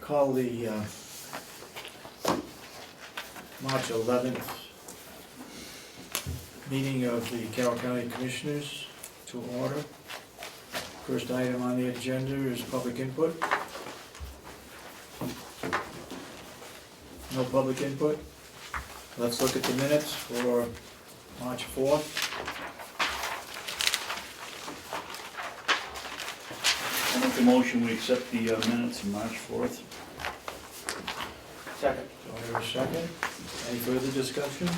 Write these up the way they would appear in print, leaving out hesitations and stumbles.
Call the March 11th meeting of the Carroll County Commissioners to order. First item on the agenda is public input. No public input. Let's look at the minutes for March 4th. I make the motion, we accept the minutes of March 4th. Second. Do I hear a second? Any further discussion?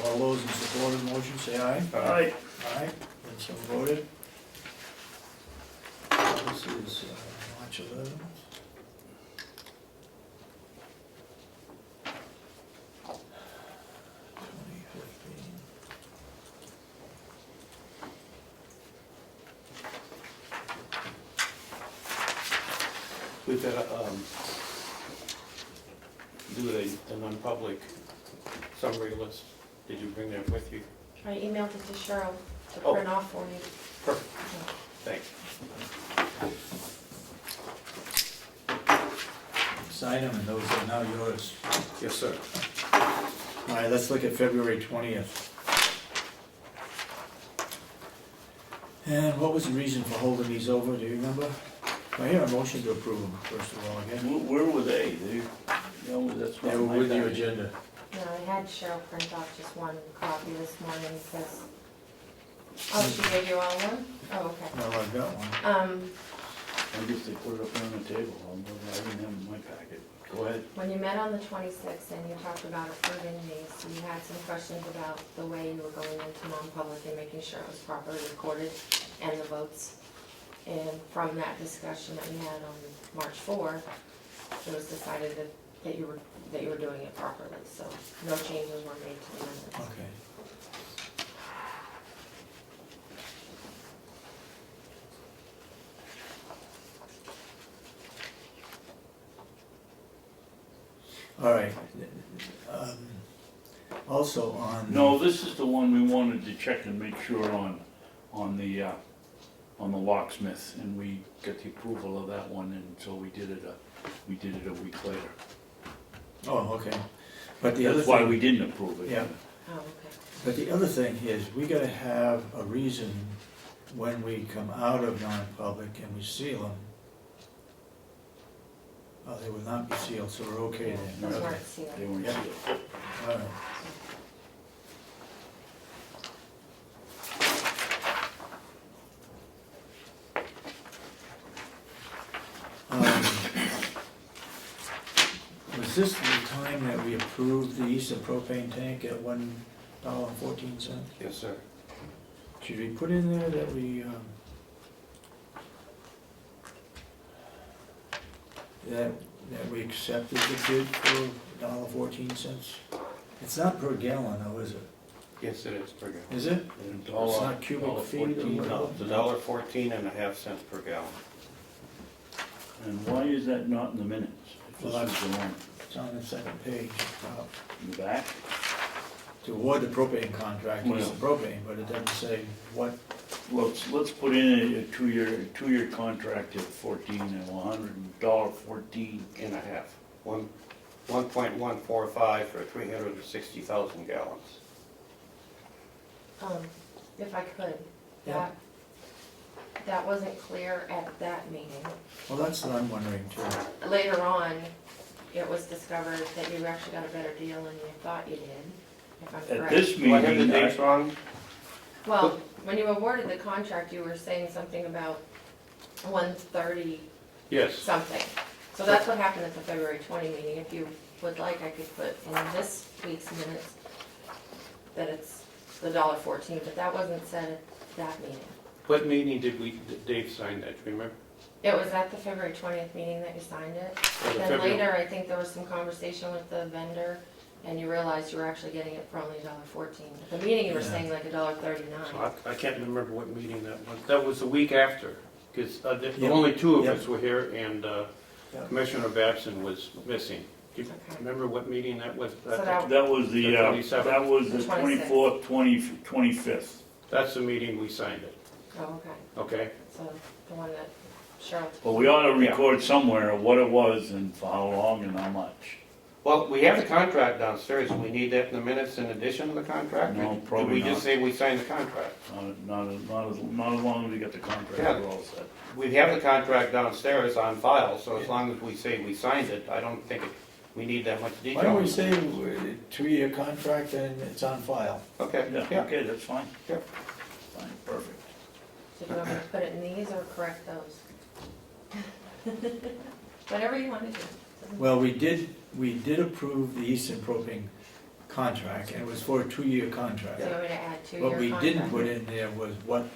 All those in support of the motion say aye. Aye. Aye, and so voted. This is March 11th. We've got to do the non-public summary list. Did you bring that with you? I emailed it to Cheryl to Oh. print off for you. Perfect. Thanks. Sign them, and those are now yours. Yes, sir. All right, let's look at February 20th. And what was the reason for holding these over, do you remember? I hear a motion to approve them, first of all, again. Where were they? That's They not were my with your bag. agenda. No, I had Cheryl print off just one copy this morning because, oh, she gave you all one? Oh, okay. Well, I've got one. I guess they put it up there on the table. I didn't have it in my packet. Go ahead. When you met on the 26th and you talked about approving these, you had some questions about the way you were going into non-public and making sure it was properly recorded and the votes. And from that discussion that we had on March 4th, it was decided that you were doing it properly, so no changes were made to the minutes. Okay. All right. Also on. No, this is the one we wanted to check and make sure on the locksmith, and we got the approval of that one, and so we did it a week later. Oh, okay. But the other That's why thing, we didn't approve it. Yeah. Oh, okay. but the other thing is, we gotta have a reason when we come out of non-public and we seal them. Oh, they will not be sealed, so we're okay then. Those Okay. weren't sealed. They weren't Yeah. sealed. All right. Was this the time that we approved the Eastern propane tank at $1.14? Yes, sir. Should we put in there that we, that we accepted the bid for $1.14? It's not per gallon though, is it? Yes, it is per gallon. Is it? And It's not cubic feet or $1.14, whatever? no, it's $1.14.5 per gallon. And why is that not in the minutes? If Well, this is the one It's on the second page, in the back? to award the propane contract, it's the Well. propane, but it doesn't say what. Let's put in a two-year contract at $114 And a half. 1.145 for 360,000 gallons. If I could, Yeah. that wasn't clear at that meeting. Well, that's what I'm wondering too. Later on, it was discovered that you actually got a better deal than you thought you did, if I'm At correct. this Do I have the meeting, dates wrong? Well, when you awarded the contract, you were saying something about 130 Yes. something. So that's what happened at the February 20 meeting. If you would like, I could put in this week's minutes that it's the $1.14, but that wasn't said at that meeting. What meeting did Dave sign that, do you remember? It was at the February 20th meeting that you signed it. Or the Then February- later, I think there was some conversation with the vendor, and you realized you were actually getting it for only $1.14. At the meeting, you were Yeah. saying like $1.39. So I can't remember what meeting that was. That was the week after, because Yeah. only two of Yeah. us were here, and Yeah. Commissioner Babson was missing. Do you Okay. remember what meeting that was? So that- that was the, The 27th? that was the The 26th. 24th, 25th. That's the meeting we signed it, Oh, okay. okay? So the one that Cheryl. But we ought to record somewhere what it was and for how long and how much. Well, we have the contract downstairs, we need that in the minutes in addition to the contract? No, Or probably do we not. just say we signed the contract? Not as long as we get the contract, Yeah. we're all set. We have the contract downstairs on file, so as long as we say we signed it, I don't think we need that much detail. Why don't we say 2-year contract and it's on file? Okay, Yeah, yeah, okay, that's fine. yeah. Fine, perfect. So do you want me to put it in these or correct those? Whatever you want to do. Doesn't- Well, we did approve the Eastern Propane contract, and it was for a 2-year So contract. you want me to add 2-year What contract? we didn't put in there was what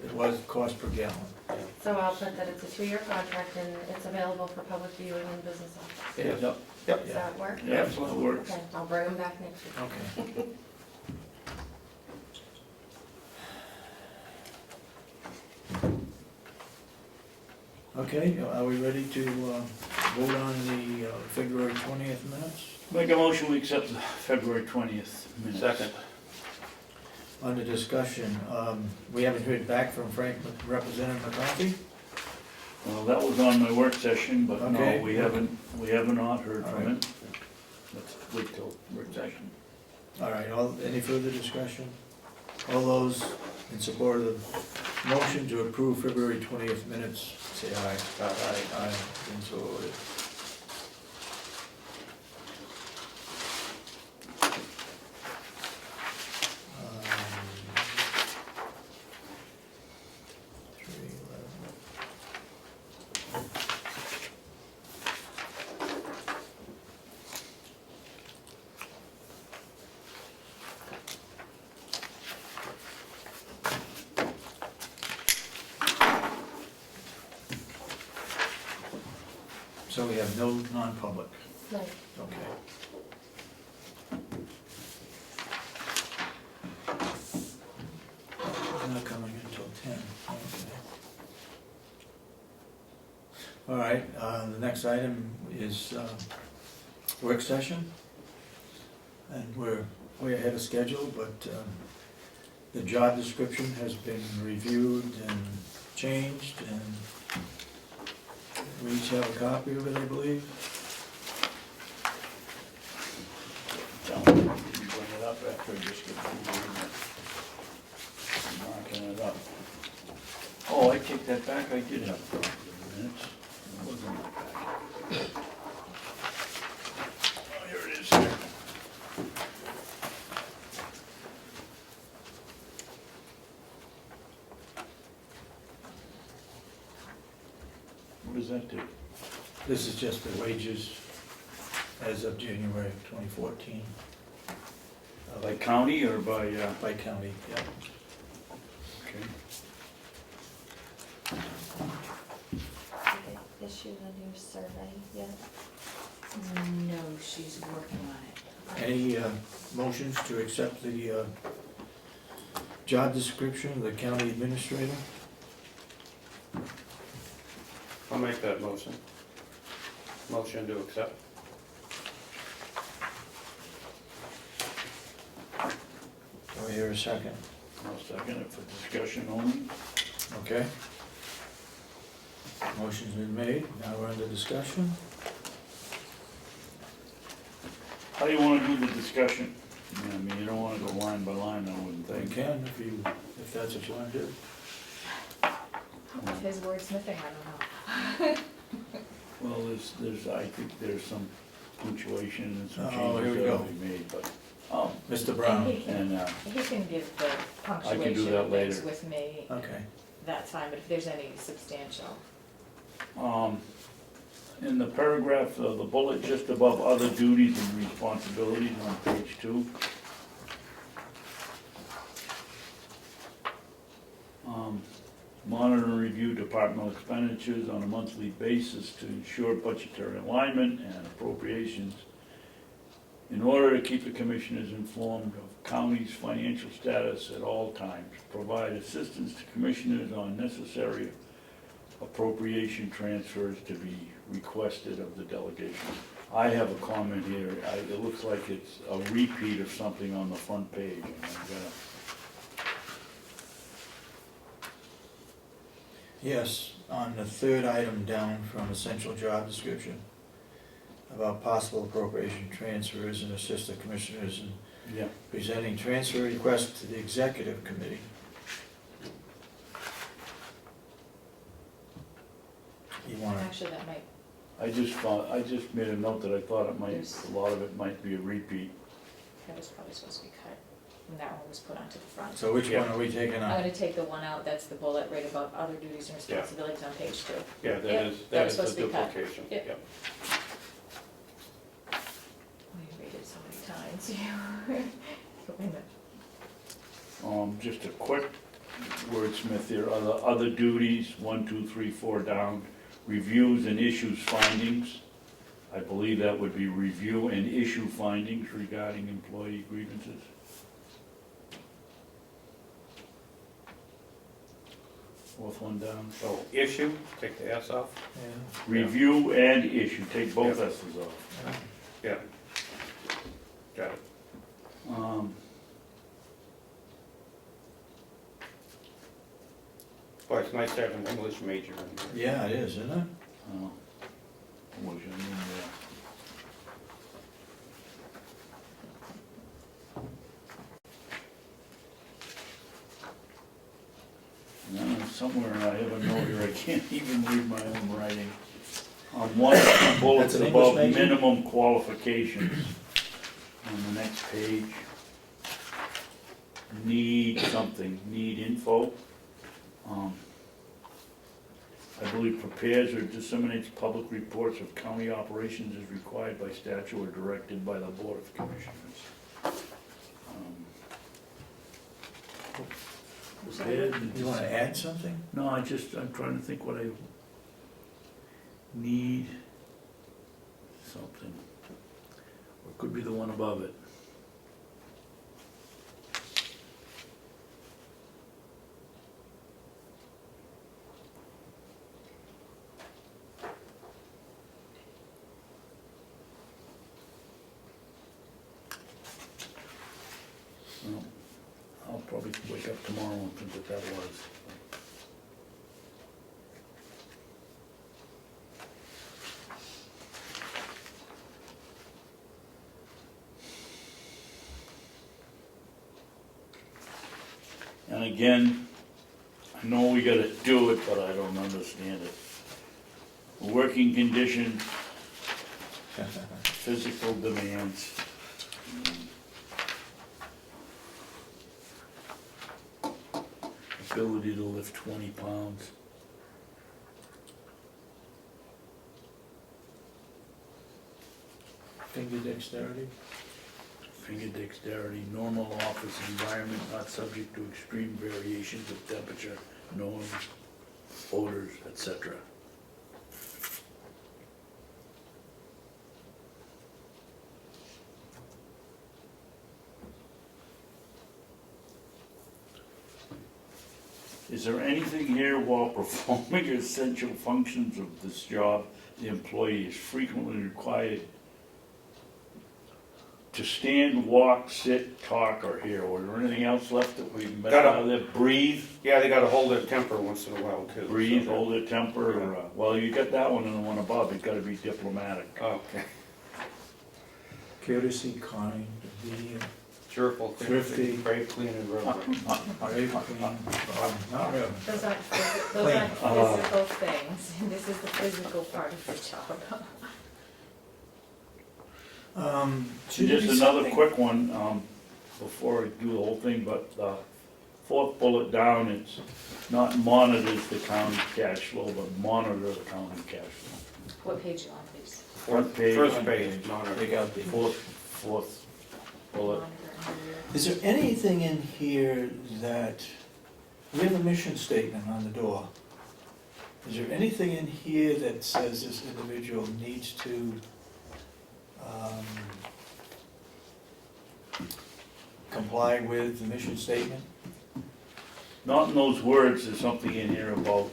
it was cost per gallon. So I'll put that it's a 2-year contract and it's available for public viewing in business office. Yes. Yep, Yep. Does that work? yeah, that works. Okay, I'll bring them back next week. Okay. Okay, are we ready to vote on the February 20th minutes? Make a motion, we accept the February 20th minutes. Second. Under discussion, we haven't heard back from Representative McCarthy? Well, that was on my work session, but no, Okay. we haven't not heard All from right. it. Let's wait till work session. All right, any further discussion? All those in support of the motion to approve February 20th minutes, say aye. Aye. Aye, and so voted. So we have no non-public, Right. okay. Not coming until 10, okay. All right, the next item is work session. And we're way ahead of schedule, but the job description has been reviewed and changed, and we each have a copy of it, I believe. John, can you bring it up after I just get through marking it up? Oh, I take that back, I did have a copy of the minutes. It wasn't in my packet. Oh, here it is here. What does that do? This is just the wages as of January 2014 By county or by, by county, yeah. okay. Did they issue the new survey yet? No, she's working on it. Any motions to accept the job description of the county administrator? I'll make that motion. Motion to accept. Do I hear a second? I'll second it for discussion only. Okay. Motion's been made, now we're under discussion. How do you wanna do the discussion? I mean, you don't wanna go line by line, I wouldn't You think. can, if that's what you want to do. His wordsmithing, I don't know. Well, I think there's some punctuation and some Oh, here changes we that go. will be made, but, Mr. Brown, and, He can give the that punctuation and things later. with me, okay. that's fine, but if there's any substantial. in the paragraph, the bullet just above other duties and responsibilities on page 2. Monitor and review departmental expenditures on a monthly basis to ensure budgetary alignment and appropriations in order to keep the commissioners informed of county's financial status at all times. Provide assistance to commissioners on necessary appropriation transfers to be requested of the delegation. I have a comment here. It looks like it's a repeat of something on the front page. And I'm gonna Yes, on the third item down from essential job description, about possible appropriation transfers and assist the commissioners in Yeah. presenting transfer requests to the executive committee. You wanna, Actually, that might, I just made a note that I thought it might, a lot of it might be a repeat. that was probably supposed to be cut when that one was put onto the front. so which one are we taking I'm out? gonna take the one out, that's the bullet right above other duties and responsibilities on page 2. Yeah, Yep, that that was is the supposed to be cut. duplication, Yep. yep. We read it so many times. Wait a minute. Just a quick wordsmith here, other duties, 1, 2, 3, 4 down, reviews and issues findings. I believe that would be review and issue findings regarding employee grievances. Fourth one down. So issue, take the S off, Yeah. Review and issue, take both Yeah. S's off. yeah. Got it. Boy, it's nice to have an English major in here. Yeah, it is, isn't it? What was your name there? No, somewhere I have a note here, I can't even read my own writing. On one bullet That's an English above major? minimum qualifications, on the next page. Need something, need info. I believe prepares or disseminates public reports of county operations as required by statute or directed by the Board of Commissioners. Prepared and You wanna add something? No, I'm trying to think what I need, something. Or it could be the one above it. Well, I'll probably wake up tomorrow and think what that was. And again, I know we gotta do it, but I don't understand it. Working conditions, physical demands. Ability to lift 20 pounds. Finger dexterity? Finger dexterity, normal office environment, not subject to extreme variations of temperature, noise, odors, etc. Is there anything here while performing essential functions of this job, the employee is frequently required to stand, walk, sit, talk, or hear? Was there anything else left that we met out of there? Breathe, Yeah, they gotta hold their temper once in a while too. breathe, so hold their temper, or, well, you got that one and the one above, it's gotta be diplomatic. that- Okay. Courtesy, kind, obedient, Cheerful, Thrifty. brave, clean, and reverent. brave, clean, not really. Those aren't Clean. physical things, this is the physical part of the job. Should there Just be another something- quick one, before I do the whole thing, but the fourth bullet down, it's not monitors the county cash flow, but monitor the county cash flow. What page you on, please? Front page. First page, monitor. Take out the. Fourth bullet. Monitor under- Is there anything in here that, we have a mission statement on the door. Is there anything in here that says this individual needs to comply with the mission statement? Not in those words, there's something in here about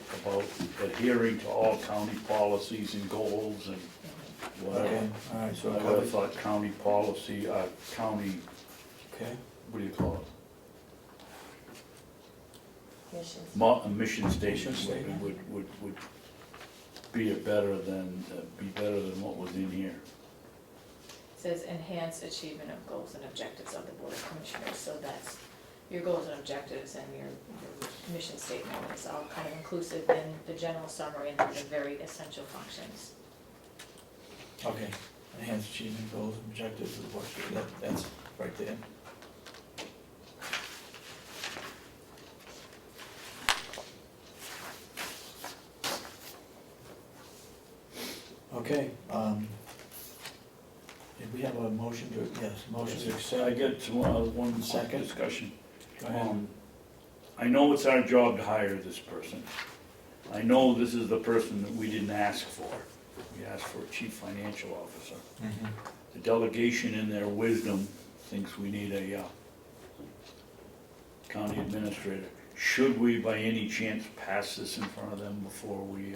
adhering to all county policies and goals and whatever. Okay, all right, so I would covered. have thought county policy, county, Okay, what do you call it? Missions. A mission statement statement. would be better than what was in here. It says enhance achievement of goals and objectives of the Board of Commissioners, so that's your goals and objectives, and your mission statement is all kind of inclusive in the general summary and then the very essential functions. Okay, enhance achievement goals and objectives of the board, that's right there. Okay, did we have a motion to, yes, motion to I accept? get to one Second. discussion. Go ahead. I know it's our job to hire this person. I know this is the person that we didn't ask for. We asked for a chief financial officer. Mhm. The delegation in their wisdom thinks we need a county administrator. Should we by any chance pass this in front of them before we,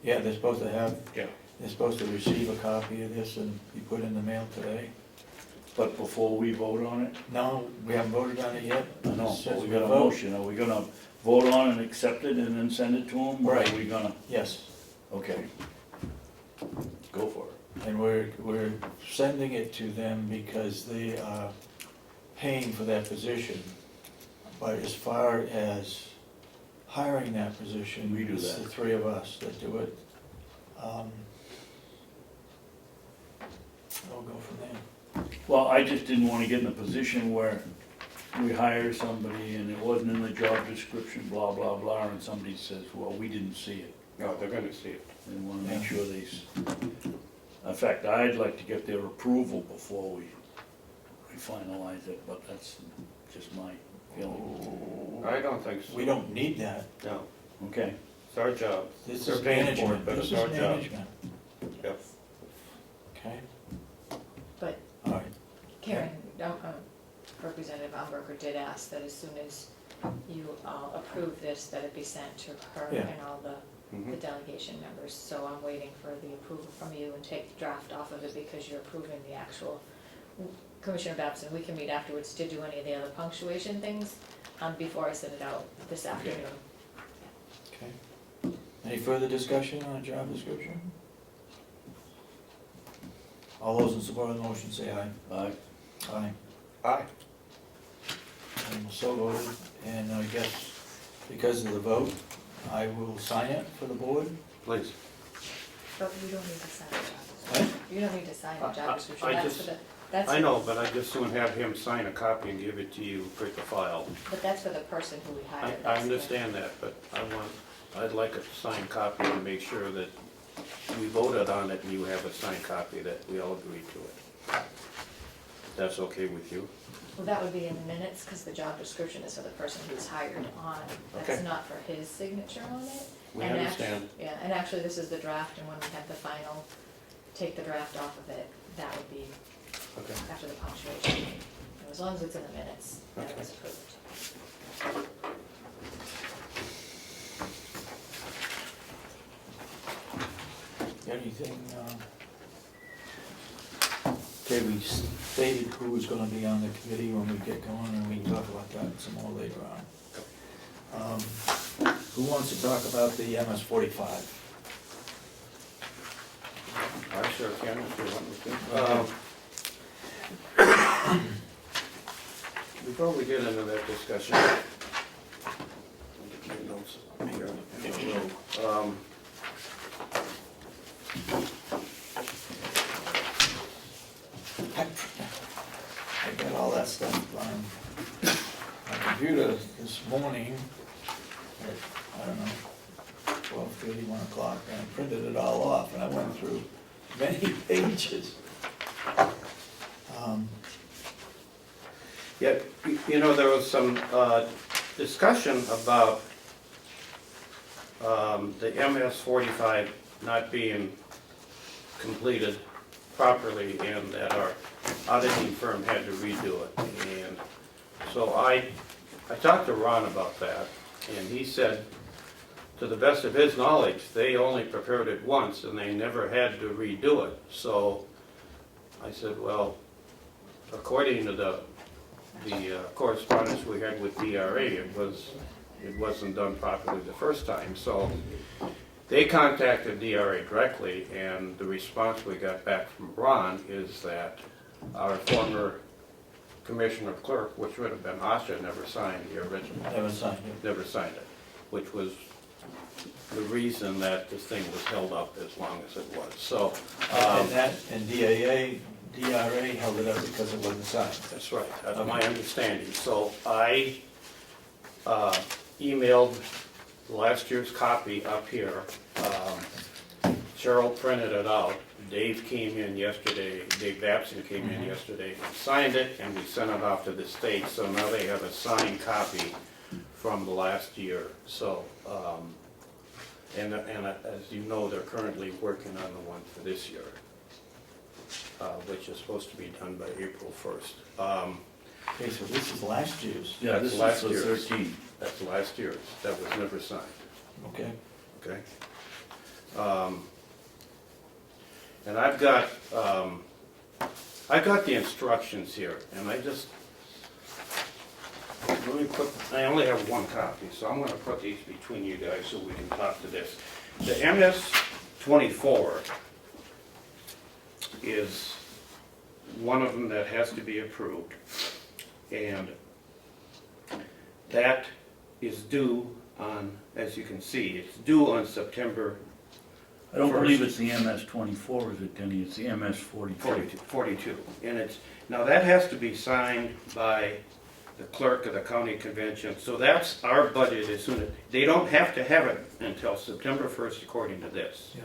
Yeah, they're supposed to have, yeah, they're supposed to receive a copy of this and be put in the mail today. but before we vote on it? No, we haven't voted on it yet. I know, It says but we got a vote. motion. Are we gonna vote on and accept it and then send it to them? Or Right. are we gonna, Yes, okay. Go for it. and we're sending it to them because they are paying for that position. But as far as hiring that position, We do it's that. the three of us that do it. We'll go from there. Well, I just didn't wanna get in a position where we hire somebody and it wasn't in the job description, blah, blah, blah, and somebody says, well, we didn't see it. No, they're gonna see it. They wanna make Yeah. sure in fact, I'd like to get their approval before we finalize it, but that's just my feeling. I don't think so. We don't need that. No, Okay, it's our job. This They're is paying for it, management, but this it's is our job. management. Yep. Okay, But all right. Karen, Representative Umberger did ask that as soon as you approve this, that it be sent to her Yeah. and all the Mhm. delegation members. So I'm waiting for the approval from you and take the draft off of it because you're approving the actual. Commissioner Babson, we can meet afterwards to do any of the other punctuation things before I send it out this afternoon. Okay. Any further discussion on the job description? All those in support of the motion say aye. aye. Aye. Aye. And so voted, and I guess because of the vote, I will sign it for the board. Please. But you don't need to sign the job What? description. You don't need to sign the job description. I That's just- for the, that's. I know, but I just soon have him sign a copy and give it to you, print the file. But that's for the person who we I hired. That's the- understand that, but I'd like a signed copy to make sure that we voted on it and you have a signed copy that we all agreed to it. If that's okay with you? Well, that would be in the minutes, because the job description is for the person who's hired on. That's Okay. not for his signature on it. We And understand. Yeah, and actually, this is the draft, and when we have the final, take the draft off of it, that would be Okay. after the punctuation. And as long as it's in the minutes, that Okay. was approved. Anything, okay, we stated who was gonna be on the committee when we get going, and we can talk about that some more later on. Who wants to talk about the MS-45? I sure can if you want me Go to. ahead. Before we get into that discussion, I'll get my notes up here in a row. I got all that stuff on my computer this morning at, I don't know, 12:30, 1 o'clock, and I printed it all off, and I went through many pages. Yeah, you know, there was some discussion about the MS-45 not being completed properly and that our auditing firm had to redo it. And so I talked to Ron about that, and he said, to the best of his knowledge, they only prepared it once and they never had to redo it. So I said, well, according to the correspondence we had with DRA, it it wasn't done properly the first time. So they contacted DRA directly, and the response we got back from Ron is that our former commissioner clerk, which would have been Asha, never signed the original. Never signed it. Never signed it, which was the reason that this thing was held up as long as it was. So, And DRA held it up because it wasn't signed. that's right, that's Okay. my understanding. So I emailed last year's copy up here. Cheryl printed it out. Dave came in yesterday, Dave Babson came in yesterday and signed it, and we sent it off to the state. So now they have a signed copy from the last year. So, and as you know, they're currently working on the one for this year, which is supposed to be done by April 1st. Okay, so this is last year's. Yeah, this is Last for year's. 13. That's last year's, that was never signed, Okay. okay? And I've got the instructions here, and I just, let me put, I only have one copy, so I'm gonna put these between you guys so we can talk to this. The MS-24 is one of them that has to be approved, and that is due on, as you can see, it's due on September I don't First. believe it's the MS-24, is it, Denny? It's the MS-42. 42, and it's, now that has to be signed by the clerk of the county convention, so that's our budget as soon as, they don't have to have it until September 1st according to this. Yeah.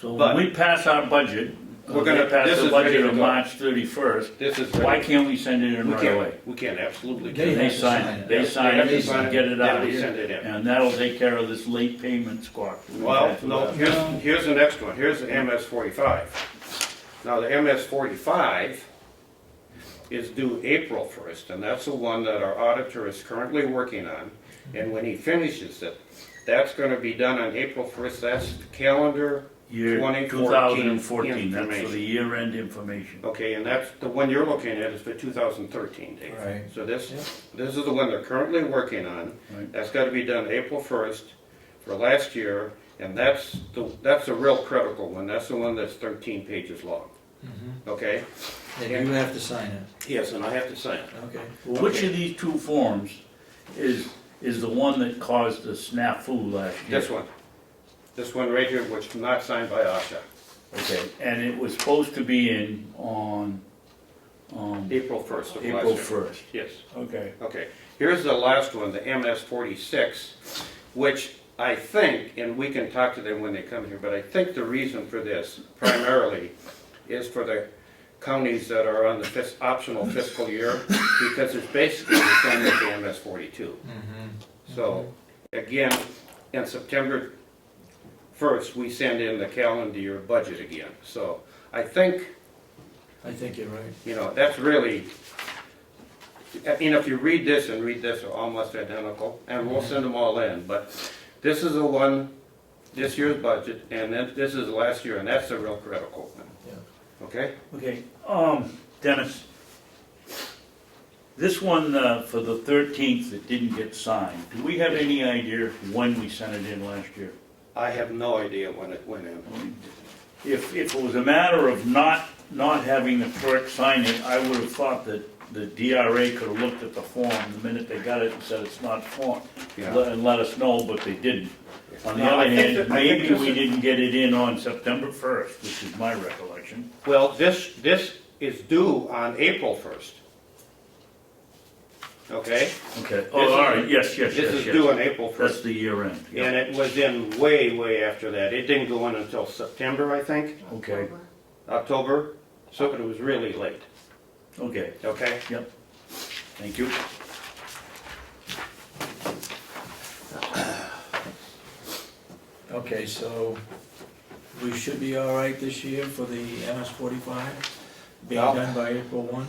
So But- when we pass our budget, We're gonna- we pass this the is ready budget to on go. March 31st, This is. why can't we send it in We right away? can't, we can't, absolutely They can't. They have to sign sign it, it. they Yeah, sign they have it, to and sign it, get it then out we here, send it in. and that'll take care of this late payment squawk. Well, no, here's the next one, here's the MS-45. Now, the MS-45 is due April 1st, and that's the one that our auditor is currently working on. And when he finishes it, that's gonna be done on April 1st, that's calendar Year 2014 2014, that's for the information. year-end information. Okay, and that's, the one you're looking at is for 2013, Dave. Right. So this is the one they're currently working on. Right. That's gotta be done April 1st for last year, and that's a real critical one. That's the one that's 13 pages long, okay? And you have to sign it. Yes, and I have to sign it. Okay. Well, which of these two forms is the one that caused the snafu last year? This one. This one right here, which is not signed by Asha. Okay, and it was supposed to be in on, April 1st of last year. April 1st. Yes. Okay. Okay, here's the last one, the MS-46, which I think, and we can talk to them when they come here, but I think the reason for this primarily is for the counties that are on the optional fiscal year, because it's basically the same as the MS-42. So, again, in September 1st, we send in the calendar year budget again. So, I think, I think you're right. you know, that's really, I mean, if you read this and read this, they're almost identical, and we'll send them all in, but this is the one, this year's budget, and then this is last year, and that's the real critical one. Yeah. Okay? Okay, Dennis, this one for the 13th that didn't get signed, do we have any idea when we sent it in last year? I have no idea when it went in. If it was a matter of not having the clerk sign it, I would have thought that the DRA could have looked at the form the minute they got it and said it's not formed, Yeah. and let us know, but they didn't. On the No, I other think hand, that- I think maybe this we is- didn't get it in on September 1st, which is my recollection. Well, this is due on April 1st. Okay? Okay, This oh, is- all right, yes, This is due on April That's 1st. the year end, yeah. And it was in way after that. It didn't go in until September, I think, Okay. October, so it was really late, Okay, okay? thank you. Okay, so we should be all right this year for the MS-45, being Well- done by April 1?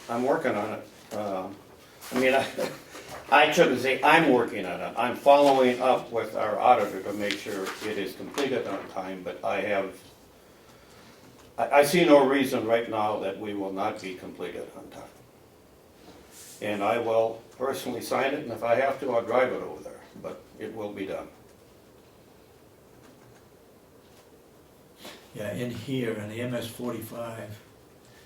I'm working on it. I mean, I shouldn't say I'm working on it. I'm following up with our auditor to make sure it is completed on time, but I see no reason right now that we will not be completed on time. And I will personally sign it, and if I have to, I'll drive it over there. but it will be done. Yeah, in here, in the MS 45,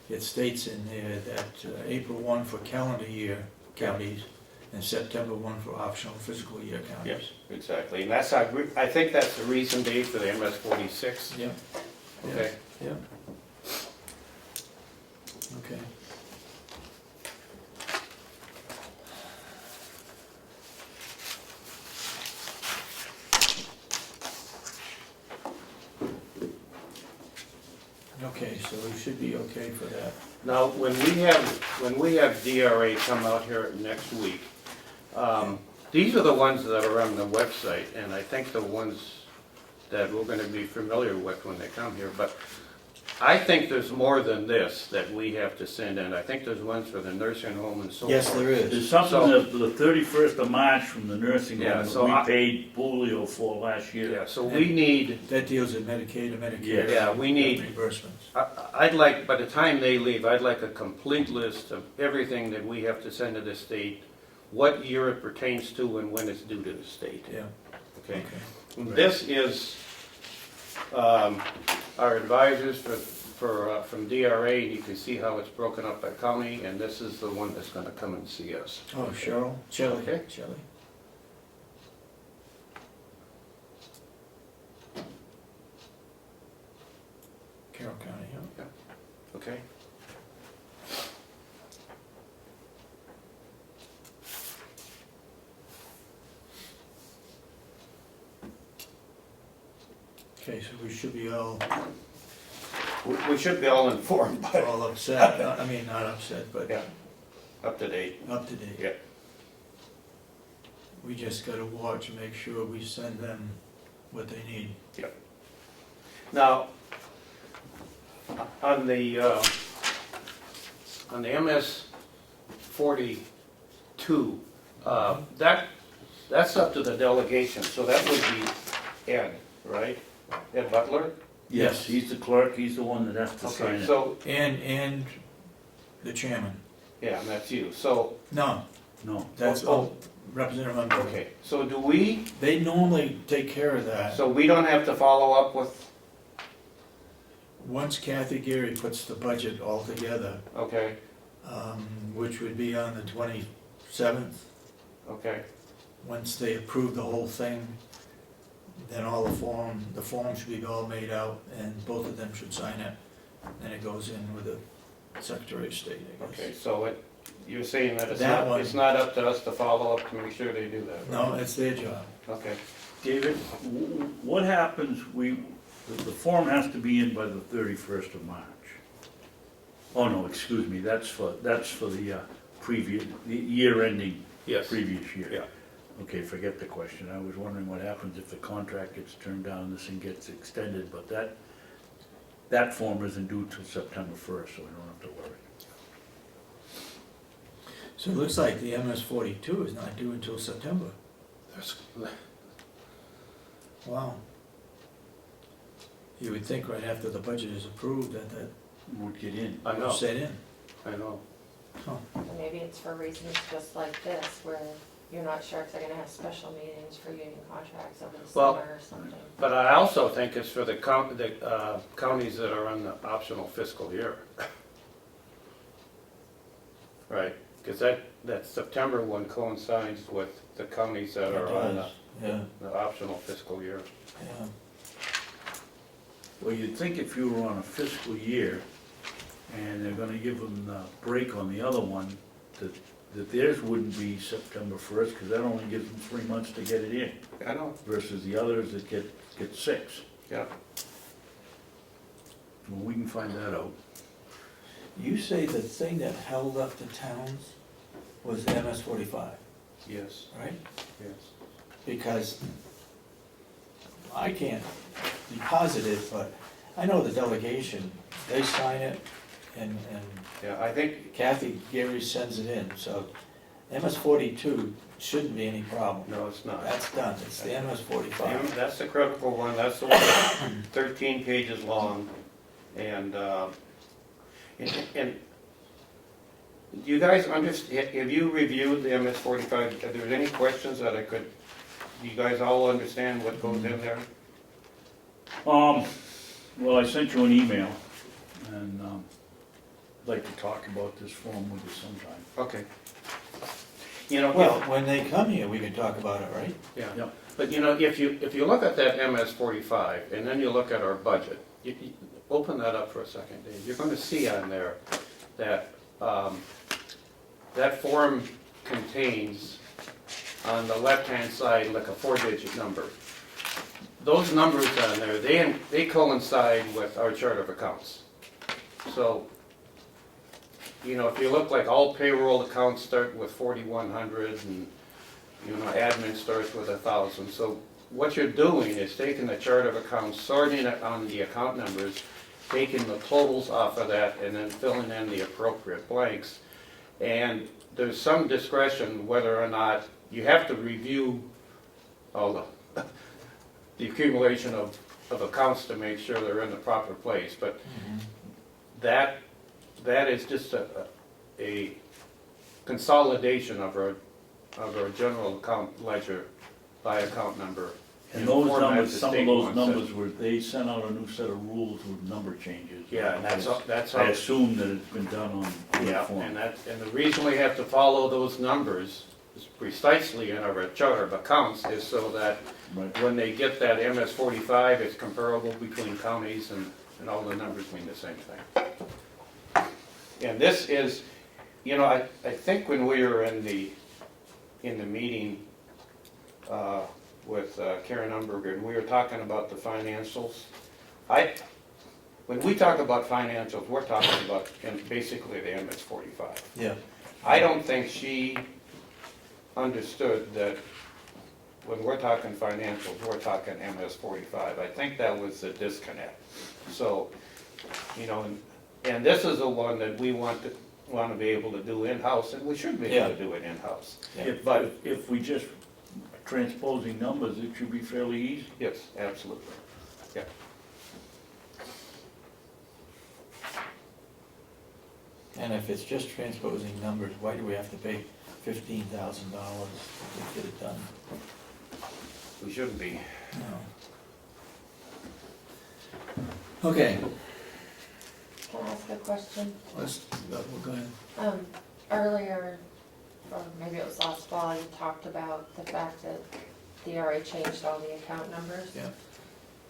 it states in there that April 1 for calendar year counties and September 1 for optional fiscal year counties. Exactly, and that's, I think that's the reason date for the MS 46. Yep. Okay. Yep. Okay. Okay, so we should be okay for that. Now, when we have DRA come out here next week, these are the ones that are on the website, and I think the ones that we're gonna be familiar with when they come here, but I think there's more than this that we have to send in. I think there's ones for the nursing home and so forth. Yes, there is. There's something that the 31st of March from the nursing Yeah, home so that I- we paid Bulio for last year. Yeah, so we need, That deals with Medicaid and Medicare. Yeah, we need- reimbursements. I'd like, by the time they leave, I'd like a complete list of everything that we have to send to the state, what year it pertains to and when it's due to the state, Yeah, okay? okay. This is our advisors from DRA, and you can see how it's broken up by county, and this is the one that's gonna come and see us. Oh, Cheryl, Shelley, Okay. Shelley. Carroll County, yeah. Okay? Okay, so we should be all We should be all informed, but upset, I mean, not upset, but yeah, up to date. up to date. Yeah. We just gotta watch and make sure we send them what they need. Now, on the MS 42, that's up to the delegation, so that would be Ed, right? Ed Butler? Yes, he's the clerk, he's the one that has to sign Okay, it. so, And the chairman. yeah, and that's you, so, No, No, that's, Oh, Representative Underwood. okay, so do we, They normally take care of that. so we don't have to follow up with, Once Kathy Geary puts the budget all together, okay, which would be on the 27th, okay, once they approve the whole thing, then all the form should be all made out, and both of them should sign it. Then it goes in with the Secretary of State, I guess. okay, so you're saying that That one- it's not up to us to follow up to make sure they do that? No, it's their job. Okay, David, what happens, the form has to be in by the 31st of March. Oh, no, excuse me, that's for the previous, the year ending yes, previous year. yeah. Okay, forget the question. I was wondering what happens if the contract gets turned down, this thing gets extended, but that form isn't due till September 1st, so we don't have to worry. So it looks like the MS 42 is not due until September. There's- Wow. You would think right after the budget is approved that Won't get in. I know, would set in. I know. And maybe it's for reasons just like this, where you're not sure if they're gonna have special meetings for union contracts over the Well, summer or something. But I also think it's for the counties that are on the optional fiscal year. Right, because that September one coincides with the counties that are on Yeah, the optional fiscal year. yeah. Well, you'd think if you were on a fiscal year, and they're gonna give them the break on the other one, that theirs wouldn't be September 1st, because that only gives them 3 months to get it in, I know, versus the others that get 6. yeah. Well, we can find that out. You say the thing that held up the towns was the MS 45, Yes, right? yes. Because I can't be positive, but I know the delegation, they sign it, and Yeah, I think, Kathy Geary sends it in, so MS 42 shouldn't be any problem. no, it's not. That's done, it's the MS 45. That's the critical one, that's the one that's 13 pages long, and do you guys understand, have you reviewed the MS 45? Are there any questions that I could you guys all understand what goes in there? Well, I sent you an email, and, I'd like to talk about this form with you sometime. Okay. You know, Well, when they come here, we can talk about it, right? yeah. Yep. But you know, if you look at that MS 45, and then you look at our budget, you open that up for a second, Dave, you're gonna see on there that, that form contains, on the left-hand side, like a 4-digit number. Those numbers on there, they coincide with our chart of accounts. So, you know, if you look like all payroll accounts start with 4,100 and, you know, admin starts with 1,000. So what you're doing is taking the chart of accounts, sorting it on the account numbers, taking the totals off of that, and then filling in the appropriate blanks. And there's some discretion whether or not you have to review all the accumulation of accounts to make sure they're in the proper place. But that is just a consolidation of our general account ledger by account number. And in those format numbers, the some of state those wants it. numbers were, they sent out a new set of rules with number changes. Yeah, and that's I how, assume that it's been done on the yeah, form. and the reason we have to follow those numbers is precisely in our chart of accounts is so that Right. when they get that MS 45, it's comparable between counties and all the numbers mean the same thing. And this is, you know, I think when we were in the meeting with Karen Umberger, and we were talking about the financials, when we talk about financials, we're talking about basically the MS 45. Yeah. I don't think she understood that when we're talking financials, we're talking MS 45. I think that was the disconnect. So, you know, and this is the one that we want to be able to do in-house, and we should be able to do it in-house. But if we just transposing numbers, it should be fairly easy. Yes, absolutely. Yeah. And if it's just transposing numbers, why do we have to pay $15,000 to get it done? We shouldn't be. No. Okay, Can I ask a question? let's, we're going, Earlier, or maybe it was last fall, you talked about the fact that DRA changed all the account numbers. yeah.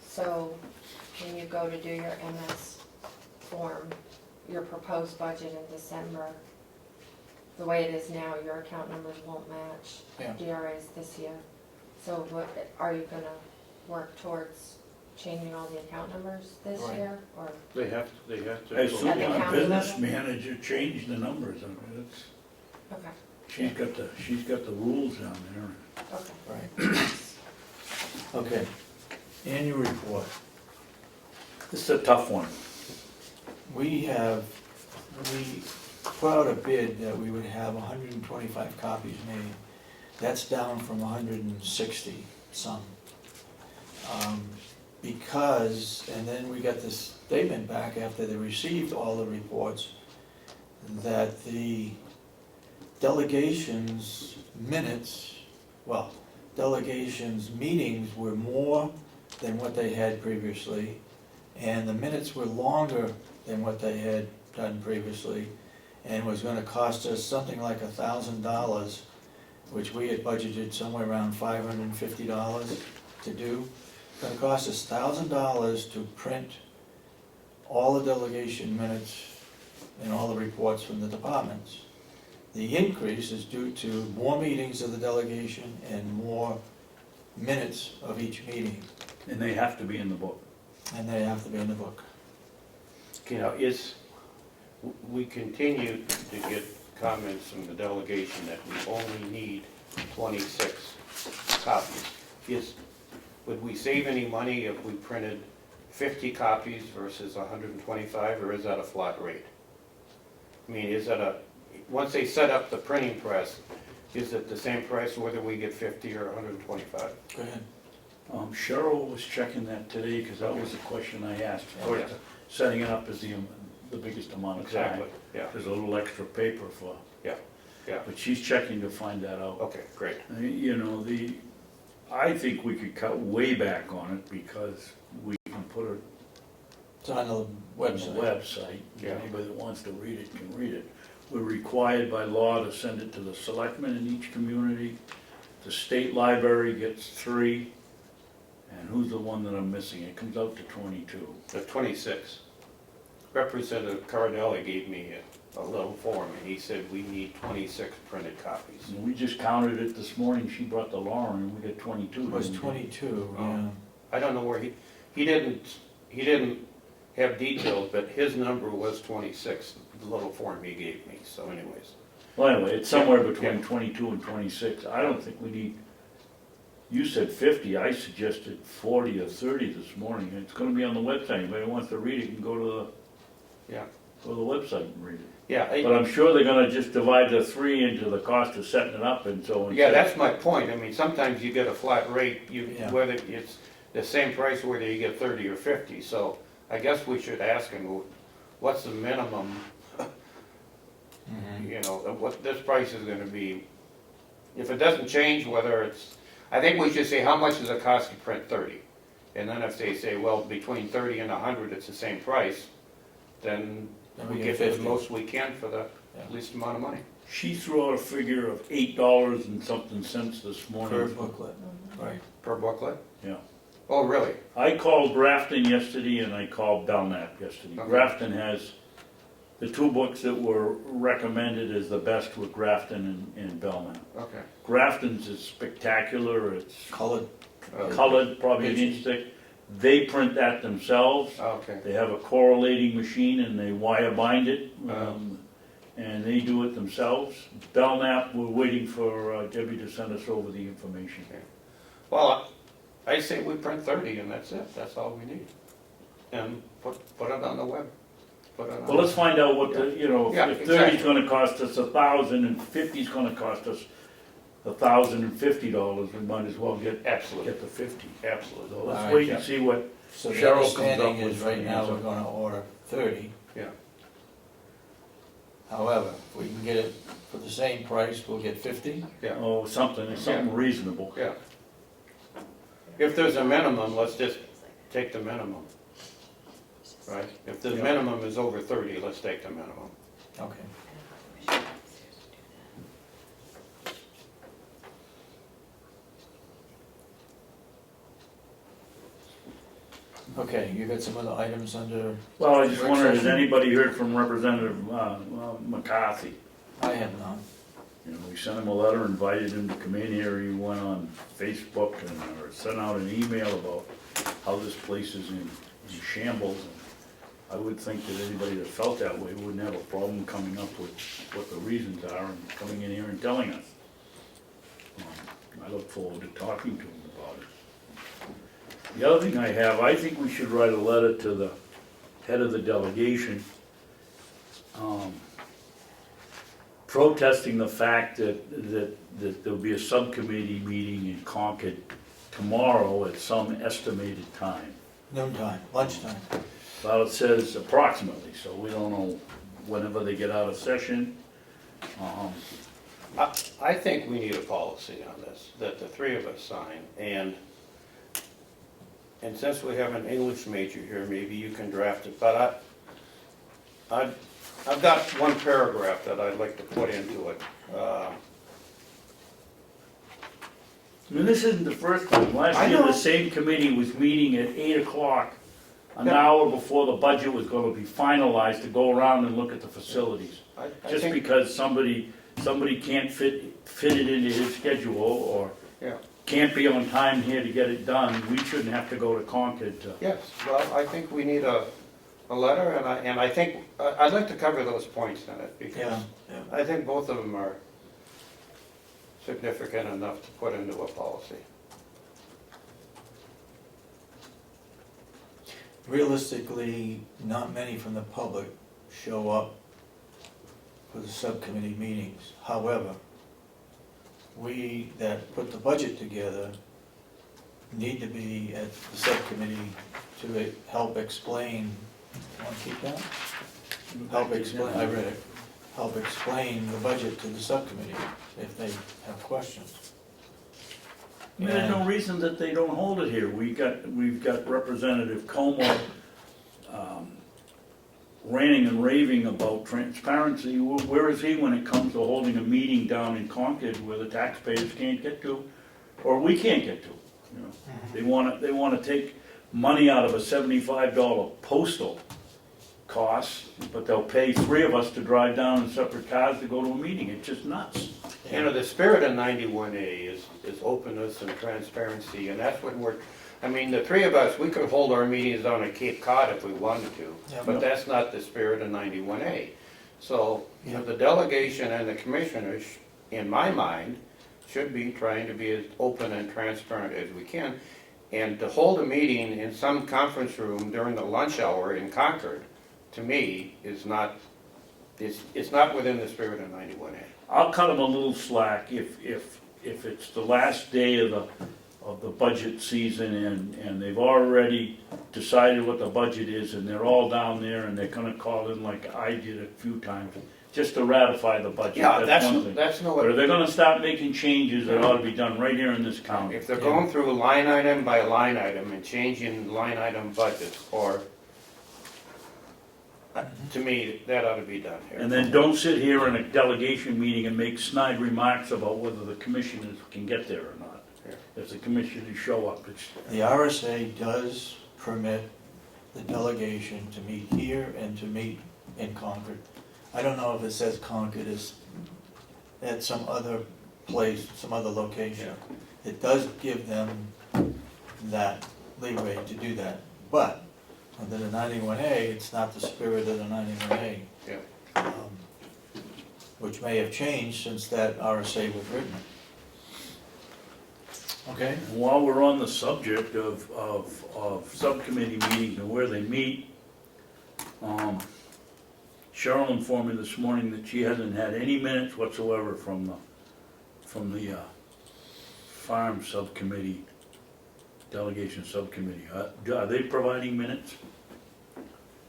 So when you go to do your MS form, your proposed budget in December, the way it is now, your account numbers won't match Yeah. DRA's this year. So what, are you gonna work towards changing all the account numbers this Right. year, or? They have to. I assume At the our county business level? manager changed the numbers. I mean, it's, Okay, she's got the rules down there. okay. Right. Okay, annual report. This is a tough one. We put out a bid that we would have 125 copies made. That's down from 160 some. Because, and then we got this statement back after they received all the reports, that the delegations minutes, well, delegations meetings were more than what they had previously, and the minutes were longer than what they had done previously, and was gonna cost us something like $1,000, which we had budgeted somewhere around $550 to do. It's gonna cost us $1,000 to print all the delegation minutes and all the reports from the departments. The increase is due to more meetings of the delegation and more minutes of each meeting, And they have to be in the book. and they have to be in the book. You know, we continue to get comments from the delegation that we only need 26 copies. Would we save any money if we printed 50 copies versus 125, or is that a flat rate? I mean, is that once they set up the printing press, is it the same price whether we get 50 or 125? Go ahead. Cheryl was checking that today, because that was the question I asked. Of course, Yeah. setting it up is the biggest amount of time. Exactly, yeah, There's a little extra paper for, yeah. but she's checking to find that out. Okay, great. You know, I think we could cut way back on it because we can put it It's on the on the website. website. Yeah. Anybody that wants to read it can read it. We're required by law to send it to the selectmen in each community. The state library gets 3. And who's the one that I'm missing? It comes out to 22. The 26. Representative Cardelli gave me a little form, and he said we need 26 printed copies. And we just counted it this morning. She brought the law in, and we got 22. It was didn't we? 22, Oh. yeah. I don't know where he didn't have details, but his number was 26, the little form he gave me, so anyways. Well, anyway, it's somewhere between Yeah. 22 and 26. I don't think we need, you said 50, I suggested 40 or 30 this morning. It's gonna be on the website. Anybody who wants to read it can go to Yeah, the website and read it. yeah, But I'm sure they're gonna just divide the 3 into the cost of setting it up and so on. yeah, that's my point. I mean, sometimes you get a flat rate, Yeah. whether it's the same price whether you get 30 or 50, so I guess we should ask him, what's the minimum, Mhm. you know, what this price is gonna be. If it doesn't change, whether it's, I think we should say, how much does it cost to print 30? And then if they say, well, between 30 and 100, it's the same price, then Then we we get get the 50. most we can for the Yeah. least amount of money. She threw out a figure of $8 and something cents this Per morning. booklet, right. Per booklet? Yeah. Oh, really? I called Grafton yesterday and I called Belknap yesterday. Okay. Grafton has, the 2 books that were recommended as the best were Grafton and Belknap. Okay. Grafton's is spectacular, it's Colored, colored, probably an Pages. inch thick. They print that themselves. Okay. They have a correlating machine and they wire bind it, Oh. and they do it themselves. Belknap, we're waiting for Debbie to send us over the information. Well, I say we print 30 and that's it, that's all we need. And put it on the web. Put it on. Well, let's find out what the, you know, Yeah, if 30's exactly. gonna cost us 1,000 and 50's gonna cost us $1,050, we might as well get Absolutely, the 50. absolutely. So let's Alright, wait yeah. and see what, so the Cheryl comes up understanding with is right now the we're gonna order 30. Yeah. However, if we can get it for the same price, we'll get 50. Yeah, oh, something reasonable. yeah. If there's a minimum, let's just take the minimum, right? If the Yeah. minimum is over 30, let's take the minimum. Okay. Okay, you got some other items under, Well, I just Work wondered, has session? anybody heard from Representative McCarthy? I have none. You know, we sent him a letter, invited him to come in here, he went on Facebook and, or sent out an email about how this place is in shambles. And I would think that anybody that felt that way wouldn't have a problem coming up with what the reasons are and coming in here and telling us. I look forward to talking to him about it. The other thing I have, I think we should write a letter to the head of the delegation, protesting the fact that there'll be a subcommittee meeting in Concord tomorrow at some estimated time. Noontime, lunchtime. Well, it says approximately, so we don't know whenever they get out of session. I think we need a policy on this, that the 3 of us sign, and since we have an English major here, maybe you can draft it, but I've got one paragraph that I'd like to put into it. I mean, this isn't the first time. I Last year, know. the same committee was meeting at 8 o'clock, an Yeah. hour before the budget was gonna be finalized, to go around and look at the facilities. I Just think, because somebody can't fit it into his schedule, or yeah, can't be on time here to get it done, we shouldn't have to go to Concord to. yes, well, I think we need a letter, and I think, I'd like to cover those points in it, because Yeah, yeah. I think both of them are significant enough to put into a policy. Realistically, not many from the public show up for the subcommittee meetings. However, we that put the budget together need to be at the subcommittee to help explain, want to keep that? Help explain, I read it, help explain the budget to the subcommittee if they have questions. I mean, there's no reason that they don't hold it here. We've got Representative Comeau, ranting and raving about transparency. Where is he when it comes to holding a meeting down in Concord where the taxpayers can't get to, or we can't get to? You know, they wanna take money out of a $75 postal cost, but they'll pay 3 of us to drive down in separate cars to go to a meeting. It's just nuts. You know, the spirit of 91A is openness and transparency, and that's what I mean, the 3 of us, we could hold our meetings down at Cape Cod if we wanted to, Yeah. but that's not the spirit of 91A. So, you know, the delegation and the commissioners, in my mind, should be trying to be as open and transparent as we can. And to hold a meeting in some conference room during the lunch hour in Concord, to me, is not, it's not within the spirit of 91A. I'll cut them a little slack if it's the last day of the budget season and they've already decided what the budget is and they're all down there and they're gonna call in like I did a few times, just to ratify the budget. Yeah, one thing. that's no. But if they're gonna start making changes, it ought to be done right here in this county. If they're going through line item by line item and changing line item budgets, or, to me, that ought to be done here. And then don't sit here in a delegation meeting and make snide remarks about whether the commissioners can get there or not. Yeah. If the commissioners show up, it's, The RSA does permit the delegation to meet here and to meet in Concord. I don't know if it says Concord is at some other place, some other location. It does give them that leeway to do that, but under the 91A, it's not the spirit of the 91A. Yeah. Which may have changed since that RSA was written. Okay? And while we're on the subject of subcommittee meetings and where they meet, Cheryl informed me this morning that she hasn't had any minutes whatsoever from the farm subcommittee, delegation subcommittee. Are they providing minutes?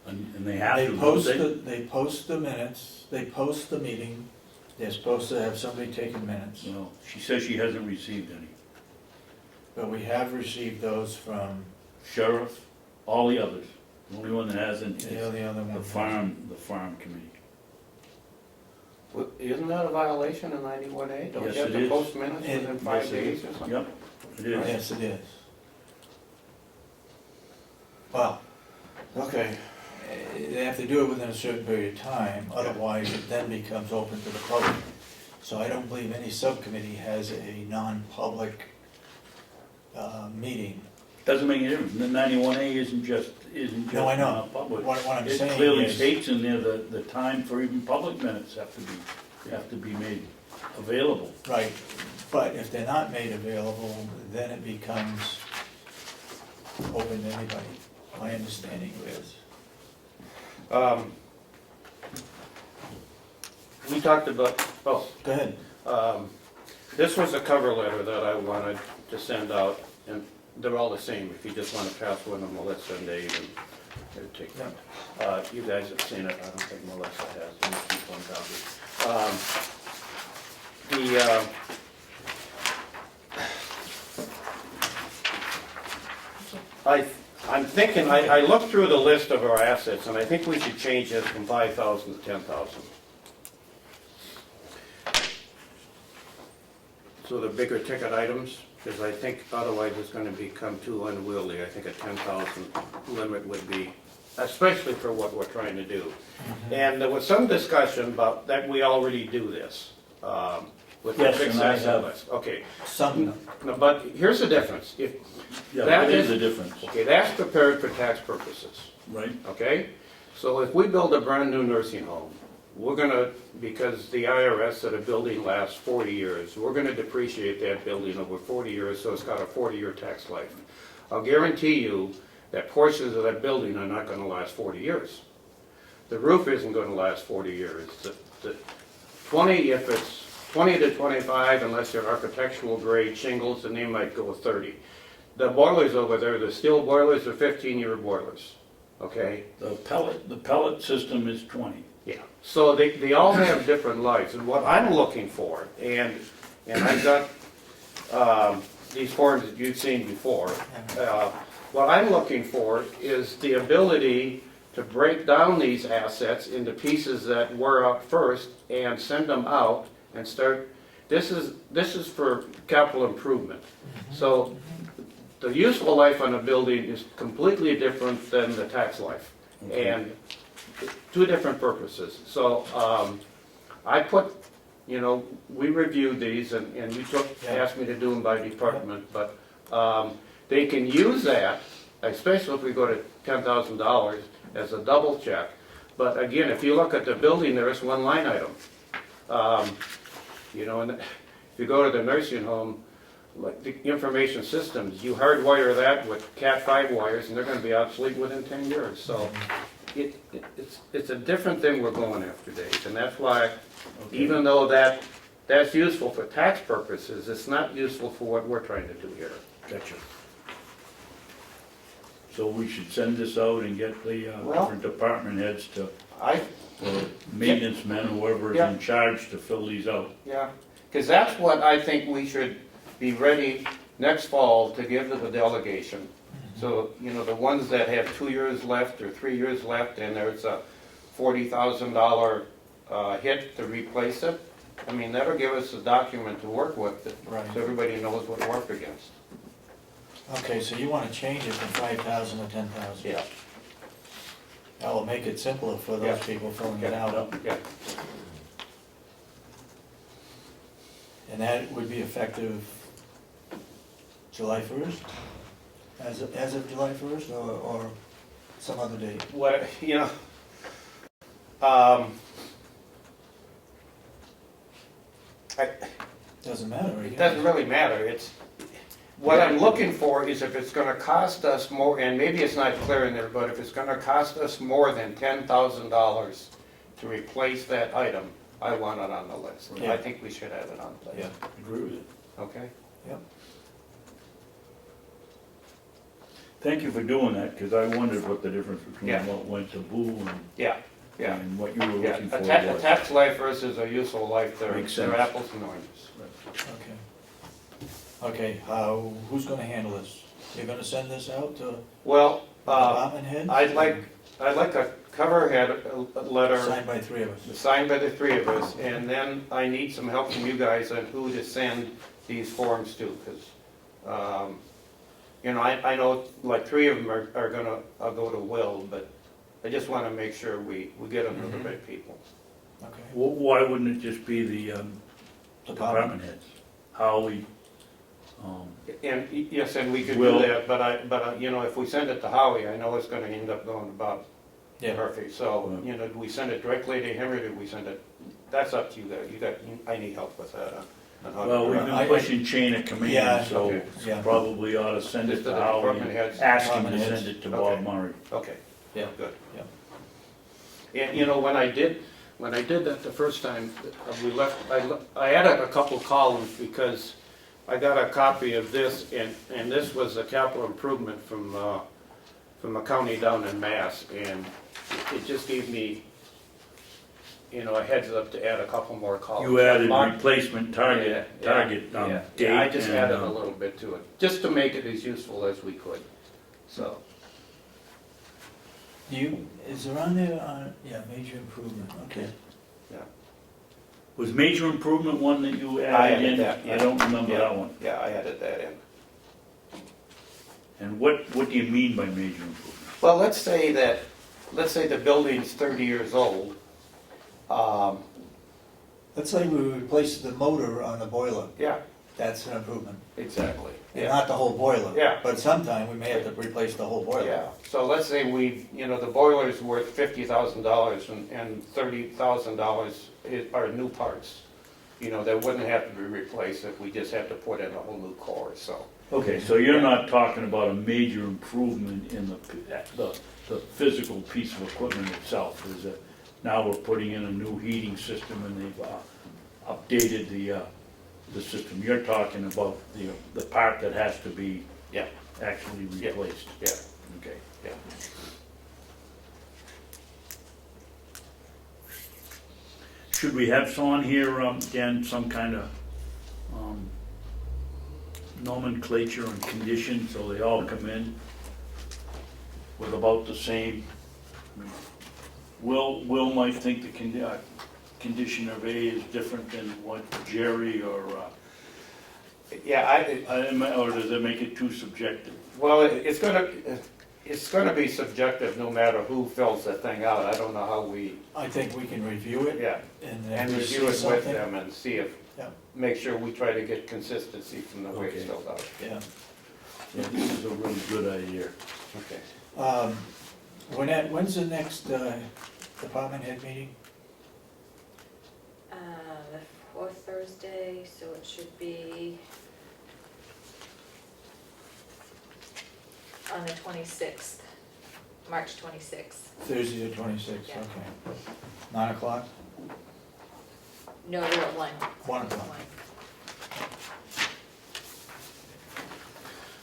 And they have to, don't they? They post the minutes, they post the meeting, they're supposed to have somebody taking minutes. Well, she says she hasn't received any. But we have received those from Sheriff, all the others. The only one that hasn't the is other one. the farm committee. Well, isn't that a violation of 91A? Don't Yes, you have it to is. post minutes within 5 Yes, it days is. or something? Yep, it is. Yes, it is. Well, okay, they have to do it within a certain period of time, otherwise it then becomes open to the public. So I don't believe any subcommittee has a non-public meeting. Doesn't make any difference. The 91A isn't just No, I know. public. What I'm It saying clearly is, states in there the time for even public minutes have to be made available. right, but if they're not made available, then it becomes open to anybody. My understanding is. We talked about, Go ahead. this was a cover letter that I wanted to send out, and they're all the same. If you just want to pass one of Melissa and Dave and here, take them. You guys have seen it, I don't think Melissa has, let me keep one copy. I'm thinking, I looked through the list of our assets, and I think we should change this from 5,000 to 10,000. So the bigger ticket items, because I think otherwise it's going to become too unwieldy. I think a 10,000 limit would be, especially for what we're trying to do. And there was some discussion about that we already do this with the Yes, fixed and I asset have. list. Okay, Some, no, but here's the difference. If Yeah, That that is is- a difference, okay, that's prepared for tax purposes. right? Okay? So if we build a brand new nursing home, we're gonna, because the IRS said a building lasts 40 years, we're gonna depreciate that building over 40 years, so it's got a 40-year tax life. I'll guarantee you that portions of that building are not gonna last 40 years. The roof isn't gonna last 40 years. The 20, if it's 20 to 25, unless they're architectural grade shingles, then they might go 30. The boilers over there, the steel boilers are 15-year boilers, okay? The pellet system is 20. Yeah. So they all have different lives, and what I'm looking for, and I got these forms that you've seen before. What I'm looking for is the ability to break down these assets into pieces that were out first and send them out and start, this is for capital improvement. So the useful life on a building is completely different than the tax life. Okay. And two different purposes. So I put, we reviewed these and you asked me to do them by department, but they can use that, especially if we go to $10,000 as a double check. But again, if you look at the building, there is one line item. And if you go to the nursing home, like the information systems, you hardwire that with Cat5 wires and they're going to be obsolete within 10 years. So it's a different thing we're going after, Dave. And that's why, even though that's useful for tax purposes, it's not useful for what we're trying to do here. Gotcha. So we should send this out and get the different department heads to, or maintenance men, whoever is Yeah. in charge to fill these out. Yeah, because that's what I think we should be ready next fall to give to the delegation. So, the ones that have 2 years left or 3 years left and there's a $40,000 hit to replace it, I mean, that'll give us a document to work with Right. so everybody knows what we're up against. Okay, so you want to change it from 5,000 to 10,000? Yeah. That will make it simpler for those Yeah. people filling it Yeah. out. Yeah. And that would be effective July 1st? As of July 1st or some other date? What, Doesn't matter, I it guess. doesn't really matter. What I'm looking for is if it's gonna cost us more, and maybe it's not clear in there, but if it's gonna cost us more than $10,000 to replace that item, I want it on the list. Yeah. I think we should have it on the Yeah, list. Agree with it. Okay? yep. Thank you for doing that, because I wondered what the difference between Yeah. what went to Boo Yeah, yeah. and what you were Yeah, looking for a was. tax life versus a useful life, they're Makes they're sense. apples and oranges. Okay. Okay, who's gonna handle this? You're gonna send this out to Well, department heads? I'd like a cover head a letter Signed by 3 of us. signed by the 3 of us, and then I need some help from you guys on who to send these forms to, because, I know like 3 of them are gonna, I'll go to Will, but I just want to make sure we get them to the right people. Okay. Why wouldn't it just be the department heads? Howie, And, yes, and we could do Will. that, but if we send it to Howie, I know it's gonna end up going to Bob Yeah. Murphy, so, Yeah. do we send it directly to him, or do we send it, that's up to you guys, I need help with that. On how to well, do we've it. been pushing chain of Yeah, command, so okay. Yeah. probably ought to send it Just to to the Howie department and heads. ask him to Department send heads. it to Okay. Bob Murray. Okay, Yeah. good. Yeah. And, when I did that the first time, I added a couple columns because I got a copy of this, and this was a capital improvement from a county down in Mass, and it just gave me, a heads up to add a couple more columns. You added Mark- replacement target Yeah, date. Yeah, I just and, added a little bit to it, just to make it as useful as we could, so. Is there on there, major improvement, okay. Was major improvement one that you I added added in? that, yeah. I don't remember Yeah. that one. Yeah, I added that in. And what do you mean by major improvement? Well, let's say the building's 30 years old. Let's say we replace the motor on the boiler, Yeah, that's an improvement. exactly. And Yeah, not the whole boiler. Yeah. But sometime we may have to replace the whole boiler. yeah. So let's say the boiler's worth $50,000 and $30,000 are new parts. That wouldn't have to be replaced if we just had to put in a whole new core, so. Okay, so you're not talking about a major improvement in the physical piece of equipment itself, is it? Now we're putting in a new heating system and they've updated the system. You're talking about the part that has to be Yeah. actually Yeah. replaced. Yeah, Okay. yeah. Should we have on here, Dan, some kind of nomenclature and condition, so they all come in with about the same. Will might think the condition of A is different than what Jerry or, Yeah, or does it make it too subjective? well, it's gonna be subjective no matter who fills the thing out. I don't know how we, I think we can review it. yeah, And and then we review see it with something. them and see if, Yeah. make sure we try to get consistency from the way it's Okay. filled out. Yeah. Yeah, this is a really good idea. Okay. When's the next department head meeting? The fourth Thursday, so it should be on the 26th, March 26th. Thursday the 26th, Yeah. okay. 9 o'clock? No, they're at 1. 1 o'clock.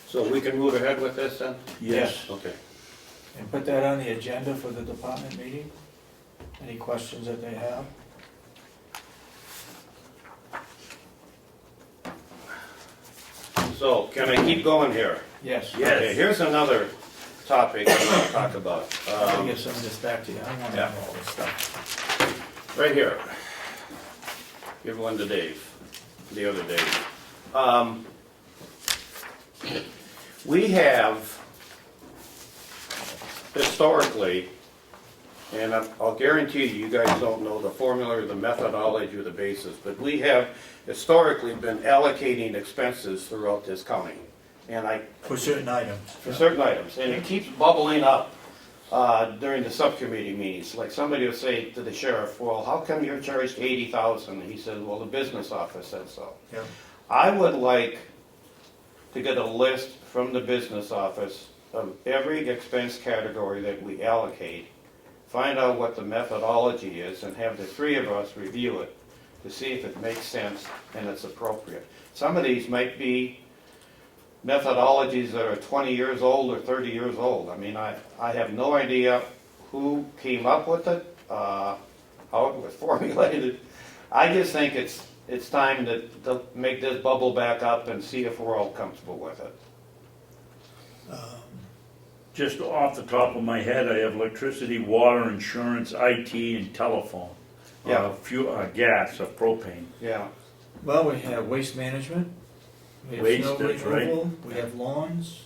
So we can move ahead with this then? Yes. Okay. And put that on the agenda for the department meeting? Any questions that they have? So can I keep going here? Yes. Yes. Okay, here's another topic I want to talk about. I'll get some of this back to you, I don't want to Yeah. have all this stuff. Right here. Give one to Dave, the other Dave. We have historically, and I'll guarantee you guys don't know the formula or the methodology or the basis, but we have historically been allocating expenses throughout this county. And For certain items. for certain items, and it keeps bubbling up during the subcommittee meetings. Like somebody will say to the sheriff, well, how come you're charged $80,000? He says, well, the business office said so. Yeah. I would like to get a list from the business office of every expense category that we allocate, find out what the methodology is, and have the three of us review it to see if it makes sense and it's appropriate. Some of these might be methodologies that are 20 years old or 30 years old. I mean, I have no idea who came up with it, how it was formulated. I just think it's time to make this bubble back up and see if we're all comfortable with it. Just off the top of my head, I have electricity, water, insurance, IT, and telephone. Yeah. Gas, propane. Yeah. Well, we have waste management, we have Waste, snow that's right. removal, we have lawns.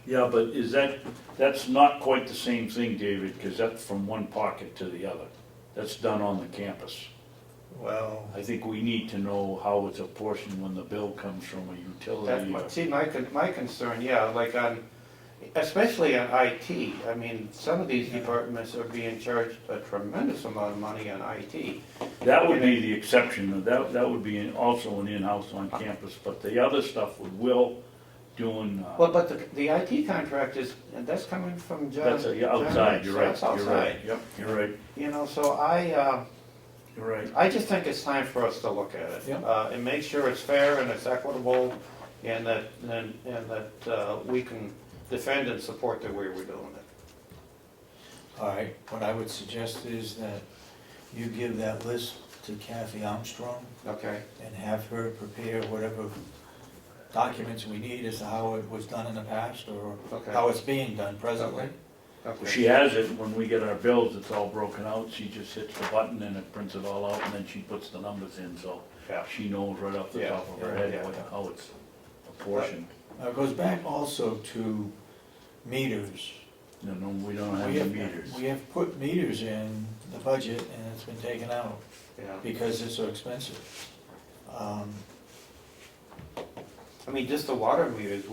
Yeah, but that's not quite the same thing, David, because that's from one pocket to the other. That's done on the campus. Well, I think we need to know how it's apportioned when the bill comes from a utility. See, my concern, yeah, like especially on IT. I mean, some of these departments are being charged a tremendous amount of money on IT. That would be the exception, that would be also an in-house on campus, but the other stuff with Will doing, Well, but the IT contract that's coming from John. that's outside, John, you're right, that's you're outside. right, yep, you're right, You know, so you're right. I just think it's time for us to look at it. Yeah. And make sure it's fair and it's equitable and that we can defend and support the way we're doing it. all right, what I would suggest is that you give that list to Kathy Armstrong Okay? and have her prepare whatever documents we need as to how it was done in the past or Okay. how it's being done presently. Okay. She has it, when we get our bills, it's all broken out, she just hits the button and it prints it all out, and then she puts the numbers in, so Yeah. she knows right off the Yeah, top of her yeah, head yeah. how it's apportioned. Now, it goes back also to meters. No, we don't have the meters. We have put meters in the budget and it's been taken out Yeah. because it's so expensive. I mean, just the water meters,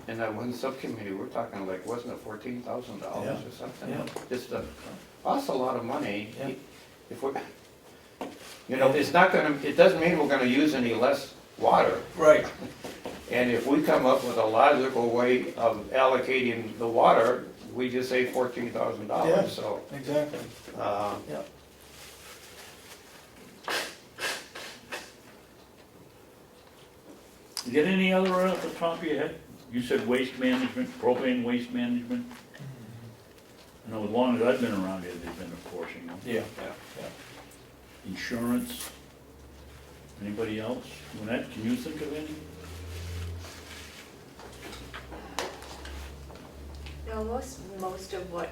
in that one subcommittee, we're talking like, wasn't it $14,000 Yeah. or something? Yeah. Just that's a lot of money. Yeah. If we're, it's not gonna, it doesn't mean we're gonna use any less water. Right. And if we come up with a logical way of allocating the water, we just save $14,000, Yeah. so. Exactly. Yeah. You get any other right off the top of your head? You said waste management, propane waste management? I know as long as I've been around here, they've been apportioning them. Yeah. Yeah. Insurance, Anybody else? Lynette, can you think of any? No, most of what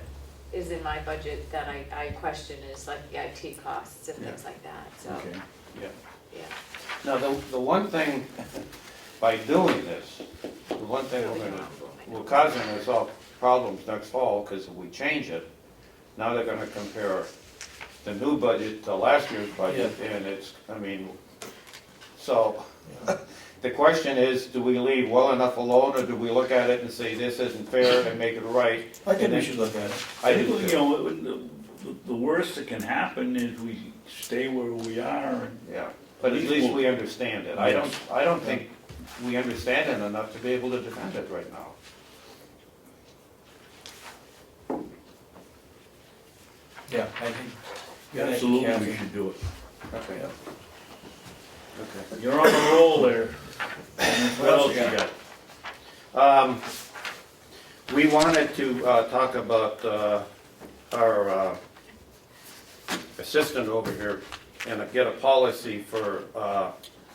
is in my budget that I question is like the IT costs and things like that, so, Okay. Yeah. yeah. Now, the one thing, by doing this, the one thing we're causing us all problems next fall, because if we change it, now they're gonna compare the new budget to last year's budget, and it's, I mean, so, the question is, do we leave well enough alone, or do we look at it and say, this isn't fair, and make it right? I think And we then- should look at it. I think, do you too. know, the worst that can happen is we stay where we are and Yeah, but at least we understand it. I don't think we understand it enough to be able to defend it right now. Yeah, I think. yeah, absolutely we Kathy. should do it. Okay. Yeah. Okay. You're on the roll there. What else you got? We wanted to talk about our assistant over here and get a policy for,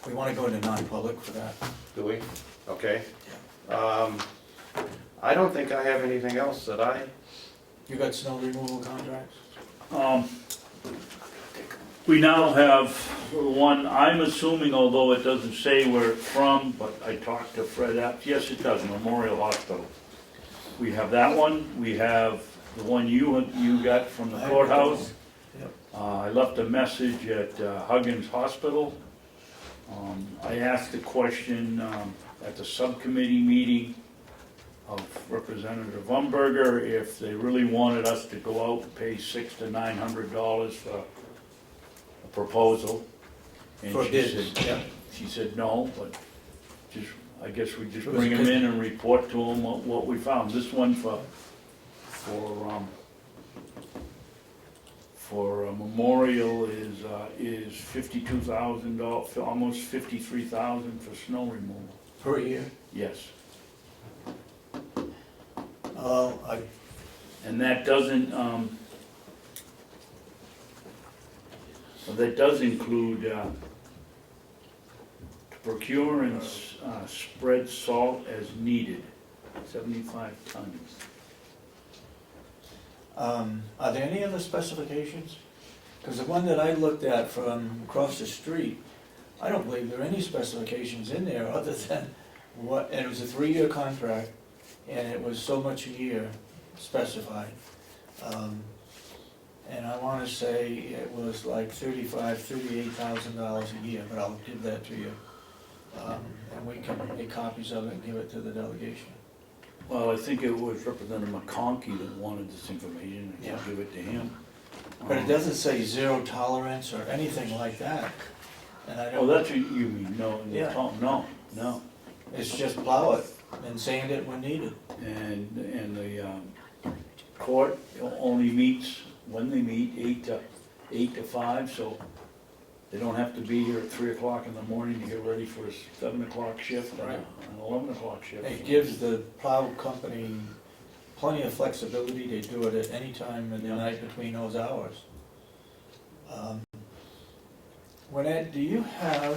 We want to go into non-public for that. do we? Okay. I don't think I have anything else that I, You got snow removal contracts? We now have one, I'm assuming, although it doesn't say where it's from, but I talked to Fred Apps, yes it does, Memorial Hospital. We have that one, we have the one you got from the courthouse. Yep. I left a message at Huggins Hospital. I asked a question at the subcommittee meeting of Representative Umberger if they really wanted us to go out and pay $600 to $900 for a proposal. And For she bids, said- yeah. She said no, but just, I guess we just It was bring them good. in and report to them what we found. This one for Memorial is $52,000, almost $53,000 for snow removal. Per year? Yes. I, And that doesn't, that does include to procure and spread salt as needed, 75 tons. Are there any other specifications? Because the one that I looked at from across the street, I don't believe there are any specifications in there other than what, and it was a 3-year contract, and it was so much a year specified. And I want to say it was like $38,000 a year, but I'll give that to you. And we can make copies of it and give it to the delegation. Well, I think it was Representative McConkey that wanted this information, I Yeah. can give it to him. But it doesn't say zero tolerance or anything like that. And I Oh, don't, that's what you mean, no, Yeah. no. it's just plow it and sand it when needed. And the court only meets, when they meet, 8 to 5, so they don't have to be here at 3 o'clock in the morning to get ready for a 7 o'clock shift or Right. an 11 o'clock shift. It gives the plow company plenty of flexibility to do it at any time of the night between those hours. Lynette, do you have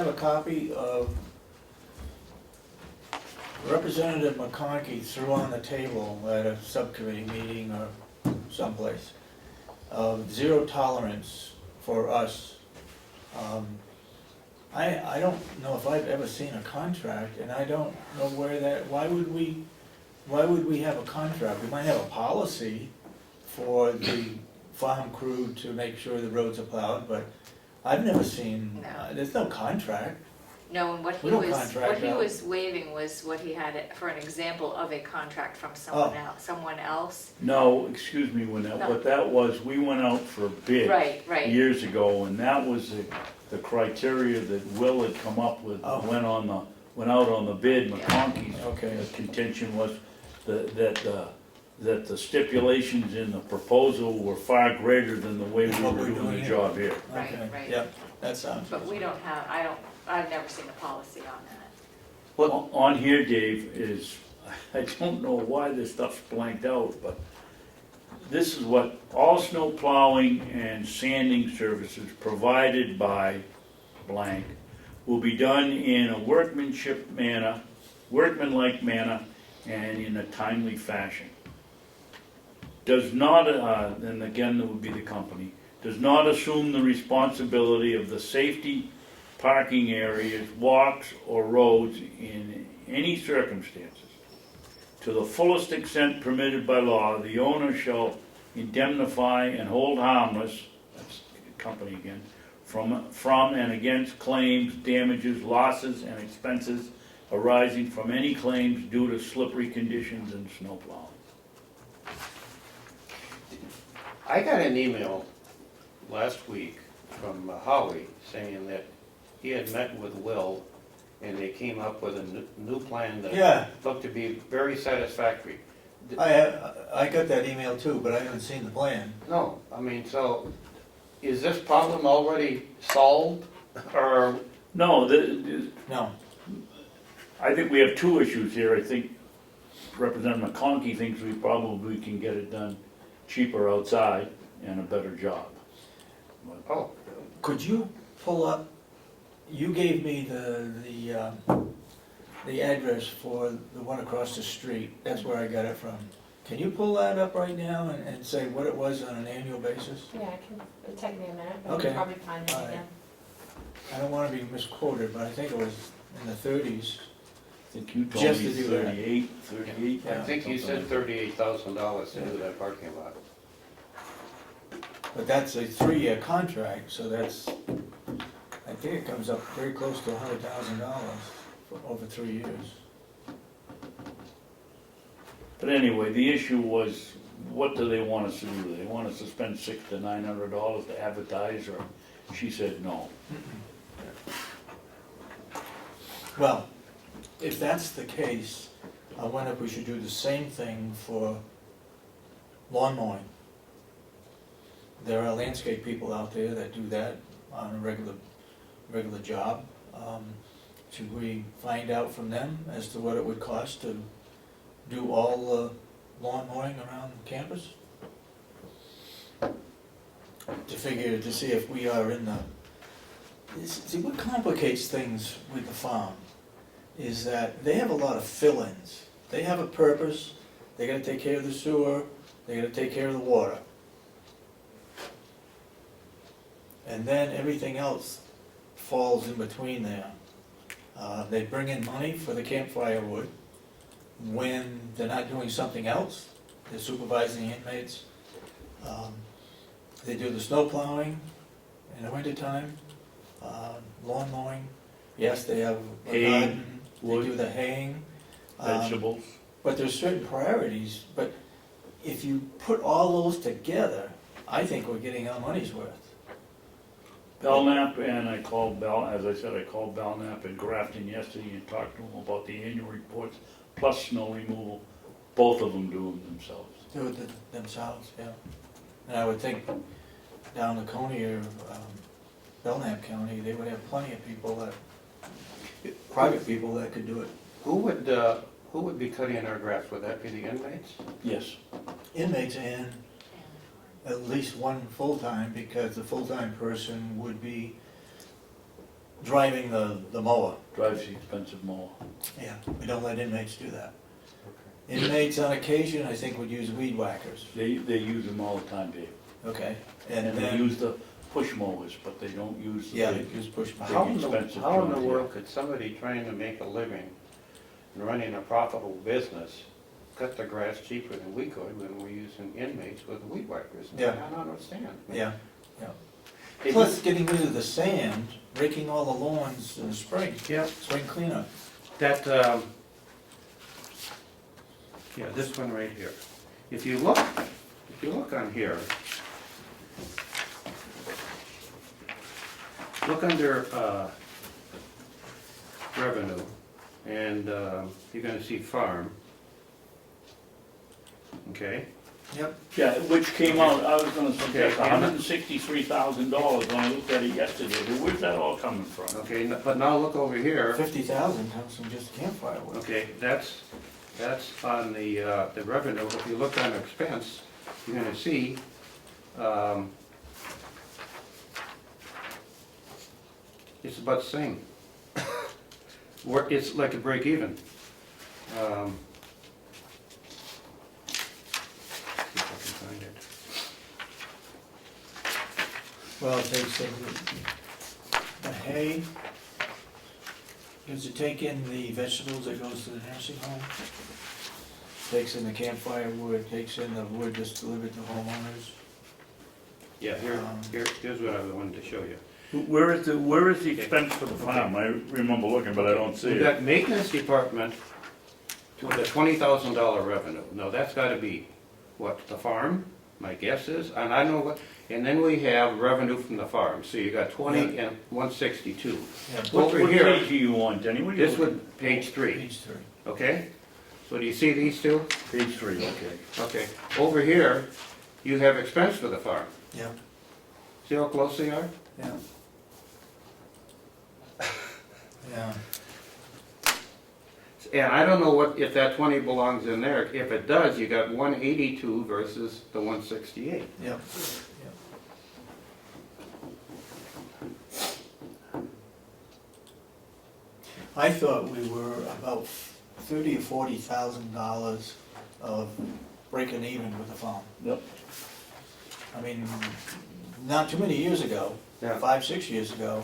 a copy of Representative McConkey threw on the table at a subcommittee meeting or someplace, zero tolerance for us? I don't know if I've ever seen a contract, and I don't know where that, why would we have a contract? We might have a policy for the farm crew to make sure the roads are plowed, but I've never seen, No. there's no contract. No, and what he We don't was, contract what he out. was waiving was what he had for an example of a contract from someone else. No, excuse me, No. what that was, we went out for bid. Right, right. Years ago, and that was the criteria that Will had come up with, Oh. went out on the bid. McConkey's Okay. contention was that the stipulations in the proposal were far greater than the way we What were we're doing doing the here. job here. Right, Okay, right. Yep, that sounds. But we don't have, I've never seen a policy on that. Well, on here, Dave, is, I don't know why this stuff's blanked out, but this is what, all snow plowing and sanding services provided by blank will be done in a workmanship manner, workmanlike manner, and in a timely fashion. Does not, and again, that would be the company, does not assume the responsibility of the safety, parking areas, walks, or roads in any circumstances. To the fullest extent permitted by law, the owner shall indemnify and hold harmless, that's the company again, from and against claims, damages, losses, and expenses arising from any claims due to slippery conditions and snow plowing. I got an email last week from Howie saying that he had met with Will and they came up with a new plan that Yeah, looked to be very satisfactory. I got that email too, but I haven't seen the plan. No, I mean, so is this problem already solved or? No, No, I think we have two issues here. I think Representative McConkey thinks we probably can get it done cheaper outside and a better job. Oh, could you pull up, you gave me the address for the one across the street, that's where I got it from. Can you pull that up right now and say what it was on an annual basis? Yeah, it'll take me a minute, but Okay. you'll probably find it All right. again. I don't wanna be misquoted, but I think it was in the 30s. I think you told Just me to do that. 38. I think you said something like $38,000 to do that parking lot. But that's a 3-year contract, so that's, I think it comes up very close to $100,000 for over 3 years. But anyway, the issue was, what do they want us to do? Do they want us to spend $600 to $900 to advertise, or she said no. Well, if that's the case, I wonder if we should do the same thing for lawn mowing. There are landscape people out there that do that on a regular job. Should we find out from them as to what it would cost to do all the lawn mowing around campus? To see if we are in the, see what complicates things with the farm is that they have a lot of fill-ins. They have a purpose, they gotta take care of the sewer, they gotta take care of the water. And then everything else falls in between there. They bring in money for the campfire wood. When they're not doing something else, they're supervising the inmates. They do the snow plowing in the wintertime, lawn mowing. Yes, they have a Hay, garden, they wood. do the haying. Vegetables. But there's certain priorities, but if you put all those together, I think we're getting our money's worth. Belknap, and I called as I said, I called Belknap and Grafton yesterday and talked to them about the annual reports, plus snow removal. Both of them do them themselves. Do it themselves, yeah. And I would think down the Coney or Belknap County, they would have plenty of people private people that could do it. Who would be cutting our grass? Would that be the inmates? Yes. Inmates and at least one full-time, because the full-time person would be driving the mower. Drives the expensive mower. Yeah, we don't let inmates do that. Inmates on occasion, I think, would use weed whackers. They use them all the time, Dave. Okay, And and they then, use the push mowers, but they don't use the yeah, they big. use push How bike. in expensive the John Deere. world could somebody trying to make a living and running a profitable business cut the grass cheaper than we could when we're using inmates with weed whackers? Yeah. I don't understand. Yeah, yeah. Hey, Plus, getting rid of the sand, raking all the lawns in the spring, Yeah, spring cleanup. that, yeah, this one right here. If you look on here, look under, revenue, and, you're gonna see farm. Okay? Yep. Yeah, which came out, I was gonna suggest Okay. $163,000 when I looked at it yesterday. But where's that all coming from? Okay, but now look over here. 50,000 comes from just campfire wood. Okay, that's on the revenue. If you look on expense, you're gonna see, it's about the same. It's like a break even. See if I can find it. Well, it takes in the hay. Does it take in the vegetables that goes to the nursing home? Takes in the campfire wood, takes in the wood that's delivered to homeowners. Yeah, here's what I wanted to show you. Where is the expense for the farm? I remember looking, but I don't see We've it. got maintenance department with a $20,000 revenue. Now, that's gotta be, what, the farm, my guess is, and I know what, and then we have revenue from the farm, so you got 20 and 162. Yeah, What Over page here, are you on, Denny? What are you this looking- would, page 3, page 3. okay? So do you see these two? Page 3, okay. Okay, over here, you have expense for the farm. Yeah, See how close they are? yeah. Yeah, And I don't know what, if that 20 belongs in there. If it does, you got 182 versus the 168. yep. I thought we were about $30,000 or $40,000 of breaking even with the farm. Yep. I mean, not too many years ago, Yeah. 5, 6 years ago,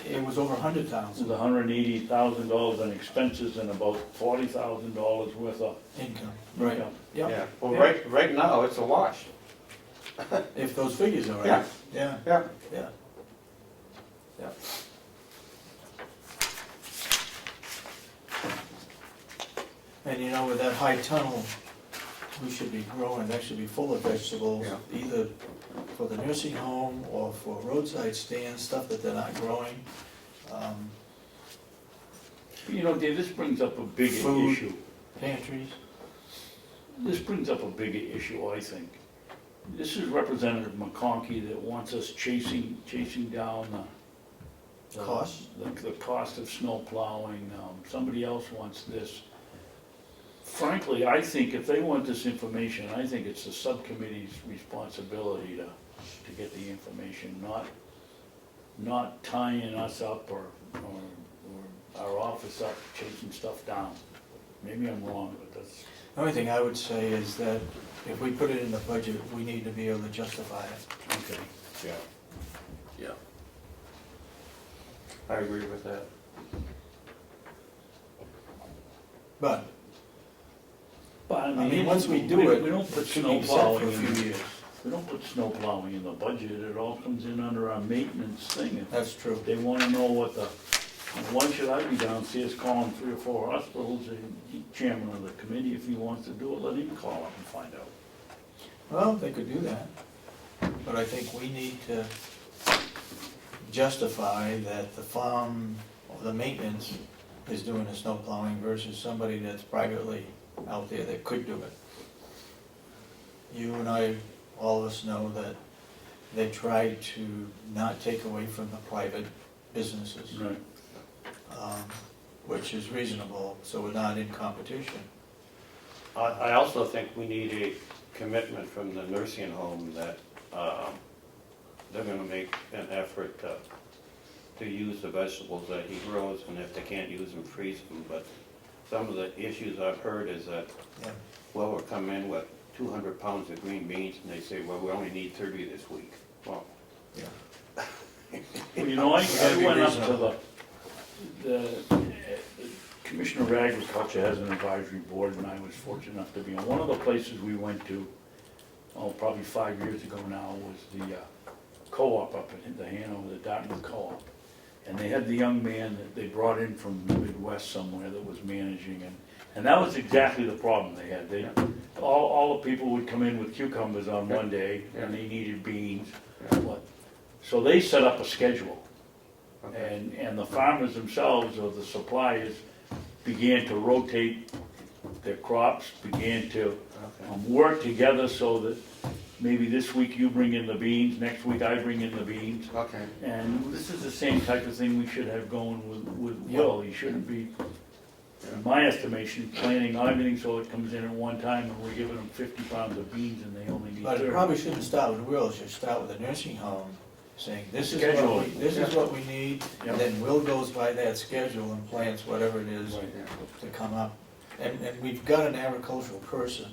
it was over This is $100,000 $180,000 in expenses and about $40,000 worth of income. Right. income. Yep, Yeah, well, Yeah. right now, it's a wash. if those figures are right. Yeah. Yeah, Yeah. yeah. Yeah. And you know, with that high tunnel, we should be growing, that should be full of vegetables, Yeah. either for the nursing home or for roadside stands, stuff that they're not growing. You know, Dave, this brings up a bigger Food. issue. Pantries. This brings up a bigger issue, I think. This is Representative McConkey that wants us chasing down the Costs? The cost of snow plowing. Somebody else wants this. Frankly, I think if they want this information, I think it's the subcommittee's responsibility to get the information, not tying us up or our office up chasing stuff down. Maybe I'm wrong, but that's. The only thing I would say is that if we put it in the budget, we need to be able to justify it. Okay. Yeah. Yeah. I agree with that. But I mean, once we do it, we don't put it should snow be set for plowing a in. few years. We don't put snow plowing in the budget, it all comes in under our maintenance thing. If That's true. they wanna know what why should I be downstairs calling 3 or 4 hospitals, the chairman of the committee, if he wants to do it, let him call up and find out. Well, they could do that, but I think we need to justify that the farm or the maintenance is doing the snow plowing versus somebody that's privately out there that could do it. You and I, all of us know that they try to not take away from the private businesses, Right. which is reasonable, so we're not in competition. I also think we need a commitment from the nursing home that they're gonna make an effort to use the vegetables that he grows, and if they can't use them, freeze them. But some of the issues I've heard is that, Yeah. well, we'll come in with 200 pounds of green beans, and they say, well, we only need 30 this week. Well, Yeah. Well, you know, I gotta be went up to reasonable. the Commissioner of Agriculture has an advisory board, and I was fortunate enough to be on. One of the places we went to, probably 5 years ago now, was the co-op up in the Hanover, the Dartmouth Co-op. And they had the young man that they brought in from the Midwest somewhere that was managing, and that was exactly the problem they had. All the people would come in with cucumbers on one day, and they needed beans. So they set up a schedule. okay. And the farmers themselves, or the suppliers, began to rotate their crops, began to Okay. work together so that maybe this week you bring in the beans, next week I bring in the beans. Okay. And this is the same type of thing we should have going with Will. He shouldn't be in my estimation, planning everything so it comes in at one time, and we're giving them 50 pounds of beans and they only need But 30. it probably shouldn't start with Will, it should start with the nursing home, saying, this is what Schedule. we, this is what we need. Yeah. And then Will goes by that schedule and plans whatever it is Right. to come up. And we've got an agricultural person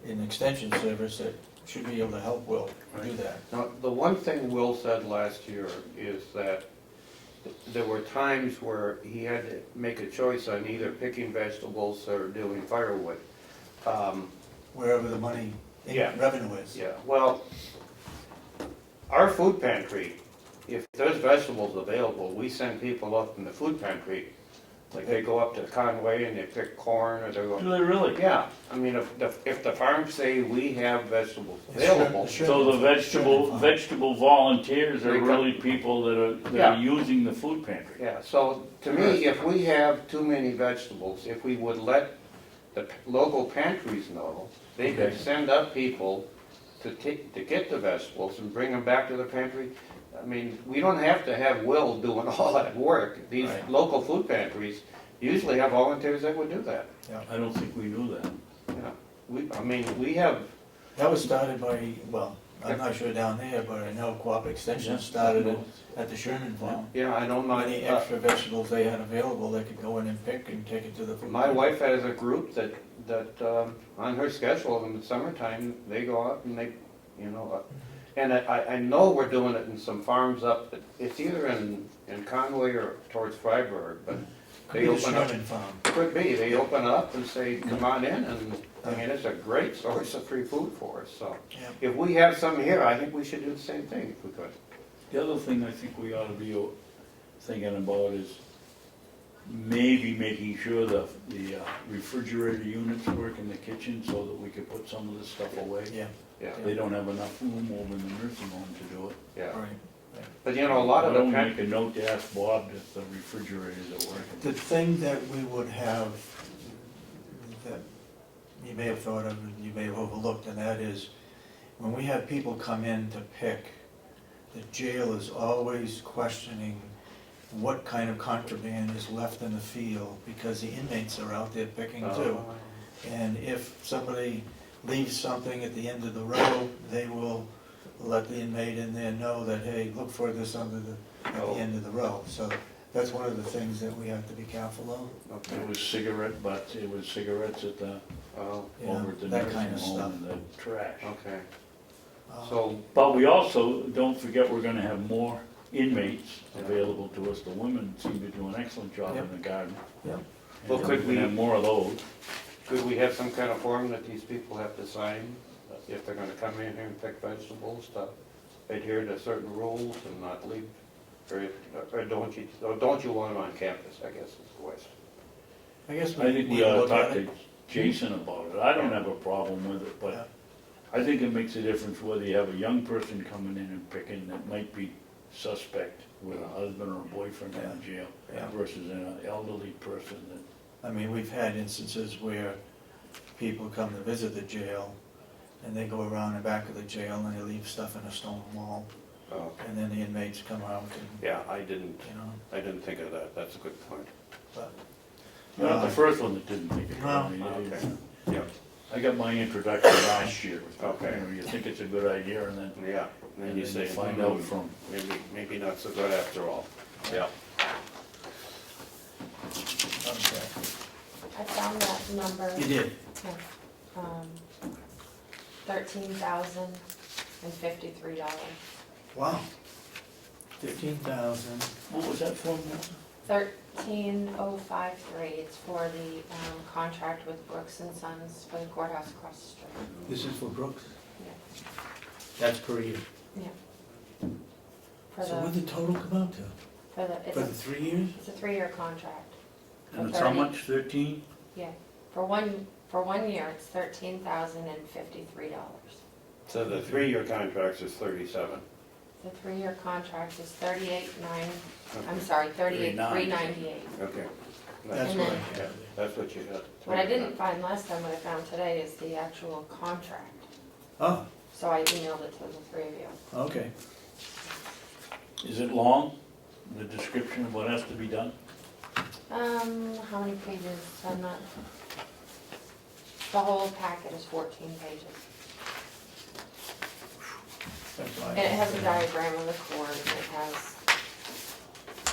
in extension service that should be able to help Will do that. Now, the one thing Will said last year is that there were times where he had to make a choice on either picking vegetables or doing firewood. Wherever the money, Yeah. revenue is. Yeah, well, our food pantry, if there's vegetables available, we send people up in the food pantry. Like they go up to Conway and they pick corn or they go. Do they really? Yeah, I mean, if the farms say we have vegetables available, So the vegetable volunteers are They come- really people that Yeah. are using the food pantry. yeah, so to me, if we have too many vegetables, if we would let the local pantries know, they could Okay. send up people to get the vegetables and bring them back to the pantry. I mean, we don't have to have Will doing all that work. These Right. local food pantries usually have volunteers that would do that. I don't think we knew that. We have, That was started by, well, I'm not sure down there, but I know Co-op Extension started it at the Sherman Farm. yeah, I don't know. Any extra vegetables they had available, they could go in and pick and take it to the food. My bank. wife has a group that on her schedule in the summertime, they go out and they, and I know we're doing it in some farms up, it's either in Conway or towards Freiburg, but Could they be the open up. Sherman Farm. Could be, they open up and say, come on in, and, I mean, it's a great source of free food for us, so. Yeah. If we have some here, I think we should do the same thing if we could. The other thing I think we ought to be thinking about is maybe making sure the refrigerator units work in the kitchen so that we could put some of this stuff away. Yeah, Yeah, They don't have enough room over in the nursing home to do it. yeah. right. But a lot of Why the don't we make pantries, a note to ask Bob if the refrigerators are working? The thing that we would have, that you may have thought of and you may have overlooked, and that is, when we have people come in to pick, the jail is always questioning what kind of contraband is left in the field, because the inmates are out there picking too. And if somebody leaves something at the end of the row, they will let the inmate in there know that, hey, look for this at the end of the row. So that's one of the things that we have to be careful of. It was cigarette butts, it was cigarettes at the, Oh, Yeah, over at the that nursing kind of home stuff. and the trash. okay, Um, so, But we also, don't forget, we're gonna have more inmates available to us. The women seem to do an excellent job in the garden. Yeah. Well, And could we're gonna we- have more of those. could we have some kind of form that these people have to sign if they're gonna come in here and pick vegetables, to adhere to certain rules and not leave? Or don't you want them on campus, I guess is the question. I guess I think we need ought to look talk at to it. Jason about it. I don't have a problem with it, Yeah. but I think it makes a difference whether you have a young person coming in and picking that might be suspect with a husband or a boyfriend in jail Yeah. versus an elderly person that, I mean, we've had instances where people come to visit the jail, and they go around the back of the jail and they leave stuff in a stone wall, Oh, and then the inmates come out and, yeah, I didn't you know, think of that, that's a good point. but. you're not the first one that didn't think it. No. I mean, Okay. Yeah, I got my introduction last year. Okay. You know, you think it's a good idea and then, yeah, and then you say, find out from, maybe not so good after all. Yeah. Okay. I found that number. You did? $13,053. Wow. 15,000. what was that for, Melissa? 13053, it's for the contract with Brooks and Sons for the courthouse across the street. This is for Brooks? Yeah. That's per year. For So what the, did the total come out to? for the, For the 3 years? it's a 3-year contract. And it's how much, 13? Yeah, for one year, it's $13,053. So the 3-year contract is 37. The 3-year contract is $38,398. Okay. That's And what I then- had. That's what you had. What I didn't find last time, what I found today is the actual contract. Oh, So I emailed it to the 3 of you. okay. Is it long, the description of what has to be done? How many pages? I'm not, the whole packet is 14 pages. That's why. And it has a diagram of the cord, and it has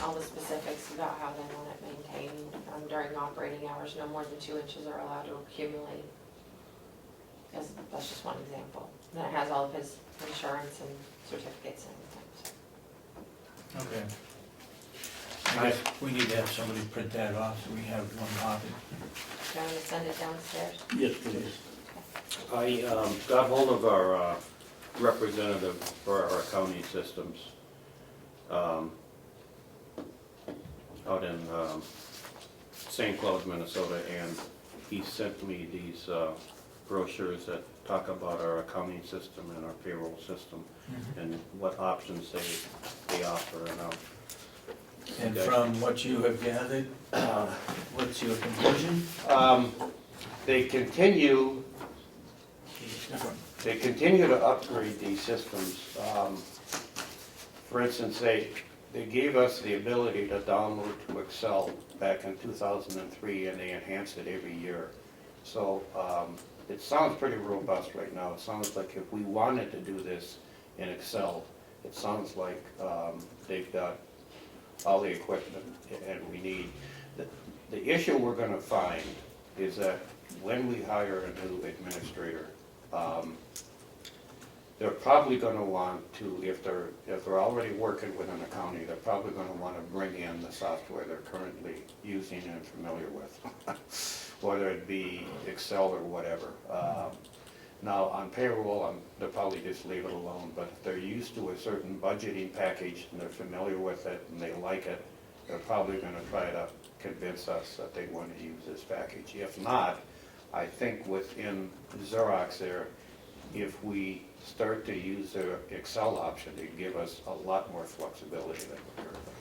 all the specifics about how they want it maintained. During operating hours, no more than 2 inches are allowed to accumulate. That's just one example. And it has all of his insurance and certificates and everything. Okay. I guess we need to have somebody print that off, so we have one copy. Do you want me to send it downstairs? Yes, please. I got hold of our representative for our county systems out in St. Cloud, Minnesota, and he sent me these brochures that talk about our accounting system and our payroll system and what options they offer. And from what you have gathered, what's your conclusion? They continue It's different. They continue to upgrade these systems. For instance, they gave us the ability to download to Excel back in 2003, and they enhanced it every year. So it sounds pretty robust right now. It sounds like if we wanted to do this in Excel, it sounds like they've got all the equipment and we need. The issue we're going to find is that when we hire a new administrator, they're probably going to want to, if they're already working within a county, they're probably going to want to bring in the software they're currently using and familiar with, whether it be Excel or whatever. Now on payroll, they'll probably just leave it alone, but if they're used to a certain budgeting package and they're familiar with it and they like it, they're probably going to try to convince us that they want to use this package. If not, I think within Xerox there, if we start to use the Excel option, they give us a lot more flexibility than we currently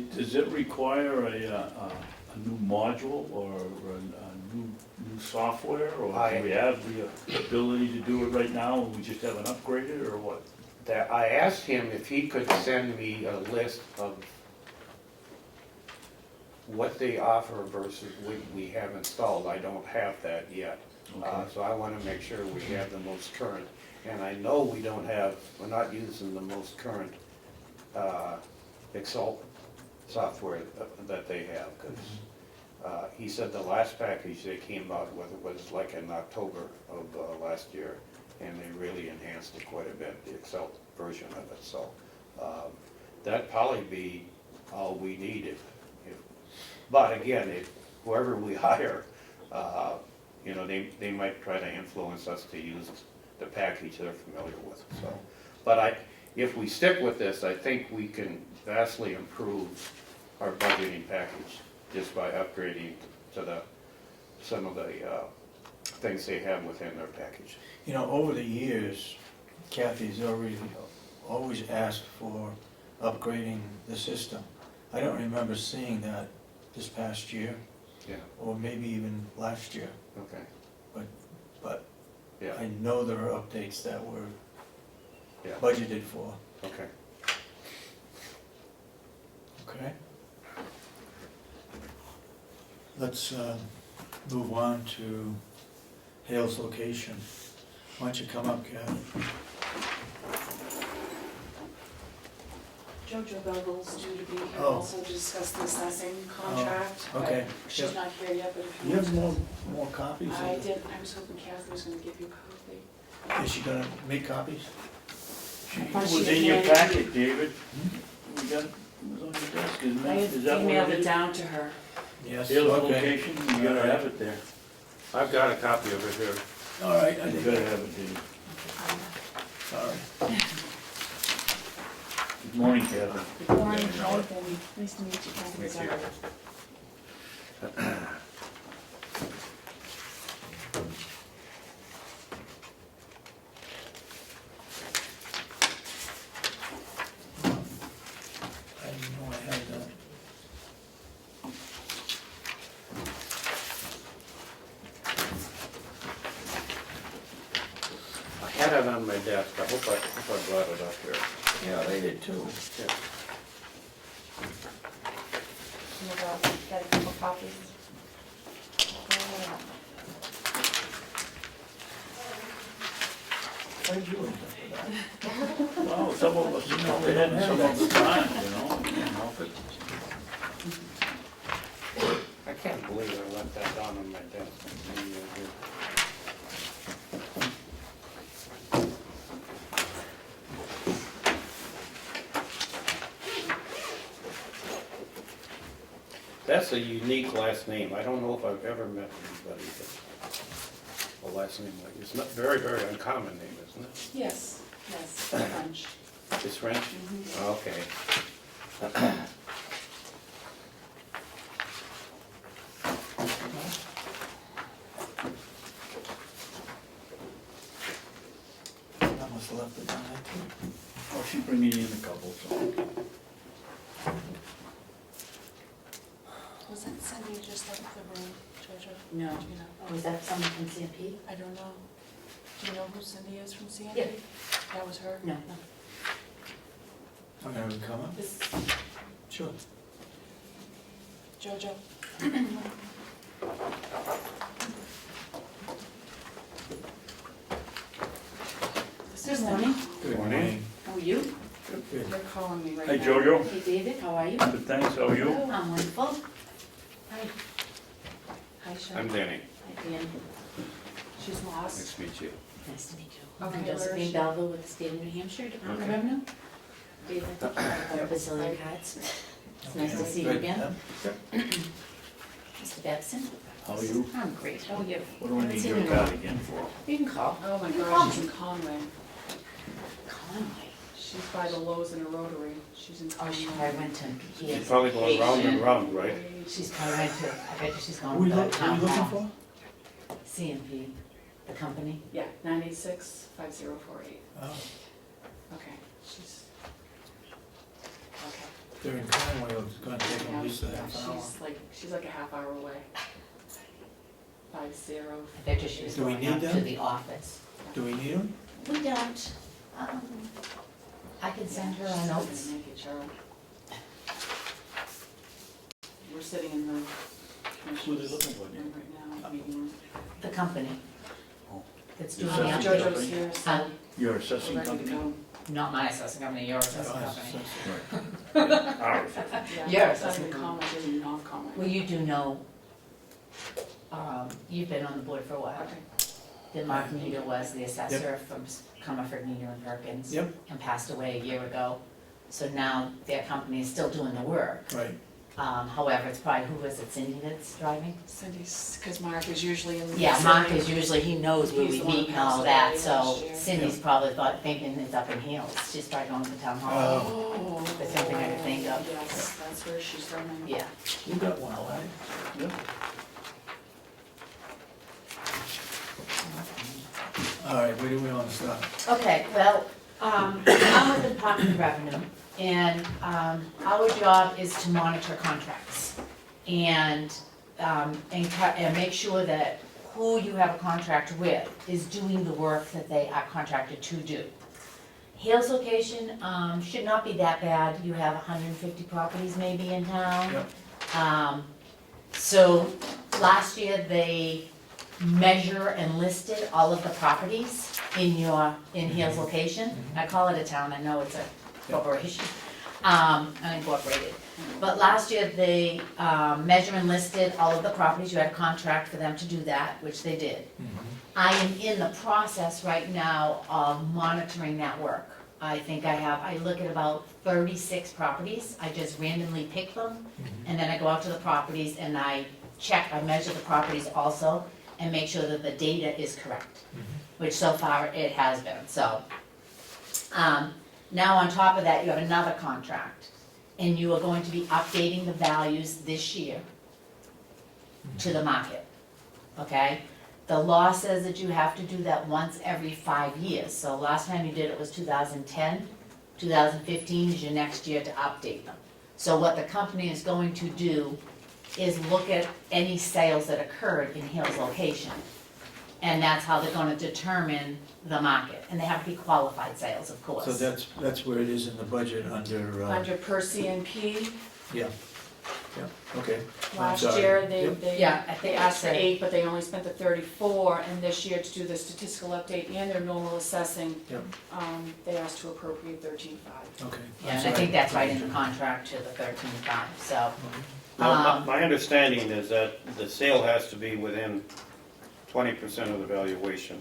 have. Does it require a new module or a new software? Or do we have the ability to do it right now and we just haven't upgraded, or what? I asked him if he could send me a list of what they offer versus what we have installed. I don't have that yet. Okay. So I want to make sure we have the most current. And I know we're not using the most current Excel software that they have, because he said the last package they came out with was like in October of last year, and they really enhanced it quite a bit, the Excel version of it. So that'd probably be all we need. But again, whoever we hire, they might try to influence us to use the package they're familiar with. So, but if we stick with this, I think we can vastly improve our budgeting package just by upgrading to some of the things they have within their package. You know, over the years, Kathy's always asked for upgrading the system. I don't remember seeing that this past year, Yeah. or maybe even last year, Okay. but Yeah. I know there are updates that were Yeah. budgeted for, Okay. okay? Let's move on to Hale's location. Why don't you come up, Kathy? Jojo Bevel's due to be here Oh. also to discuss the assessing contract. but okay. She's not here yet, but if Do you have more copies? of I it? did, I was hoping Kathy was gonna give you a copy. Is she gonna make copies? It thought was she in your had handed packet, David. We got, it was on your desk, isn't I it? had Is that what emailed it it is? down to her. Yes, Hale's okay. location, you gotta have it there. I've got a copy of it here. All right, I You think, gotta have it, David. sorry. Good morning, Kathy. Good morning, Jonathan. Nice to meet you, Kathy. Meet you. I didn't know I had that. I had it on my desk. I hope I brought it up here. Yeah, they did too. Yeah. question about get a couple copies. Why did you look for that? Well, some of us know it and some of us aren't, you know, can't help it. I can't believe I left that down on my desk. Maybe I did. That's a unique last name. I don't know if I've ever met anybody with a last name like this. It's not very, very uncommon name, isn't it? Yes, yes, French. It's French? Mhm. Okay. I must have left it down there too. Oh, she's bringing in a couple, so. Was that Cindy just left the room, Jojo? No. Do you know? Oh, is that someone from CMP? I don't know. Do you know who Cindy is from CND? Yeah. That was her? No. I'm gonna come up. This, Sure. Jojo? Good morning. Good morning. How are you? Good. They're calling me right now. Hey, Jojo. Hey, David, how are you? Good, thanks, how are you? I'm wonderful. Hi. Hi, Sean. I'm Denny. Hi, Dan. She's lost. Nice to meet you. Nice to meet you. Okay, I'm where is Josephine she? Belleville with the State of New Hampshire Department of Okay. Revenue. David, I think you have a bazillion cards. It's nice to see you Good. again. Yeah. Mr. Babson. How are you? I'm great, how are you? What do I need Haven't your seen you in a card while. again for? You can call. Oh my You call God, she's me. in Conway. Conway. She's by the Lowe's in a Rotary. She's in Oh, Conway. she probably went to She's PS. probably going round and round, right? She's probably went to, I bet you she's Who are going you to the look- who are town you looking hall. for? CMP, the company. Yeah, 986-5048. Oh, Okay, she's, okay. they're in Conway, it's gonna take them Yeah, at least a half yeah, hour. she's like a half hour away. 50. I bet you she was Do we going need up to them? the office. Do we need them? We don't. I can send her She's a not notes. gonna make it, Cheryl. We're sitting in the Who are they commissioners looking for, room Jim? right now, meeting room. The company. Oh. That's You doing the said update. Jojo's here, so Uh, Your we're assessing ready to company? go. Not my assessing company, your assessing Oh, company. Right. Our assessing. Yeah, Your it's not assessment. even Conway, it's in North Conway. Well, you do know, you've been on the board for a while. Okay. That Mark Nieder was the assessor from Comerford, Nieder and Perkins. Yep. And passed away a year ago. So now their company is still doing the work. Right. However, it's probably, who is it, Cindy that's driving? Cindy's, because Mark is usually in the. Yeah, Mark city. is usually, he knows where He's we the one meet who and all passed that, away so last year. Cindy's probably thinking it's up in Heels. She's probably going to the town hall. Oh. That's something I could think of. Yes, that's where she's from. Yeah. You got one, all right? Yep. All right, where do we wanna start? Okay, well, I'm with the Department of Revenue, and our job is to monitor contracts. And make sure that who you have a contract with is doing the work that they are contracted to do. Hales location should not be that bad. You have 150 properties maybe in town. Yep. So last year, they measure and listed all of the properties in Hales location. I call it a town, I know it's a corporation, unincorporated. But last year, they measured and listed all of the properties. You had a contract for them to do that, which they did. I am in the process right now of monitoring that work. I think I look at about 36 properties. I just randomly pick them, and then I go out to the properties and I measure the properties also, and make sure that the data is correct, which so far it has been, so. Now on top of that, you have another contract, and you are going to be updating the values this year to the market, okay? The law says that you have to do that once every 5 years, so last time you did it was 2010, 2015 is your next year to update them. So what the company is going to do is look at any sales that occurred in Hales location. And that's how they're gonna determine the market, and they have to be qualified sales, of course. So that's where it is in the budget under, Under per CNP, yeah, Yeah, okay. I'm Last sorry. year, Yep. they Yeah, I think asked for that's it. 8, but they only spent the 34, and this year to do the statistical update and their normal assessing, Yep. they asked to appropriate 13.5. Okay. I'm Yeah, and I sorry. think that's right in the contract to the 13.5, so. Okay. Now, my understanding is that the sale has to be within 20% of the valuation.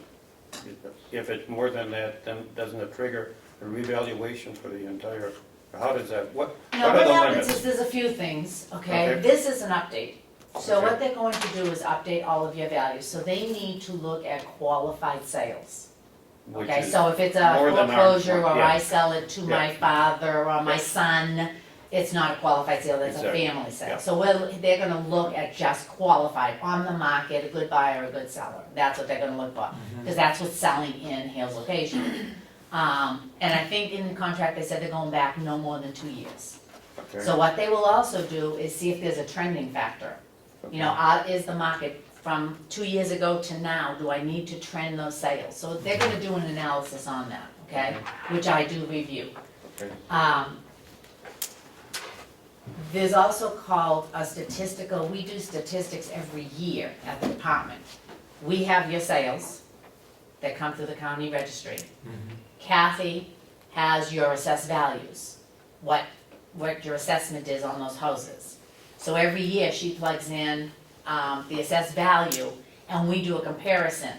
If it's more than that, then doesn't it trigger a revaluation for the entire, how does that, what No, are what the happens limits? is there's a few things, okay? Okay. This is an update. So Okay. what they're going to do is update all of your values, so they need to look at qualified sales. Which Okay, is so if it's a more than our- foreclosure, or yeah. I sell it to my Yeah. father or my Yeah. son, it's not a qualified sale, that's a Exactly. family sale. Yeah. So they're gonna look at just qualified, on the market, a good buyer, a good seller, that's what they're gonna look for. Because that's what's selling in Hales location. And I think in the contract, they said they're going back no more than 2 years. Okay. So what they will also do is see if there's a trending factor. You know, is the market from 2 years ago to now, do I need to trend those sales? So they're gonna do an analysis on that, okay? Which I do review. Okay. There's also called a statistical, we do statistics every year at the department. We have your sales that come through the county registry. Kathy has your assessed values, what your assessment is on those houses. So every year she plugs in the assessed value and we do a comparison,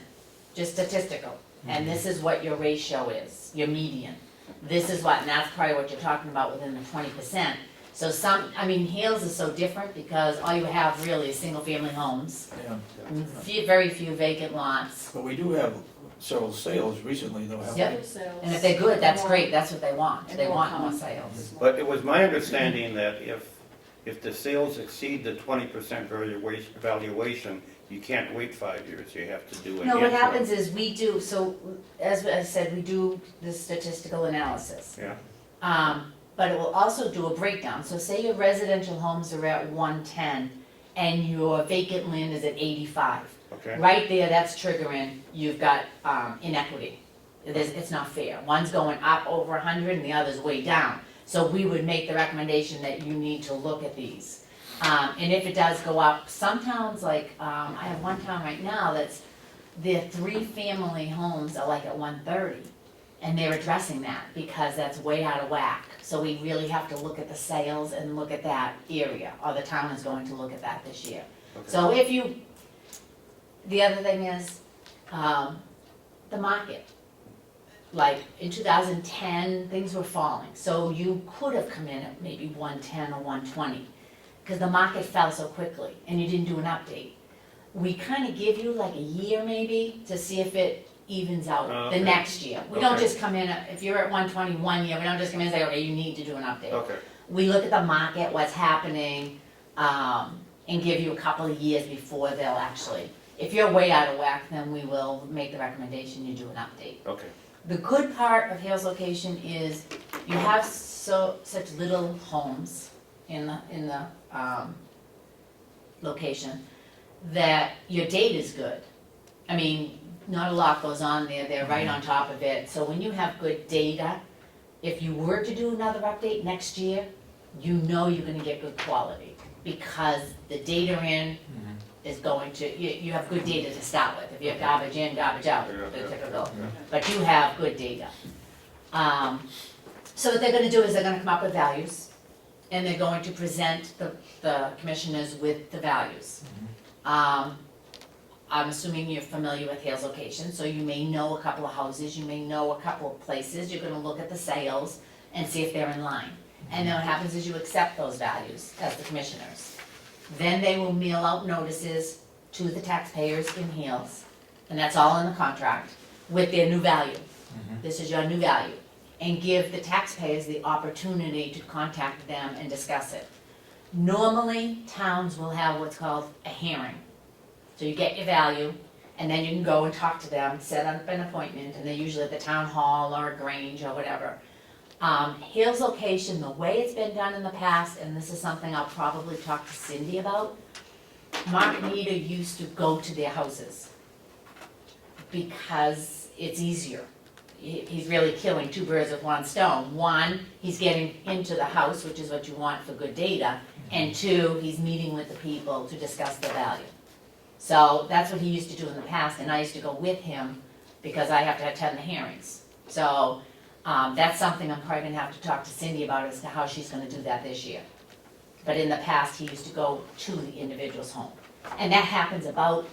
just statistical. And this is what your ratio is, your median. This is what, and that's probably what you're talking about within the 20%. So Hales is so different because all you have really is single-family homes, Yeah, very few vacant lots. but we do have several sales recently though, haven't we? Yep. And if they're good, that's great, that's what they want, And they more want more common. sales. But it was my understanding that if the sales exceed the 20% valuation, you can't wait 5 years, you have to do an No, what interim. happens is we do, so as I said, we do the statistical analysis. Yeah, But it will also do a breakdown, so say your residential homes are at 110 and your vacant land is at 85. okay. Right there, that's triggering, you've got inequity. It's not fair. One's going up over 100 and the other's way down. So we would make the recommendation that you need to look at these. And if it does go up, some towns like, I have one town right now that's, their 3-family homes are like at 130. And they're addressing that because that's way out of whack. So we really have to look at the sales and look at that area, or the town is going to look at that this year. Okay. So the other thing is, the market. Like in 2010, things were falling, so you could have come in at maybe 110 or 120, because the market fell so quickly and you didn't do an update. We kind of give you like a year maybe to see if it evens out the Okay. next year. We don't Okay. just come in, if you're at 120 one year, we don't just come in and say, okay, you need to do an update. Okay, We look at the market, what's happening, and give you a couple of years before they'll actually, if you're way out of whack, then we will make the recommendation you do an update. okay. The good part of Hales location is you have such little homes in the location that your data is good. I mean, not a lot goes on there, they're right on top of it. So when you have good data, if you were to do another update next year, you know you're gonna get good quality because the data in is going to, you have good data to start with. If you have garbage in, garbage out, Yeah, the yeah, typical. yeah. But you have good data. So what they're gonna do is they're gonna come up with values, and they're going to present the commissioners with the values. I'm assuming you're familiar with Hales location, so you may know a couple of houses, you may know a couple of places, you're gonna look at the sales and see if they're in line. And then what happens is you accept those values as the commissioners. Then they will mail out notices to the taxpayers in Hales, and that's all in the contract, with their new value. This is your new value. And give the taxpayers the opportunity to contact them and discuss it. Normally, towns will have what's called a hearing. So you get your value, and then you can go and talk to them, set up an appointment, and they're usually at the town hall or a Grange or whatever. Hales location, the way it's been done in the past, and this is something I'll probably talk to Cindy about, Mark Meter used to go to their houses because it's easier. he's really killing two birds with one stone. One, he's getting into the house, which is what you want for good data, and two, he's meeting with the people to discuss the value. So that's what he used to do in the past, and I used to go with him because I have to attend the hearings. So that's something I'm probably gonna have to talk to Cindy about as to how she's gonna do that this year. But in the past, he used to go to the individual's home. And that happens about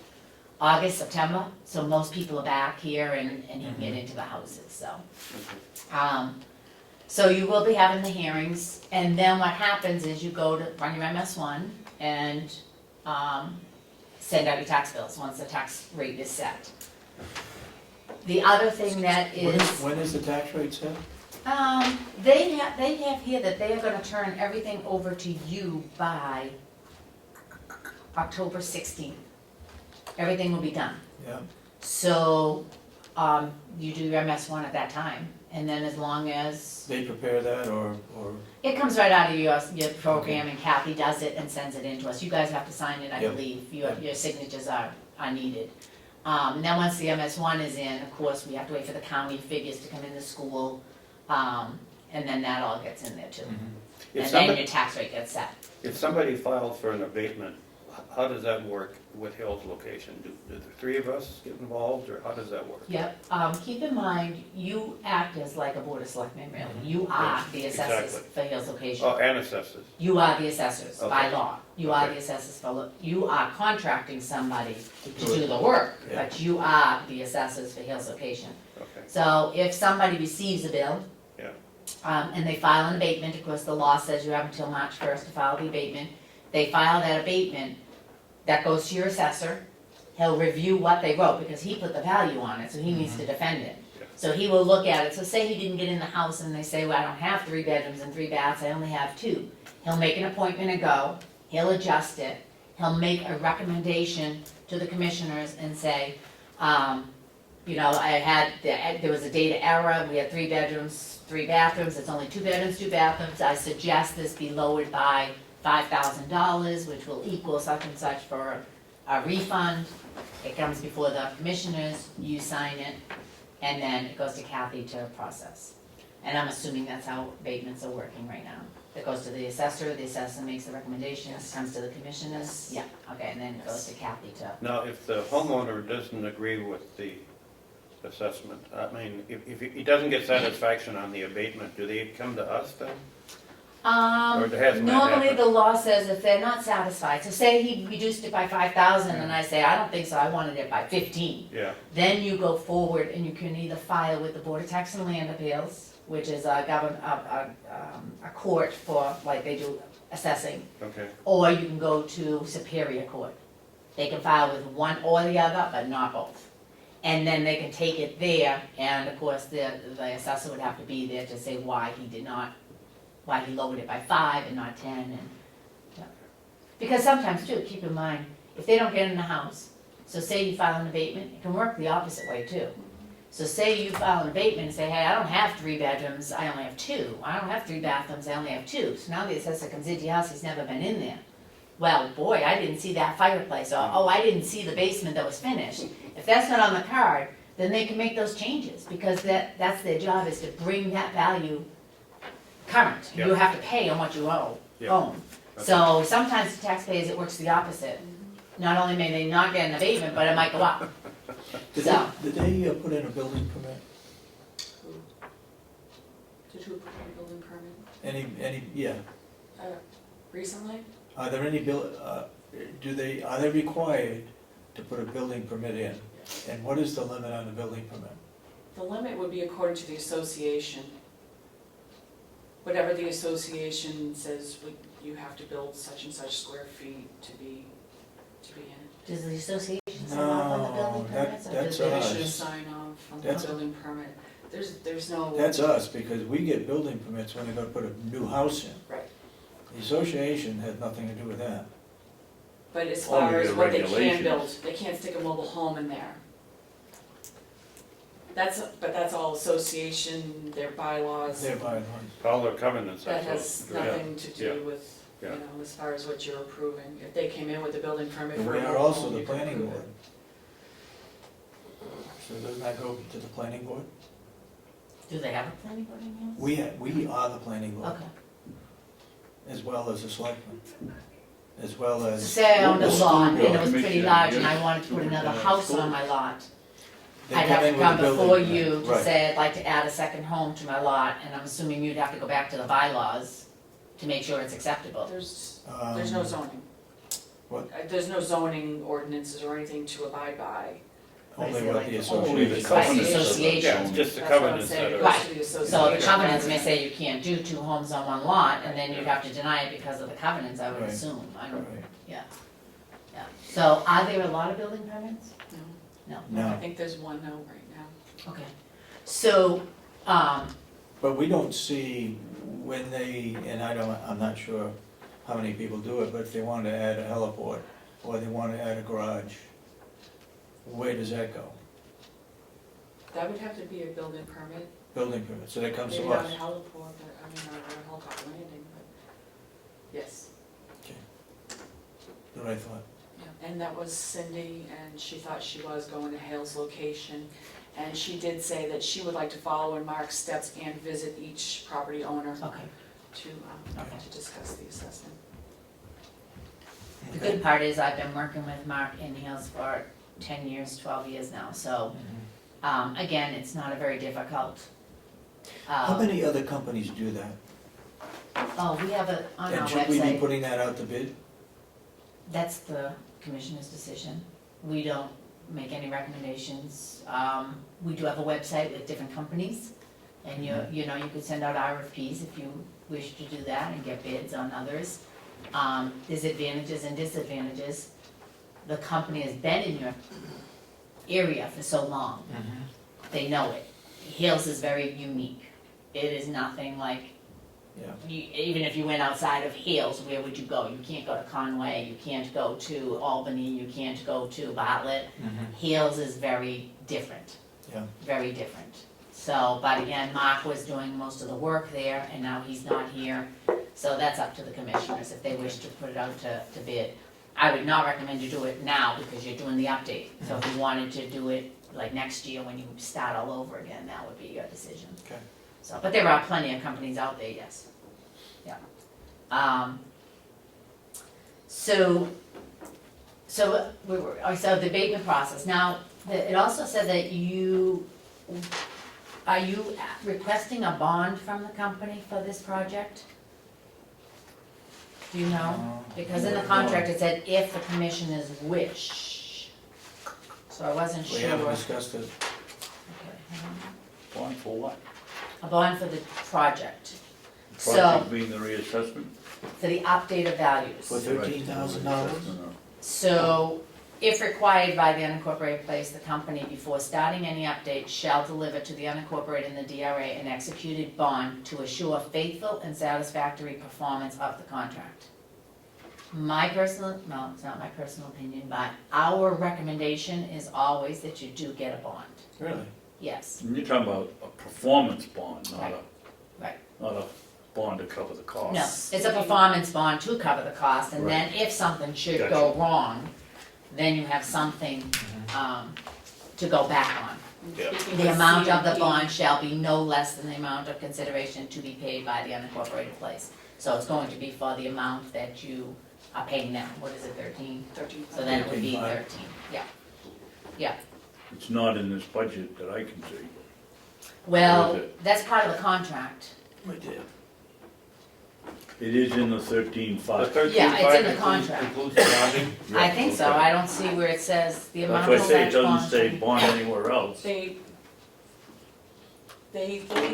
August, September, so most people are back here and he can get into the houses, so. So you will be having the hearings, and then what happens is you go to run your MS1 and send out your tax bills once the tax rate is set. The other thing that When is the tax rate set? they have here that they are gonna turn everything over to you by October 16th. Everything will be done. Yeah, So, you do your MS1 at that time, and then as long as, they prepare that or, it comes right out of your program, and Kathy does it and sends it in to us. You guys have to sign it, I Yep. believe, your signatures are needed. And then once the MS1 is in, of course, we have to wait for the county figures to come in the school, and then that all gets in there too. If And then somebody, your tax rate gets set. if somebody filed for an abatement, how does that work with Hill's location? Do the three of us get involved, or how does that work? Yep, keep in mind, you act as like a board of selectmen, really. You are the assessors Exactly. for Hill's location. Oh, and assessors. You are the assessors by Okay. law. You are Okay. the assessors you are contracting somebody to do the work, Yeah. but you are the assessors for Hill's location. Okay, So if somebody receives a bill, yeah, and they file an abatement, of course, the law says you have until March 1st to file the abatement. They file that abatement, that goes to your assessor. He'll review what they wrote, because he put the value on it, so he needs to defend it. Yeah. So he will look at it, so say he didn't get in the house and they say, well, I don't have 3 bedrooms and 3 baths, I only have 2. He'll make an appointment and go, he'll adjust it, he'll make a recommendation to the commissioners and say, you know, there was a data error, we had 3 bedrooms, 3 bathrooms, it's only 2 bedrooms, 2 bathrooms, I suggest this be lowered by $5,000, which will equal such and such for a refund. It comes before the commissioners, you sign it, and then it goes to Kathy to process. And I'm assuming that's how abatements are working right now. It goes to the assessor makes the recommendations, comes to the commissioners, yeah, okay, and then it goes to Kathy to. now, if the homeowner doesn't agree with the assessment, I mean, if he doesn't get satisfaction on the abatement, do they come to us then? Or it hasn't Normally happened? the law says if they're not satisfied, so say he reduced it by 5,000 and I say, I don't think so, I wanted it by 15. Yeah, Then you go forward and you can either file with the Board of Tax and Land Appeals, which is a court for, like they do assessing, okay, or you can go to Superior Court. They can file with one or the other, but not both. And then they can take it there, and of course, the assessor would have to be there to say why he lowered it by 5 and not 10, and, yeah. Because sometimes too, keep in mind, if they don't get in the house, so say you file an abatement, it can work the opposite way too. So say you file an abatement and say, hey, I don't have 3 bedrooms, I only have 2. I don't have 3 bathrooms, I only have 2. So now the assessor comes into your house, he's never been in there. Well, boy, I didn't see that fireplace, or, oh, I didn't see the basement that was finished. If that's not on the card, then they can make those changes, because that's their job, is to bring that value current. You Yep. have to pay on what you own. Yep. So sometimes the taxpayers, it works the opposite. Not only may they not get an abatement, but it might go up. did So- they put in a building permit? Did you approve a building permit Yeah, recently? are there any are they required to put a building permit in? And what is the limit on the building permit? The limit would be according to the association. Whatever the association says, you have to build such and such square feet to be in. Does the association sign off on the building No, permits? or that's do they- us. They should sign off on the That's- building permit. There's no. That's us, because we get building permits when they're gonna put a new house in. Right. The association has nothing to do with that. But as Or far you as get what they can regulations. build, they can't stick a mobile home in there. But that's all association, their bylaws. Their bylaws. all their covenants. That I has suppose. Yeah. nothing to yeah, do with, you yeah. know, as far as what you're approving. If they came in with a building permit And for we a are mobile also home, the you can planning approve board. it. So doesn't that go to the planning board? Do they have a planning board in Hills? We are the planning board, Okay. as well as the selectmen, as well as. Say I owned a the school lot and it board. was pretty large and I wanted to put another house on my lot. They I'd come have in to with come a building before permit. you to Right. say I'd like to add a second home to my lot, and I'm assuming you'd have to go back to the bylaws to make sure it's acceptable. There's no zoning. What? There's no zoning ordinances or anything to abide by. Only what the Only the association. covenants of the- association. Yeah, it's just the That's what I'm covenants saying, that it are. goes Right. to the So the association. covenants may say you can't do two homes on one lot, and then you'd have to deny it because of the covenants, I would Right. assume. I don't, Right. yeah. So are there a lot of building permits? No, No. I No, think there's one no right now. Okay. So, but we don't see when they, and I'm not sure how many people do it, but if they want to add a heliport, or they want to add a garage, where does that go? That would have to be a building permit. Building permit, so that comes Maybe to not a us. heliport, but, I mean, or a helicopter landing, but, yes. What I thought. Yeah, and that was Cindy, and she thought she was going to Hale's location. And she did say that she would like to follow in Mark's steps and visit each property owner okay. to discuss the assessment. The good part is I've been working with Mark in Hills for 10 years, 12 years now, so, again, it's not a very difficult. How many other companies do that? Oh, we have it on our And should we be website. putting that out to bid? That's the commissioner's decision. We don't make any recommendations. We do have a website with different companies, and you know, you could send out RFPs if you wish to do that and get bids on others. There's advantages and disadvantages. The company has been in your area for so long, they know it. Hills is very unique. It is nothing like, Yeah. even if you went outside of Hills, where would you go? You can't go to Conway, you can't go to Albany, you can't go to Bartlett. Hills is very different. Yeah. Very different. So, but again, Mark was doing most of the work there, and now he's not here. So that's up to the commissioners if they wish to put it out to bid. I would not recommend you do it now because you're doing the update. So if you wanted to do it like next year when you start all over again, that would be your decision. Okay. So, but there are plenty of companies out there, yes. Yeah. So the abatement process. Now, it also said that are you requesting a bond from the company for this project? Do you know? Because in the contract it said if the commissioners wish. So I wasn't We sure. haven't discussed it. Okay, hang on. Bond for what? A bond for the project, Project being the reassessment? for the update of values. For $13,000? So, if required by the unincorporated place, the company, before starting any update, shall deliver to the unincorporated and the DRA an executed bond to assure faithful and satisfactory performance of the contract. My personal, no, it's not my personal opinion, but our recommendation is always that you do get a bond, Really? yes. And you're talking about a performance bond, not Right. a, Right. not a bond to cover the cost. No, it's a performance bond to cover the cost, and then if something should go Gotcha. wrong, then you have something, to go back on. Yeah. Speaking The with amount of the CMP, bond shall be no less than the amount of consideration to be paid by the unincorporated place. So it's going to be for the amount that you are paying now, what is it, 13? 13. So then it would be 13.5. 13, yeah. Yeah, It's not in this budget that I can see. well, Or is it? that's part of the contract. We did. It is in the The 13.5. 13.5 Yeah, it's in the includes- contract. includes the bonding? I think so, Okay. I don't see where it says the amount That's of why I say it such doesn't bond. say bond anywhere else. They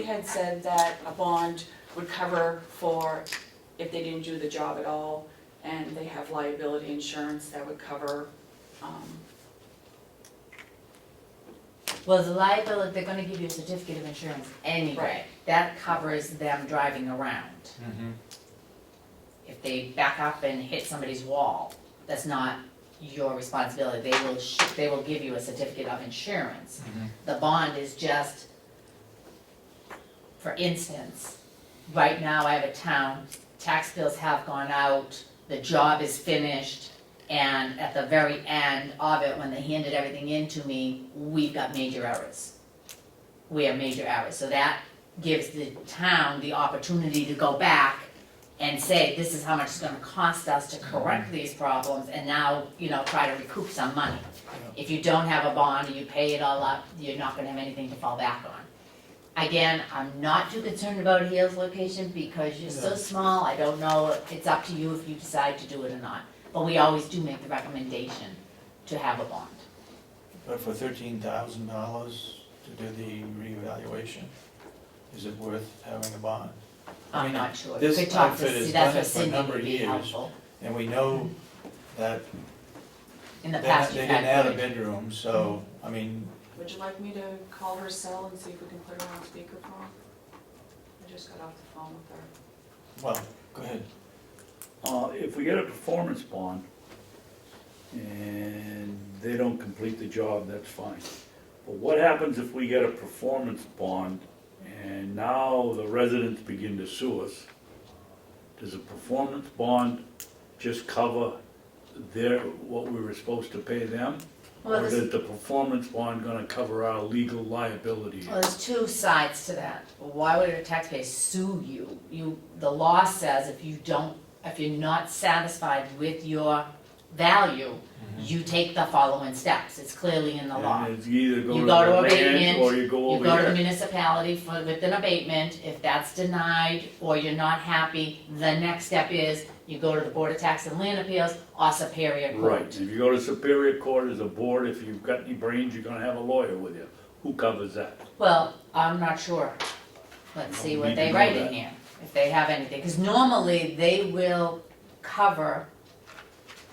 had said that a bond would cover for if they didn't do the job at all, and they have liability insurance that would cover, Well, the liability, they're gonna give you a certificate of insurance anyway. Right. That covers them driving around. If they back up and hit somebody's wall, that's not your responsibility. They will give you a certificate of insurance. The bond is just, for instance, right now I have a town, tax bills have gone out, the job is finished, and at the very end of it, when they handed everything in to me, we've got major errors. We have major errors, so that gives the town the opportunity to go back and say, this is how much it's gonna cost us to correct these problems, and now, try to recoup some money. If you don't have a bond and you pay it all up, you're not gonna have anything to fall back on. Again, I'm not too concerned about Hale's location because you're so small, I don't know, it's up to you if you decide to do it or not. But we always do make the recommendation to have a bond. But for $13,000 to do the reevaluation, is it worth having a bond? I I'm mean, not sure. this Could talk outfit to, has see, that's done where it for a Cindy number would of be years. helpful. And we know that In the they past, they you've didn't had add a good. bedroom, so, I mean, Would you like me to call her cell and see if we can put her on speakerphone? I just got off the phone with her. well, go ahead. If we get a performance bond and they don't complete the job, that's fine. But what happens if we get a performance bond and now the residents begin to sue us? Does a performance bond just cover what we were supposed to pay them? Well, Or this- is the performance bond gonna cover our legal liability? Well, there's two sides to that. Why would a taxpayer sue you? The law says if you're not satisfied with your value, you take the following steps. It's clearly in the law. And it's either You go go to to the land abatement, or you go You over go to the here. municipality with an abatement. If that's denied or you're not happy, the next step is you go to the Board of Tax and Land Appeals or Superior Court. Right, if you go to Superior Court as a board, if you've got any brains, you're gonna have a lawyer with you. Who covers that? Well, I'm not sure. Let's No, see we what need they to know write in that. here, if they have anything, because normally they will cover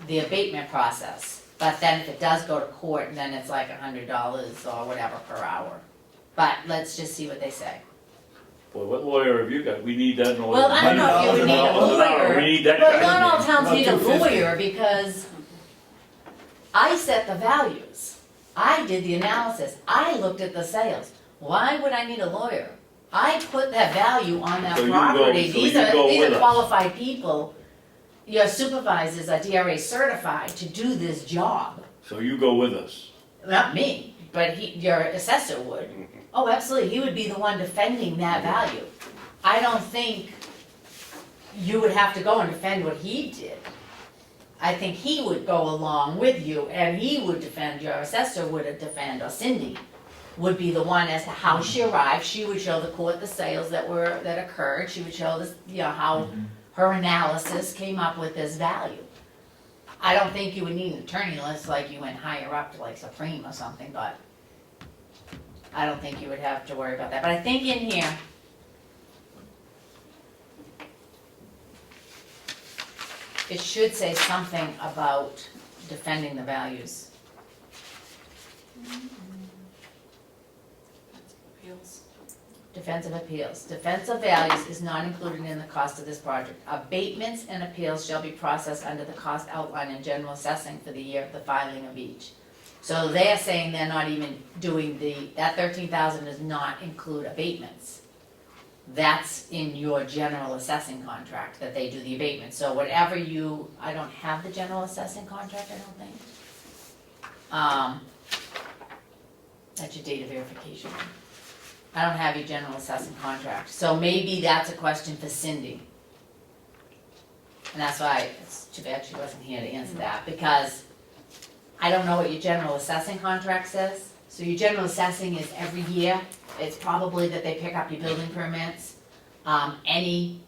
the abatement process. But then if it does go to court, then it's like $100 or whatever per hour. But let's just see what they say. Boy, what lawyer have you got? We need that lawyer. Well, I don't know if you would need a $100 an hour. lawyer. We need that But kind not all of towns About need a 250. lawyer because I set the values. I did the analysis. I looked at the sales. Why would I need a lawyer? I put that value on that So you go- property. so These you go are with us. qualified people. Your supervisors are DRA certified to do this job. So you go with us. Not me, but your assessor would. Oh, absolutely, he would be the one defending that value. I don't think you would have to go and defend what he did. I think he would go along with you and he would defend, your assessor would defend, or Cindy would be the one as to how she arrived. She would show the court the sales that occurred. She would show this, how her analysis came up with this value. I don't think you would need an attorney unless like you went higher up to like Supreme or something, but I don't think you would have to worry about that. But I think in here, it should say something about defending the values. Appeals. Defense of appeals. Defense of values is not included in the cost of this project. Abatements and appeals shall be processed under the cost outlined in general assessing for the year of the filing of each. So they're saying they're not even doing that 13,000 does not include abatements. That's in your general assessing contract, that they do the abatement. So whatever I don't have the general assessing contract, I don't think. That's your data verification. I don't have your general assessing contract, so maybe that's a question for Cindy. And that's why, it's too bad she wasn't here to answer that, because I don't know what your general assessing contract says. So your general assessing is every year, it's probably that they pick up your building permits. Again,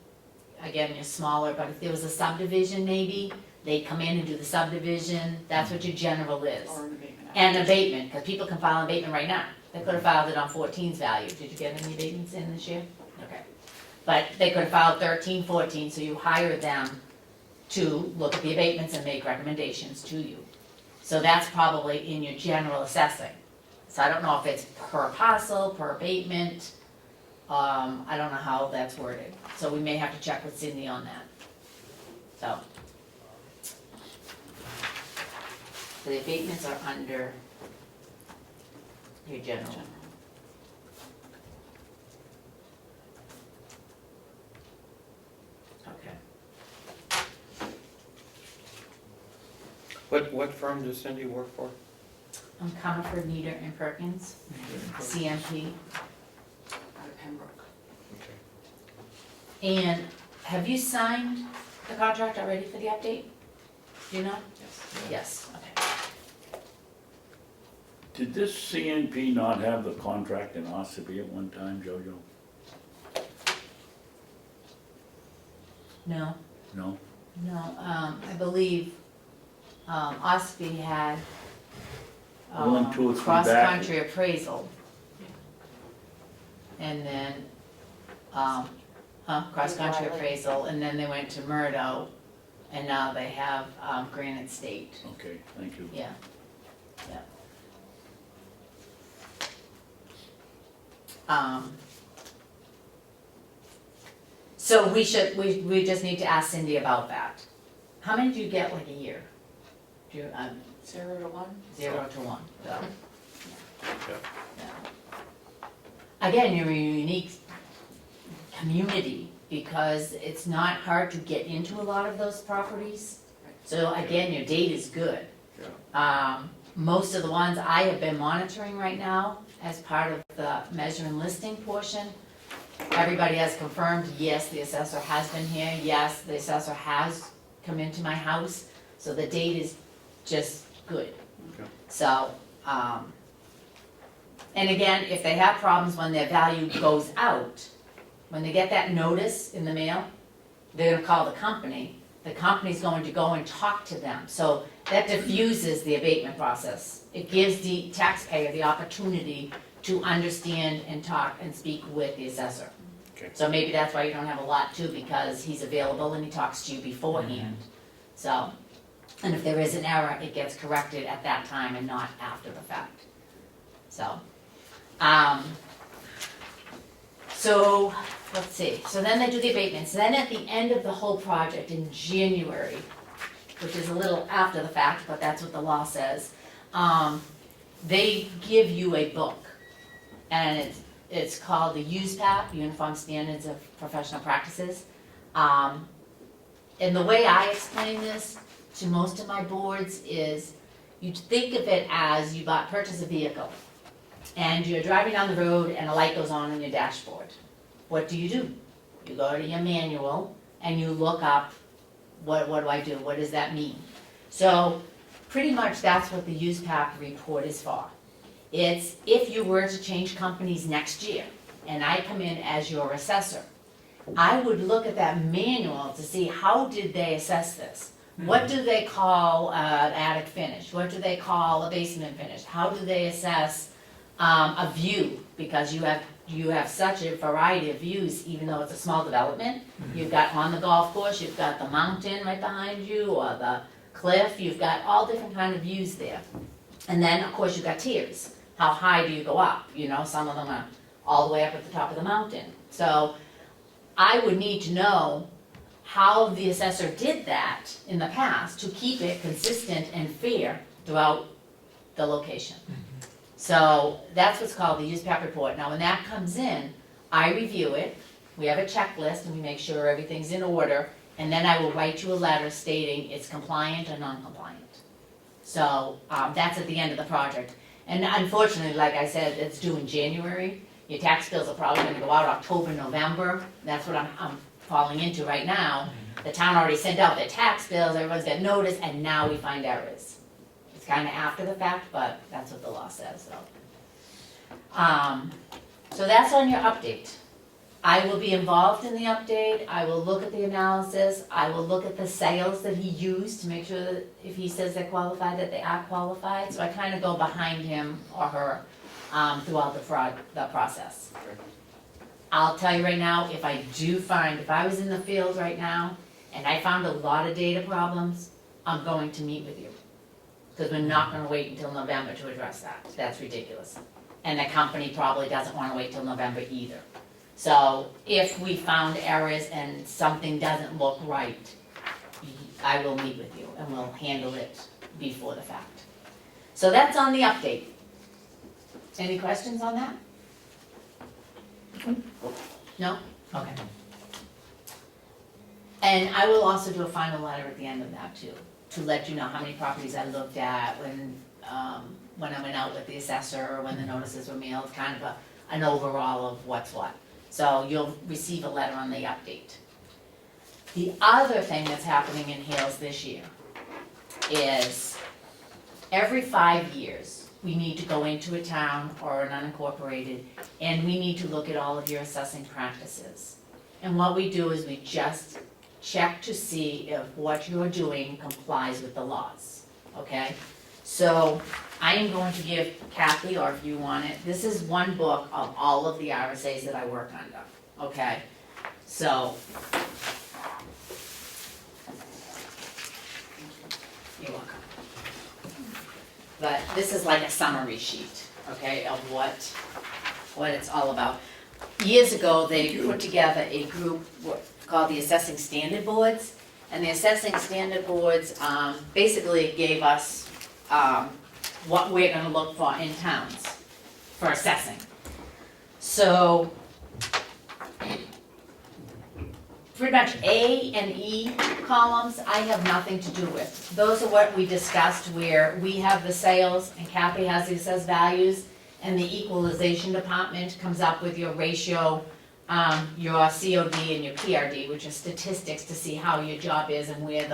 you're smaller, but if there was a subdivision maybe, they come in and do the subdivision, that's what your general is. Or an abatement. And abatement, because people can file an abatement right now. They could have filed it on 14's value. Did you get any abatements in this year? Okay. But they could have filed 13, 14, so you hire them to look at the abatements and make recommendations to you. So that's probably in your general assessing. So I don't know if it's per parcel, per abatement. I don't know how that's worded. So we may have to check with Cindy on that. So the abatements are under your general. Okay. What firm does Cindy work for? I'm Comerford, Nieder, and Perkins, CMP. Out of Pembroke. And have you signed the contract already for the update? Do you know? Yes. Yes, okay. Did this CNP not have the contract in Ossipee at one time, Jojo? No, No? no, I believe, Ossipee had, One, two, or three back. cross-country appraisal. And then, cross-country Wiley. appraisal, and then they went to Murdo, and now they have, Granite State, Okay, thank you. yeah, yeah. So we just need to ask Cindy about that. How many do you get like a year? Do you, 0 to 1? 0 to 1, so. Yeah. Yeah. Again, you're a unique community because it's not hard to get into a lot of those properties. So again, your date is good. Most of the ones I have been monitoring right now as part of the measure and listing portion, everybody has confirmed, yes, the assessor has been here, yes, the assessor has come into my house, so the date is just good. Okay. So, and again, if they have problems when their value goes out, when they get that notice in the mail, they're gonna call the company's going to go and talk to them. So that diffuses the abatement process. It gives the taxpayer the opportunity to understand and talk and speak with the assessor. Okay. So maybe that's why you don't have a lot too, because he's available and he talks to you beforehand. So, and if there is an error, it gets corrected at that time and not after the fact. So, so let's see, so then they do the abatements. Then at the end of the whole project in January, which is a little after the fact, but that's what the law says, they give you a book. And it's called the USPAP, Uniform Standards of Professional Practices. And the way I explain this to most of my boards is, you think of it as you purchase a vehicle, and you're driving down the road and a light goes on your dashboard. What do? You go to your manual and you look up, what do I do? What does that mean? So pretty much that's what the USPAP report is for. It's if you were to change companies next year and I come in as your assessor, I would look at that manual to see how did they assess this? What do they call attic finish? What do they call a basement finish? How do they assess a view? Because you have such a variety of views, even though it's a small development. You've got on the golf course, you've got the mountain right behind you, or the cliff. You've got all different kind of views there. And then, of course, you've got tiers. How high do you go up? You know, some of them are all the way up at the top of the mountain. So I would need to know how the assessor did that in the past to keep it consistent and fair throughout the location. So that's what's called the USPAP report. Now, when that comes in, I review it. We have a checklist and we make sure everything's in order. And then I will write you a letter stating it's compliant or non-compliant. So that's at the end of the project. And unfortunately, like I said, it's due in January. Your tax bills are probably gonna go out October, November. That's what I'm falling into right now. The town already sent out their tax bills, everyone's got notice, and now we find errors. It's kinda after the fact, but that's what the law says, so. So that's on your update. I will be involved in the update, I will look at the analysis, I will look at the sales that he used to make sure that if he says they're qualified, that they are qualified. So I kinda go behind him or her throughout the process. I'll tell you right now, if I was in the field right now and I found a lot of data problems, I'm going to meet with you. Because we're not gonna wait until November to address that, that's ridiculous. And the company probably doesn't wanna wait till November either. So if we found errors and something doesn't look right, I will meet with you and we'll handle it before the fact. So that's on the update. Any questions on that? No? Okay. And I will also do a final letter at the end of that too, to let you know how many properties I looked at when I went out with the assessor, when the notices were mailed, kind of an overall of what's what. So you'll receive a letter on the update. The other thing that's happening in Hales this year is every 5 years, we need to go into a town or an unincorporated, and we need to look at all of your assessing practices. And what we do is we just check to see if what you're doing complies with the laws, okay? So I am going to give Kathy, or if you want it, this is one book of all of the RSAs that I work under, okay? So. You're welcome. But this is like a summary sheet, okay, of what it's all about. Years ago, they put together a group called the Assessing Standard Boards, and the Assessing Standard Boards basically gave us what we're gonna look for in towns for assessing. So, pretty much A and E columns, I have nothing to do with. Those are what we discussed, where we have the sales and Kathy has the assessed values, and the equalization department comes up with your ratio, your COD and your PRD, which are statistics to see how your job is and where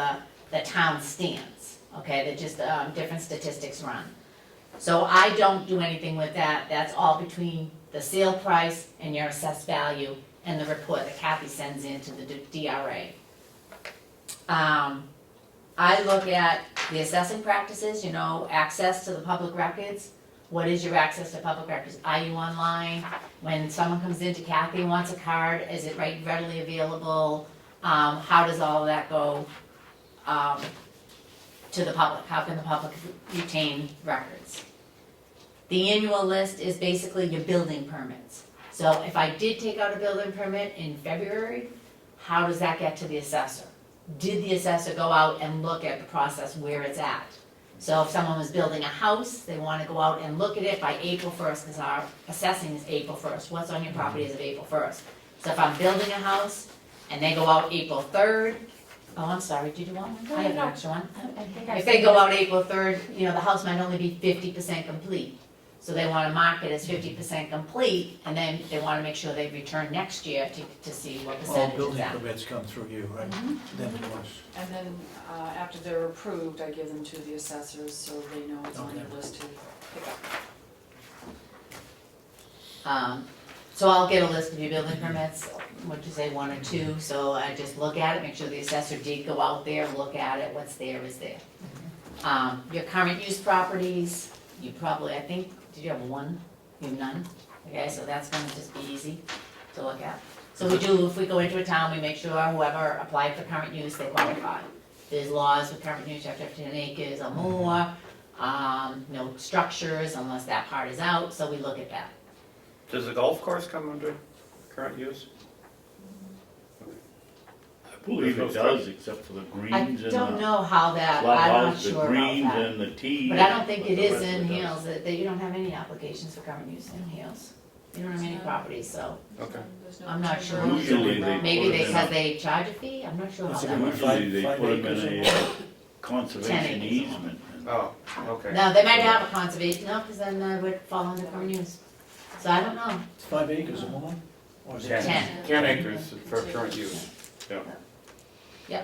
the town stands. Okay, they're just different statistics run. So I don't do anything with that. That's all between the sale price and your assessed value and the report that Kathy sends in to the DRA. I look at the assessing practices, access to the public records. What is your access to public records? Are you online? When someone comes into Kathy and wants a card, is it readily available? How does all of that go to the public? How can the public retain records? The annual list is basically your building permits. So if I did take out a building permit in February, how does that get to the assessor? Did the assessor go out and look at the process where it's at? So if someone was building a house, they want to go out and look at it by April 1st, because our assessing is April 1st. What's on your property is of April 1st. So if I'm building a house and they go out April 3rd, oh, I'm sorry, did you want one? I have an extra one. If they go out April 3rd, the house might only be 50% complete. So they want to mark it as 50% complete, and then they want to make sure they return next year to see what All percentage is building at. permits come through you, right? Then it was. And then, after they're approved, I give them to the assessors so they know it's on their list to pick up. So I'll get a list of your building permits, what you say, 1 or 2, so I just look at it, make sure the assessor did go out there, look at it, what's there is there. Your current use properties, you probably, I think, did you have 1? You have none? Okay, so that's gonna just be easy to look at. So we do, if we go into a town, we make sure whoever applied for current use, they qualify. There's laws with current use, you have to have 10 acres or more, no structures unless that part is out, so we look at that. Does the golf course come under current use? I believe it does, except for the I greens and don't the know how that, I'm not clubhouse, the sure about greens that. and the tees. But I don't think it the is rest of in it does. Hales, that you don't have any applications for current use in Hales. You don't have any properties, so Okay. There's no I'm not sure. Usually they maybe put it in because a- they charge a fee, I'm not sure how That's a that good works. one. Usually they Five put them acres in or a more. conservation 10 acres. easement. Oh, okay. No, they might have a conservation, no, because then it would fall under current use. So I don't know. It's 5 acres or more? Or is it 10. 10 acres for current use, yeah.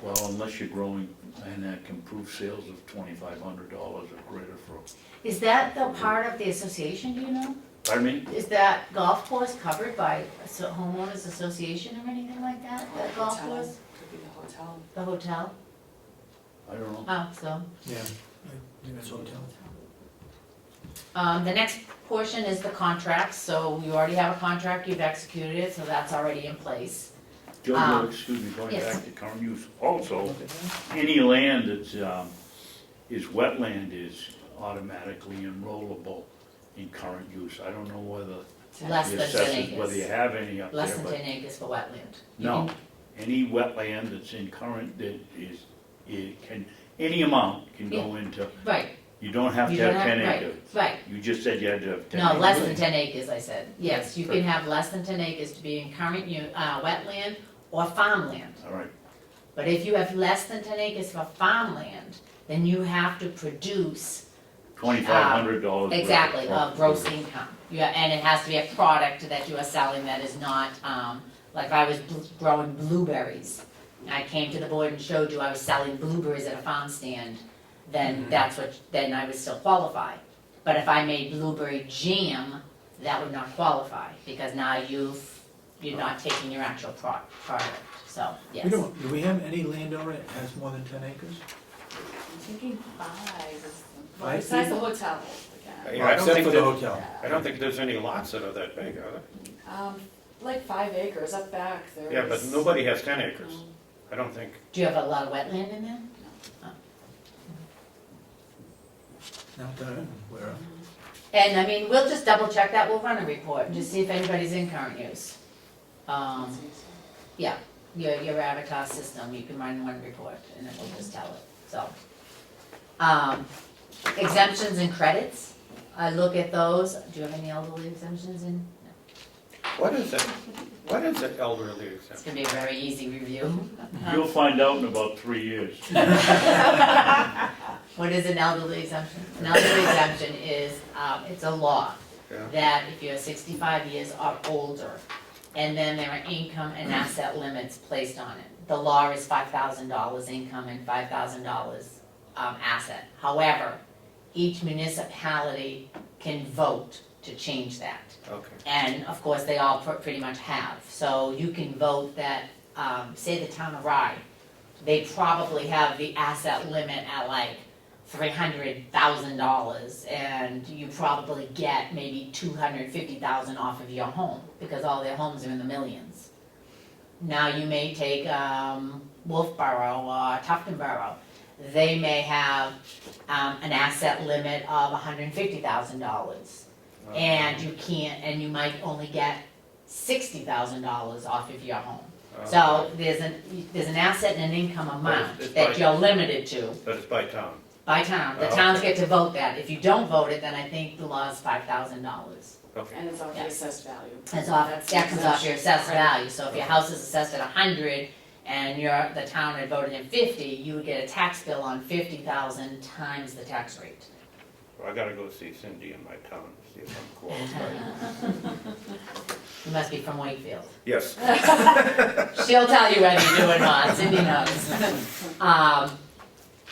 Well, unless you're growing and that can prove sales of $2,500 or greater for, Is that though part of the association, do you know? pardon me? Is that golf course covered by a homeowners association or anything like that, that golf Hotel. course? Could be the hotel. The hotel? I don't know. Oh, so. Yeah, I think it's hotel. The next portion is the contracts, so you already have a contract, you've executed it, so that's already in place. Joe, excuse me, going yes. back to current use, also, any land that's, is wetland is automatically enrollable in current use. I don't know whether Less the than 10 assessors, whether you acres. have any up Less there, than but 10 acres for wetland. You no. can- Any wetland that's in current, that is, it can, any amount can go into, Right, you don't have you to don't have have, 10 right, acres. right. You just said you had to have 10 No, acres. less than 10 acres, I said. Yes, you can have less than 10 acres to be in current wetland or farmland. All right, But if you have less than 10 acres for farmland, then you have to produce $2,500. Exactly, of gross income. Yeah, and it has to be a product that you are selling that is not, like if I was growing blueberries, and I came to the board and showed you I was selling blueberries at a farm stand, then then I would still qualify. But if I made blueberry jam, that would not qualify, because now you're not taking your actual product, so, yes. Do we have any landowner that has more than 10 acres? I'm thinking 5, Five besides the people? hotel, Yeah, I don't Except think for the that- hotel. I don't think there's any lots that are that big, are there? like 5 acres up back there. Yeah, but nobody has 10 acres. I don't think. Do you have a lot of wetland in there? Not that I'm aware of. And I mean, we'll just double check that, we'll run a report, and just see if anybody's in current use. Yeah, your Avatar system, you can run one report, and it will just tell it, so. Exemptions and credits, I look at those, do you have any elderly exemptions in? No. What is it? What is it elderly It's exemption? gonna be a very easy review. You'll find out in about 3 years. What is an elderly exemption? An elderly exemption is, it's a law Yeah. that if you're 65 years or older, and then there are income and asset limits placed on it. The law is $5,000 income and $5,000 asset. However, each municipality can vote to change that. Okay. And of course, they all pretty much have. So you can vote that, say the town of Rye, they probably have the asset limit at like $300,000, and you probably get maybe $250,000 off of your home, because all their homes are in the millions. Now you may take Wolfboro or Tuftonboro, they may have an asset limit of $150,000. And you can't, and you might only get $60,000 off of your home. So there's an asset and an income amount It's that by- you're limited to But it's by town. by town. The Oh, towns okay. get to vote that. If you don't vote it, then I think the law is $5,000. Okay. And it's off the Yeah. assessed value. That's off, That's that comes off your assessed right. value. So if your house is assessed at 100 and the town had voted in 50, you would get a tax bill on 50,000 times the tax rate. Well, I gotta go see Cindy in my town, see if I'm qualified. You must be from Wakefield. Yes. She'll tell you whether you're doing not, Cindy knows.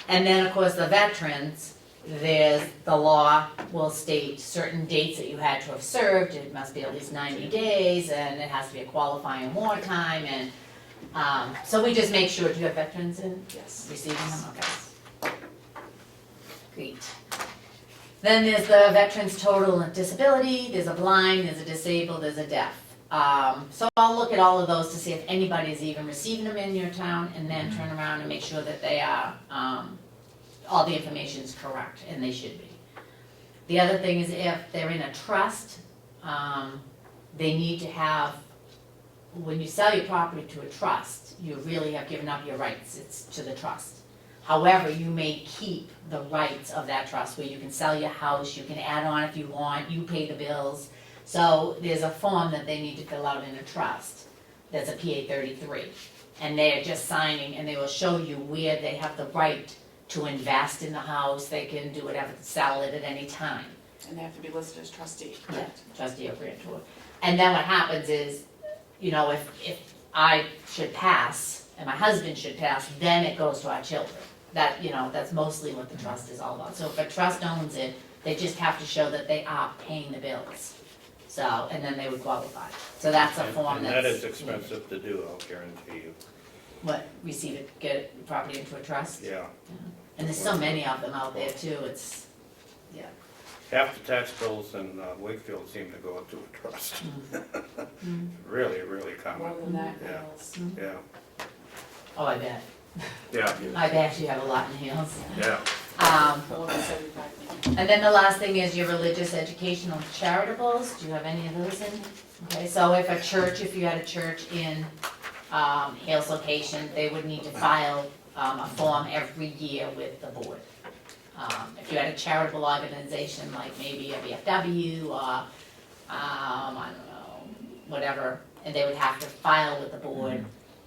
And then, of course, the veterans, there's, the law will state certain dates that you had to have served, it must be at least 90 days, and it has to be a qualifying wartime, and, so we just make sure, do you have veterans in Yes. receiving them? Okay. Great. Then there's the veterans total disability, there's a blind, there's a disabled, there's a deaf. So I'll look at all of those to see if anybody's even receiving them in your town, and then turn around and make sure that they are, all the information is correct, and they should be. The other thing is if they're in a trust, they need to have, when you sell your property to a trust, you really have given up your rights, it's to the trust. However, you may keep the rights of that trust, where you can sell your house, you can add on if you want, you pay the bills. So there's a form that they need to fill out in a trust, that's a PA 33. And they are just signing, and they will show you where they have the right to invest in the house, they can do whatever, sell it at any time. And they have to be listed as trustee, Yeah, correct? trustee or grantor. And then what happens is, you know, if I should pass, and my husband should pass, then it goes to our children. That, you know, that's mostly what the trust is all about. So if a trust owns it, they just have to show that they are paying the bills. So, and then they would qualify. So that's a form And that's. that is expensive to do, I'll guarantee you. What, receive it, get property into a trust? Yeah. And there's so many of them out there too, it's, yeah. Half the tax bills in Wakefield seem to go into a trust. Really, really common. More than that, Yeah. Mills. Yeah. Oh, I bet. Yeah. I bet you have a lot in Hills. Yeah. More than 75. And then the last thing is your religious, educational, charitables. Do you have any of those in? Okay, so if a church, if you had a church in Hales location, they would need to file a form every year with the board. If you had a charitable organization, like maybe a VFW or, I don't know, whatever, and they would have to file with the board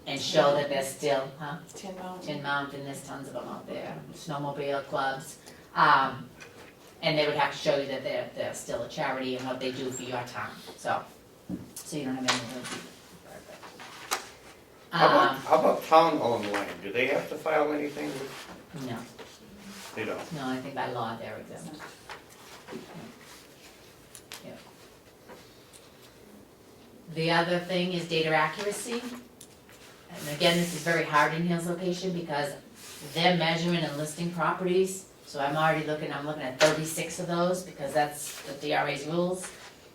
and show that they're still, Tin Mountain. Tin Mountain, there's tons of them out there, snowmobile clubs. And they would have to show you that they're still a charity and what they do for your town, so you don't have anything. How about town-owned land? Do they have to file anything? No, They don't. no, I think by law they're exempt. Yeah. The other thing is data accuracy. And again, this is very hard in Hills location because they're measuring and listing properties. So I'm looking at 36 of those because that's the DRA's rules.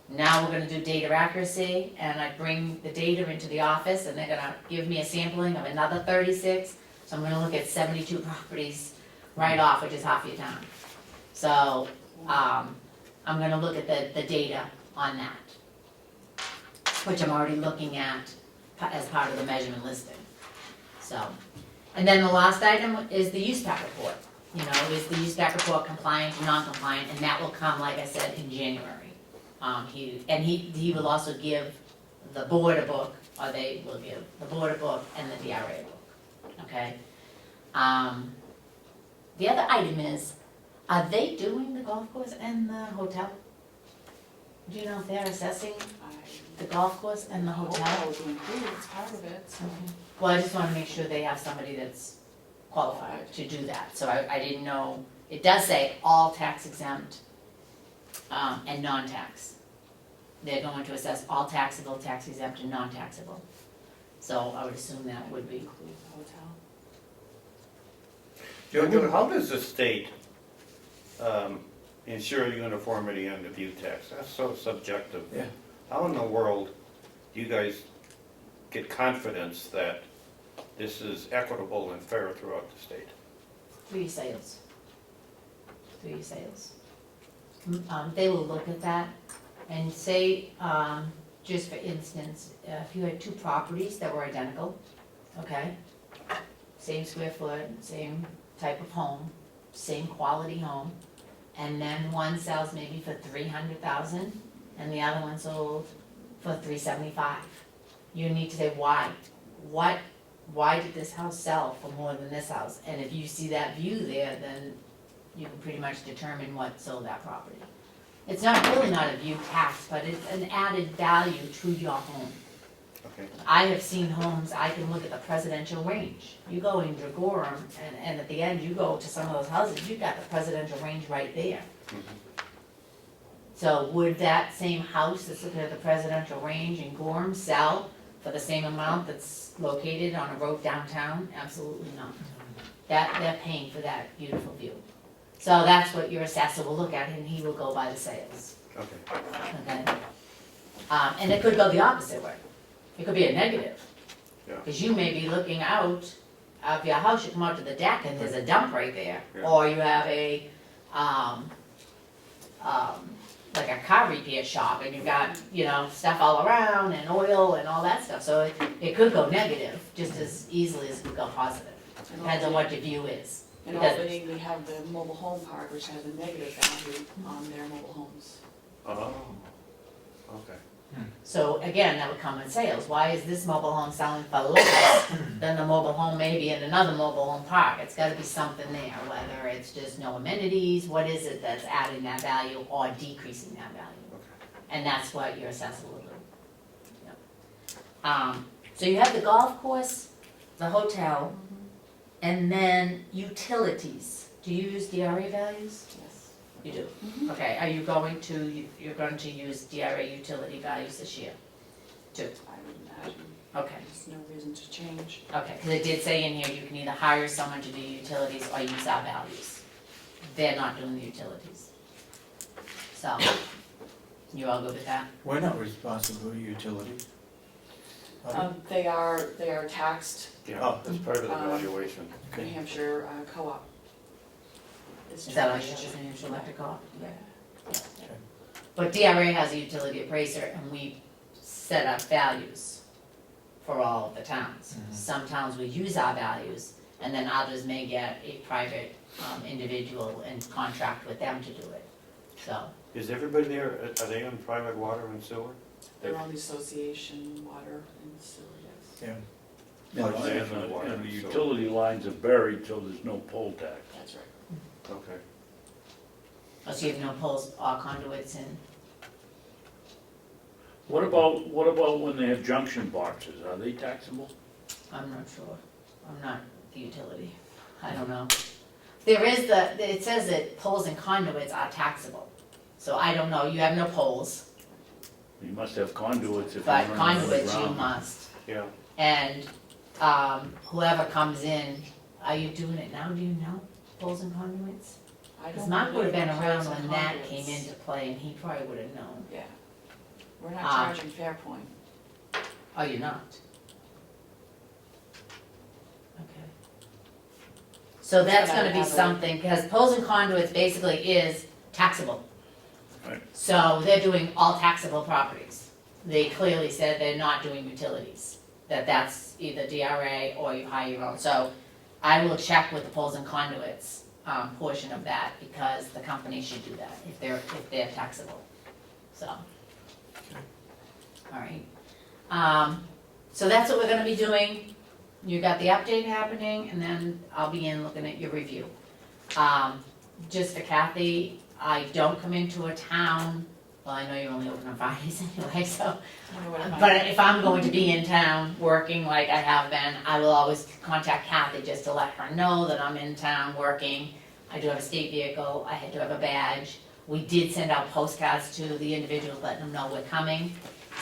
Now we're gonna do data accuracy and I bring the data into the office and they're gonna give me a sampling of another 36. So I'm gonna look at 72 properties right off, which is half your town. So, I'm gonna look at the data on that, which I'm already looking at as part of the measurement listing. So, and then the last item is the use pack report. You know, is the use pack report compliant, non-compliant, and that will come, like I said, in January. He will also give the board a book, or they will give the board a book and the DRA a book, okay? The other item is, are they doing the golf course and the hotel? Do you know if they're assessing the golf course and the hotel? Hotel is included, it's part of it, so. Well, I just wanna make sure they have somebody that's qualified to do that, so I didn't know, it does say all tax exempt, and non-tax. They're going to assess all taxable, tax exempt, and non-taxable. So I would assume that would be. Include the hotel. Jojo, how does the state ensure uniformity on the view tax? That's so subjective. Yeah. How in the world do you guys get confidence that this is equitable and fair throughout the state? Through your sales. Through your sales. They will look at that and say, just for instance, if you had two properties that were identical, okay? Same square foot, same type of home, same quality home, and then one sells maybe for 300,000 and the other one sold for 375. You need to say why. Why did this house sell for more than this house? And if you see that view there, then you can pretty much determine what sold that property. It's really not a view tax, but it's an added value to your home. Okay. I have seen homes, I can look at the presidential range. You go in Dragorum, and at the end, you go to some of those houses, you've got the presidential range right there. So would that same house that's looking at the presidential range in Gorham sell for the same amount that's located on a road downtown? Absolutely not. They're paying for that beautiful view. So that's what your assessor will look at, and he will go by the sales. Okay. Okay. And it could go the opposite way. It could be a negative. Yeah. Because you may be looking out of your house, you come out to the deck and there's a dump right there. Yeah. Or you have a, like a car repair shop and you've got, stuff all around and oil and all that stuff. So it could go negative just as easily as it could go positive. Depends on what your view is. In Because- Albany, we have the mobile home park, which has a negative value on their mobile homes. Oh, okay. So again, that would come in sales. Why is this mobile home selling for less than the mobile home maybe in another mobile home park? It's gotta be something there, whether it's just no amenities, what is it that's adding that value or decreasing that value? Okay. And that's what your assessor will do. Yep. So you have the golf course, the hotel, and then utilities. Do you use DRA values? Yes. You do? Okay, you're going to use DRA utility values this year? Too? I would imagine. Okay, There's no reason to change. okay, because it did say in here, you can either hire someone to do utilities or use our values. They're not doing the utilities. So, you all good with that? We're not responsible for utilities. They are taxed, Yeah, Oh. that's part of the valuation. New Hampshire co-op. Is that like just an initial electric co-op? Yeah. But DRA has a utility appraiser and we set up values for all of the towns. Mhm. Some towns will use our values and then others may get a private individual and contract with them to do it. So, Is everybody there, are they on private water and sewer? They're on the association water and sewer, yes. Yeah. No, Yeah, they- And the utility lines are buried, so there's no poll tax. That's right. Okay. Oh, so you have no poles or conduits and, What about when they have junction boxes, are they taxable? I'm not sure. I'm not the utility. I don't know. There is it says that poles and conduits are taxable. So I don't know, you have no poles, You must have conduits if you're but running conduits you underground. must. Yeah. And, whoever comes in, are you doing it now, do you know, poles and conduits? I Because don't Mark would have been believe around poles and when that conduits. came into play, and he probably would have known. Yeah. We're not Ah. charging Fairpoint. Oh, you're not? Okay. So that's But I gonna be have a- something, because poles and conduits basically is taxable. Right. So they're doing all taxable properties. They clearly said they're not doing utilities, that's either DRA or you hire your own. So I will check with the poles and conduits, portion of that, because the company should do that if they're taxable, so. All right, so that's what we're gonna be doing. You got the update happening, and then I'll be in looking at your review. Just for Kathy, I don't come into a town, well, I know you're only open on Fridays anyway, so. You know what I mean? But if I'm going to be in town working like I have been, I will always contact Kathy just to let her know that I'm in town working. I do have a state vehicle, I had to have a badge. We did send out postcards to the individuals letting them know we're coming.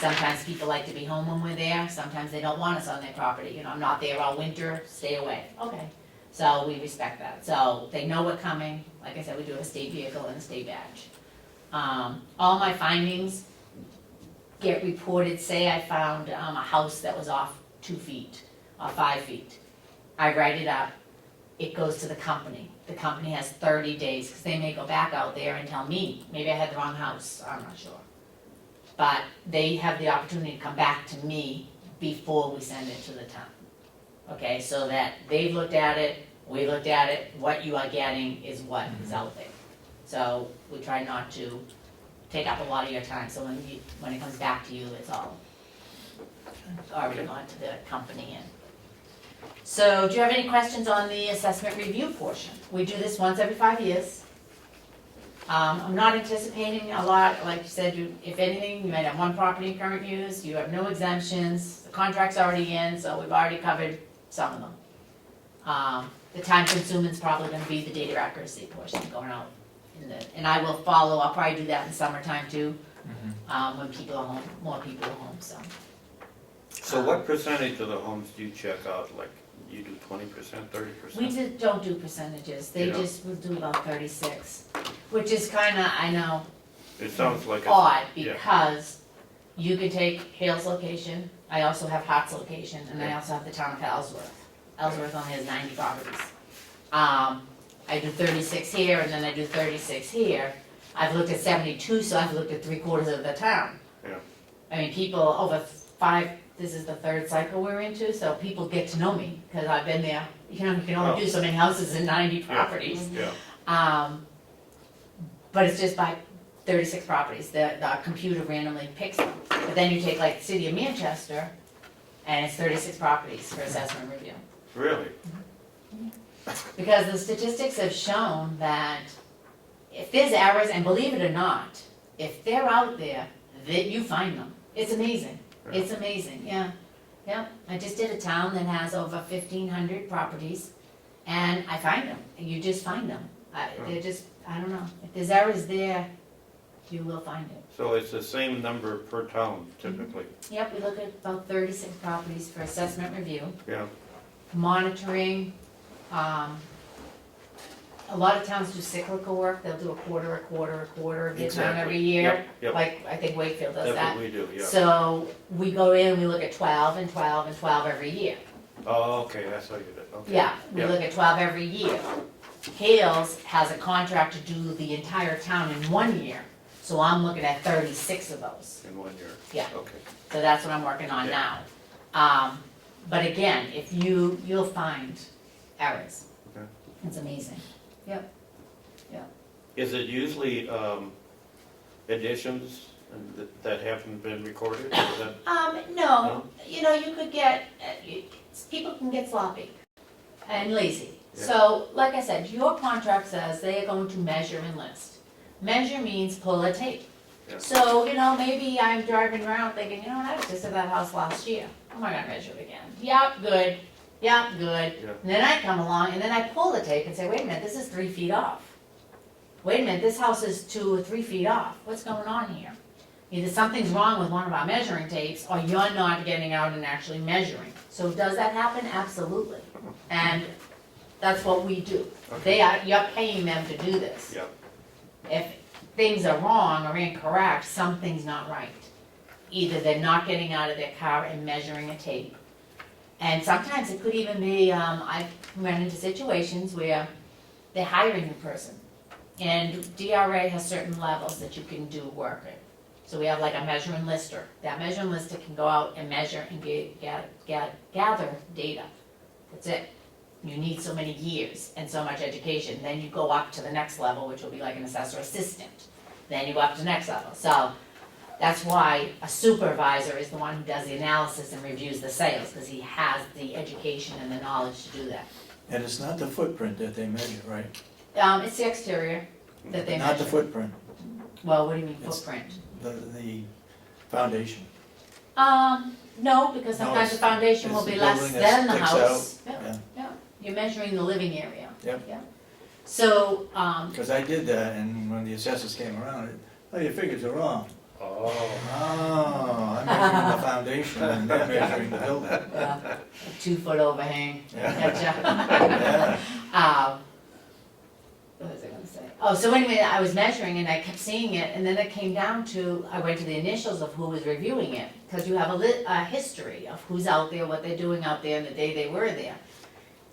Sometimes people like to be home when we're there, sometimes they don't want us on their property, I'm not there all winter, stay away. Okay. So we respect that, so they know we're coming, like I said, we do have a state vehicle and a state badge. All my findings get reported, say I found a house that was off 2 feet or 5 feet. I write it up, it goes to the company. The company has 30 days, because they may go back out there and tell me, maybe I had the wrong house, I'm not sure. But they have the opportunity to come back to me before we send it to the town. Okay, so that they've looked at it, we looked at it, what you are getting is what is out there. So we try not to take up a lot of your time, so when it comes back to you, it's all already gone to the company. And so do you have any questions on the assessment review portion? We do this once every 5 years. I'm not anticipating a lot, like you said, if anything, you might have one property in current use, you have no exemptions, the contract's already in, so we've already covered some of them. The time consuming is probably gonna be the data accuracy portion going out and I will follow, I'll probably do that in the summertime too, when people are home, more people are home, so. So what percentage of the homes do you check out, like, you do 20%, 30%? We don't do percentages, they Yeah. just will do about 36, which is kinda, I know, It sounds like odd, yeah. because you could take Hale's location, I also have Hart's location, and I Yeah. also have the town of Ellsworth. Ellsworth only has 90 properties. I do 36 here, and then I do 36 here. I've looked at 72, so I've looked at 3/4 of the town. Yeah. I mean, people over 5, this is the 3rd cycle we're into, so people get to know me, because I've been there. You can only do so many houses in 90 properties. Yeah, But it's just by 36 properties, the computer randomly picks them. But then you take like the city of Manchester, and it's 36 properties for assessment review. really? Because the statistics have shown that if there's errors, and believe it or not, if they're out there, that you find them. It's amazing, it's amazing, yeah. Yeah, I just did a town that has over 1,500 properties, and I find them, you just find them. They're just, I don't know, if there's errors there, you will find it. So it's the same number per town typically? Yep, we look at about 36 properties for assessment review. Yeah, Monitoring, a lot of towns do cyclical work, they'll do a quarter of the town every Exactly. year. Yep, yep. Like, I think Wakefield does that's that. what we do, yeah. So, we go in, we look at 12 and 12 and 12 every year. Oh, okay, that's how you did it, okay. Yeah, we Yeah. look at 12 every year. Hales has a contract to do the entire town in 1 year, so I'm looking at 36 of those. In 1 year? Yeah. Okay. So that's what I'm working on Yeah. now. But again, if you'll find errors. Okay. It's amazing. Yep. Is it usually additions that haven't been recorded? Is that- No, you could get, people can get sloppy and lazy. Yeah. So, like I said, your contract says they are going to measure and list. measure means pull a tape. Yeah. So, maybe I'm driving around thinking, what, I was just at that house last year. Oh my God, measure it again. Yep, good. Yep, good. Yeah. And then I come along and then I pull the tape and say, wait a minute, this is 3 feet off. Wait a minute, this house is 2 or 3 feet off. What's going on here? Either something's wrong with one of our measuring tapes or you're not getting out and actually measuring. So does that happen? Absolutely. And that's what we do. You're paying them to do this. Yep. If things are wrong or incorrect, something's not right. Either they're not getting out of their car and measuring a tape. And sometimes it could even be, I've run into situations where they're hiring a person. And DRA has certain levels that you can do work in. So we have like a measuring lister. That measuring lister can go out and measure and gather data. That's it. You need so many years and so much education. Then you go up to the next level, which will be like an assessor assistant. Then you go up to the next level. So that's why a supervisor is the one who does the analysis and reviews the sales, because he has the education and the knowledge to do that. And it's not the footprint that they measure, right? It's the exterior that they measure. Not the footprint, Well, what do you mean It's- footprint? the foundation. No, because No, sometimes the it's- foundation will it's be the less building that than the sticks house. out. Yeah. Yeah, you're measuring the living area. Yep. Yeah. So, Because I did that, and when the assessors came around, your figures are wrong. Oh. Oh, I'm measuring the foundation, and they're measuring the building. a 2-foot overhang. Yeah. Gotcha. Yeah. What was I gonna say? Oh, so anyway, I was measuring and I kept seeing it, and then it came down to, I went to the initials of who was reviewing it, because you have a history of who's out there, what they're doing out there, and the day they were there.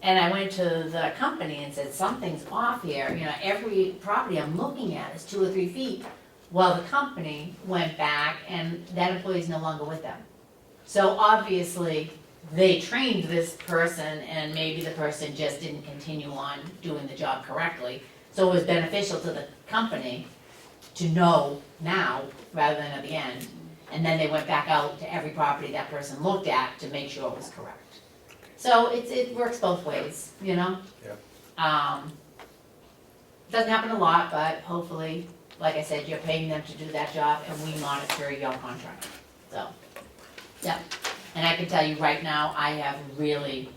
And I went to the company and said, something's off here, every property I'm looking at is 2 or 3 feet. Well, the company went back and that employee's no longer with them. So obviously, they trained this person and maybe the person just didn't continue on doing the job correctly. So it was beneficial to the company to know now rather than at the end. And then they went back out to every property that person looked at to make sure it was correct. So it works both ways, Doesn't happen a lot, but hopefully, like I said, you're paying them to do that job and we monitor your contract. So, yeah. And I can tell you right now, I have really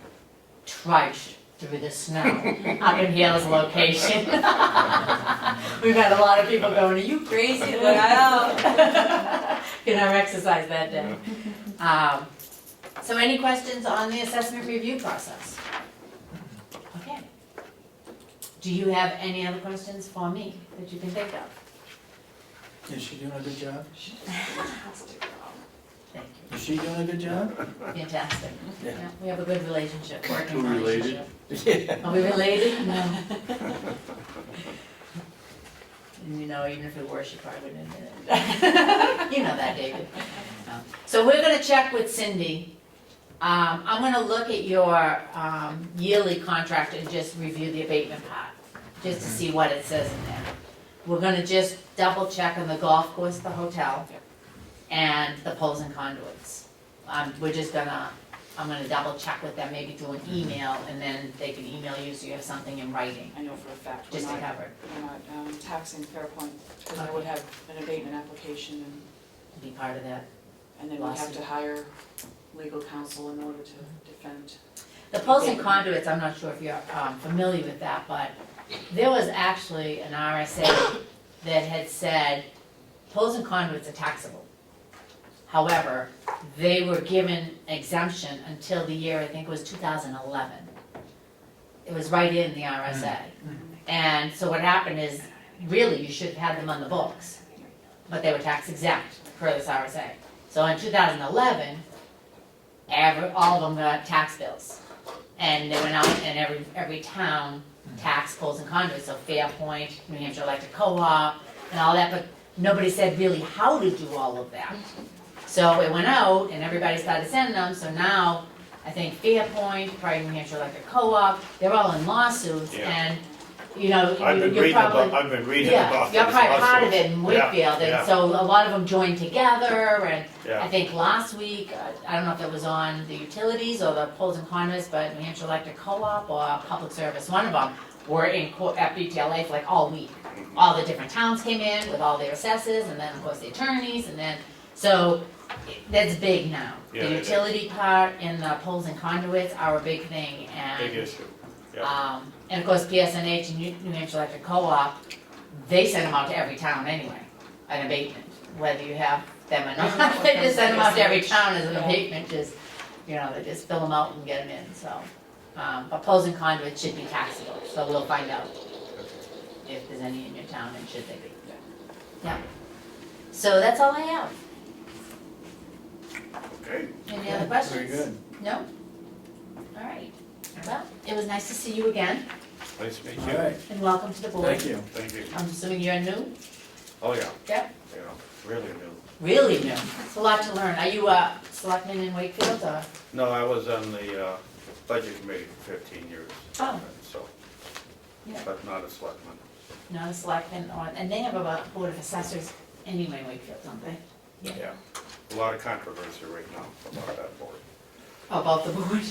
trudged through the snow up in Hale's location. We've had a lot of people going, are you crazy? But I know. In our exercise that day. So any questions on the assessment review process? Okay. Do you have any other questions for me that you can think of? Is she doing a good job? Thank Is she doing a good job? you. Fantastic. Yeah. Yeah, we have a good relationship, working Who related? relationship. Yeah. Are we related? No. And even if we were, she probably wouldn't admit it. You know that, David. So we're gonna check with Cindy. I'm gonna look at your yearly contract and just review the abatement part, just to see what it says in there. We're gonna just double check on the golf course, the hotel, and the poles and conduits. I'm gonna double check with them, maybe through an email, and then they can email you so you have something in writing, I know for a fact we're just to not, cover it. we're not taxing Fairpoint, because I would have an abatement application Be part of that. and then we'd have Lawsuit. to hire legal counsel in order to defend. The poles and conduits, I'm not sure if you're familiar with that, but there was actually an RSA that had said poles and conduits are taxable. However, they were given exemption until the year, I think it was 2011. It was right in the RSA. And so what happened is, really, you should have had them on the books, but they were tax exempt per this RSA. So in 2011, all of them got tax bills. And they went out and every town taxed poles and conduits, so Fairpoint, New Hampshire Electric Co-op, and all that, but nobody said really how to do all of that. So it went out and everybody started sending them, so now I think Fairpoint, probably New Hampshire Electric Co-op, they're all in lawsuits Yeah. and, I've been you're reading probably. about, I've been reading Yeah, about you're this probably part of lawsuit. it in Whitfield, Yeah. and so a lot of them joined together, and I Yeah, think last week, I don't know if it was on the utilities or the poles and conduits, but New Hampshire Electric Co-op or Public Service, one of them, were in court at BTLA for like all week. All the different towns came in with all their assessors, and then of course the attorneys, and then, so that's big now. Yeah, The it is. utility part and the poles and conduits are a big thing, and. Big issue, yeah. And of course, PSNH and New Hampshire Electric Co-op, they send them out to every town anyway, an abatement, whether you have them or not. They just send them out to every town as an abatement, just, you know, they just fill them out and get them in, so. But poles and conduits should be taxable, so we'll find out if there's any in your town and should they be. Yeah. So that's all I have. Okay. Any other questions? Very good. No? All right. Well, it was nice to see you again, Nice to meet All you. right, and welcome to the board. thank you. Thank you. I'm assuming you're new? Oh, yeah, Yep. yeah, really new. Really new. It's a lot to learn. Are you a selectman in Wakefield or? No, I was on the budget committee for 15 years. Oh. So, Yeah. but not a selectman. Not a selectman, or, and they have a board of assessors anyway in Wakefield, don't they? Yeah. A lot of controversy right now about that board. About the board?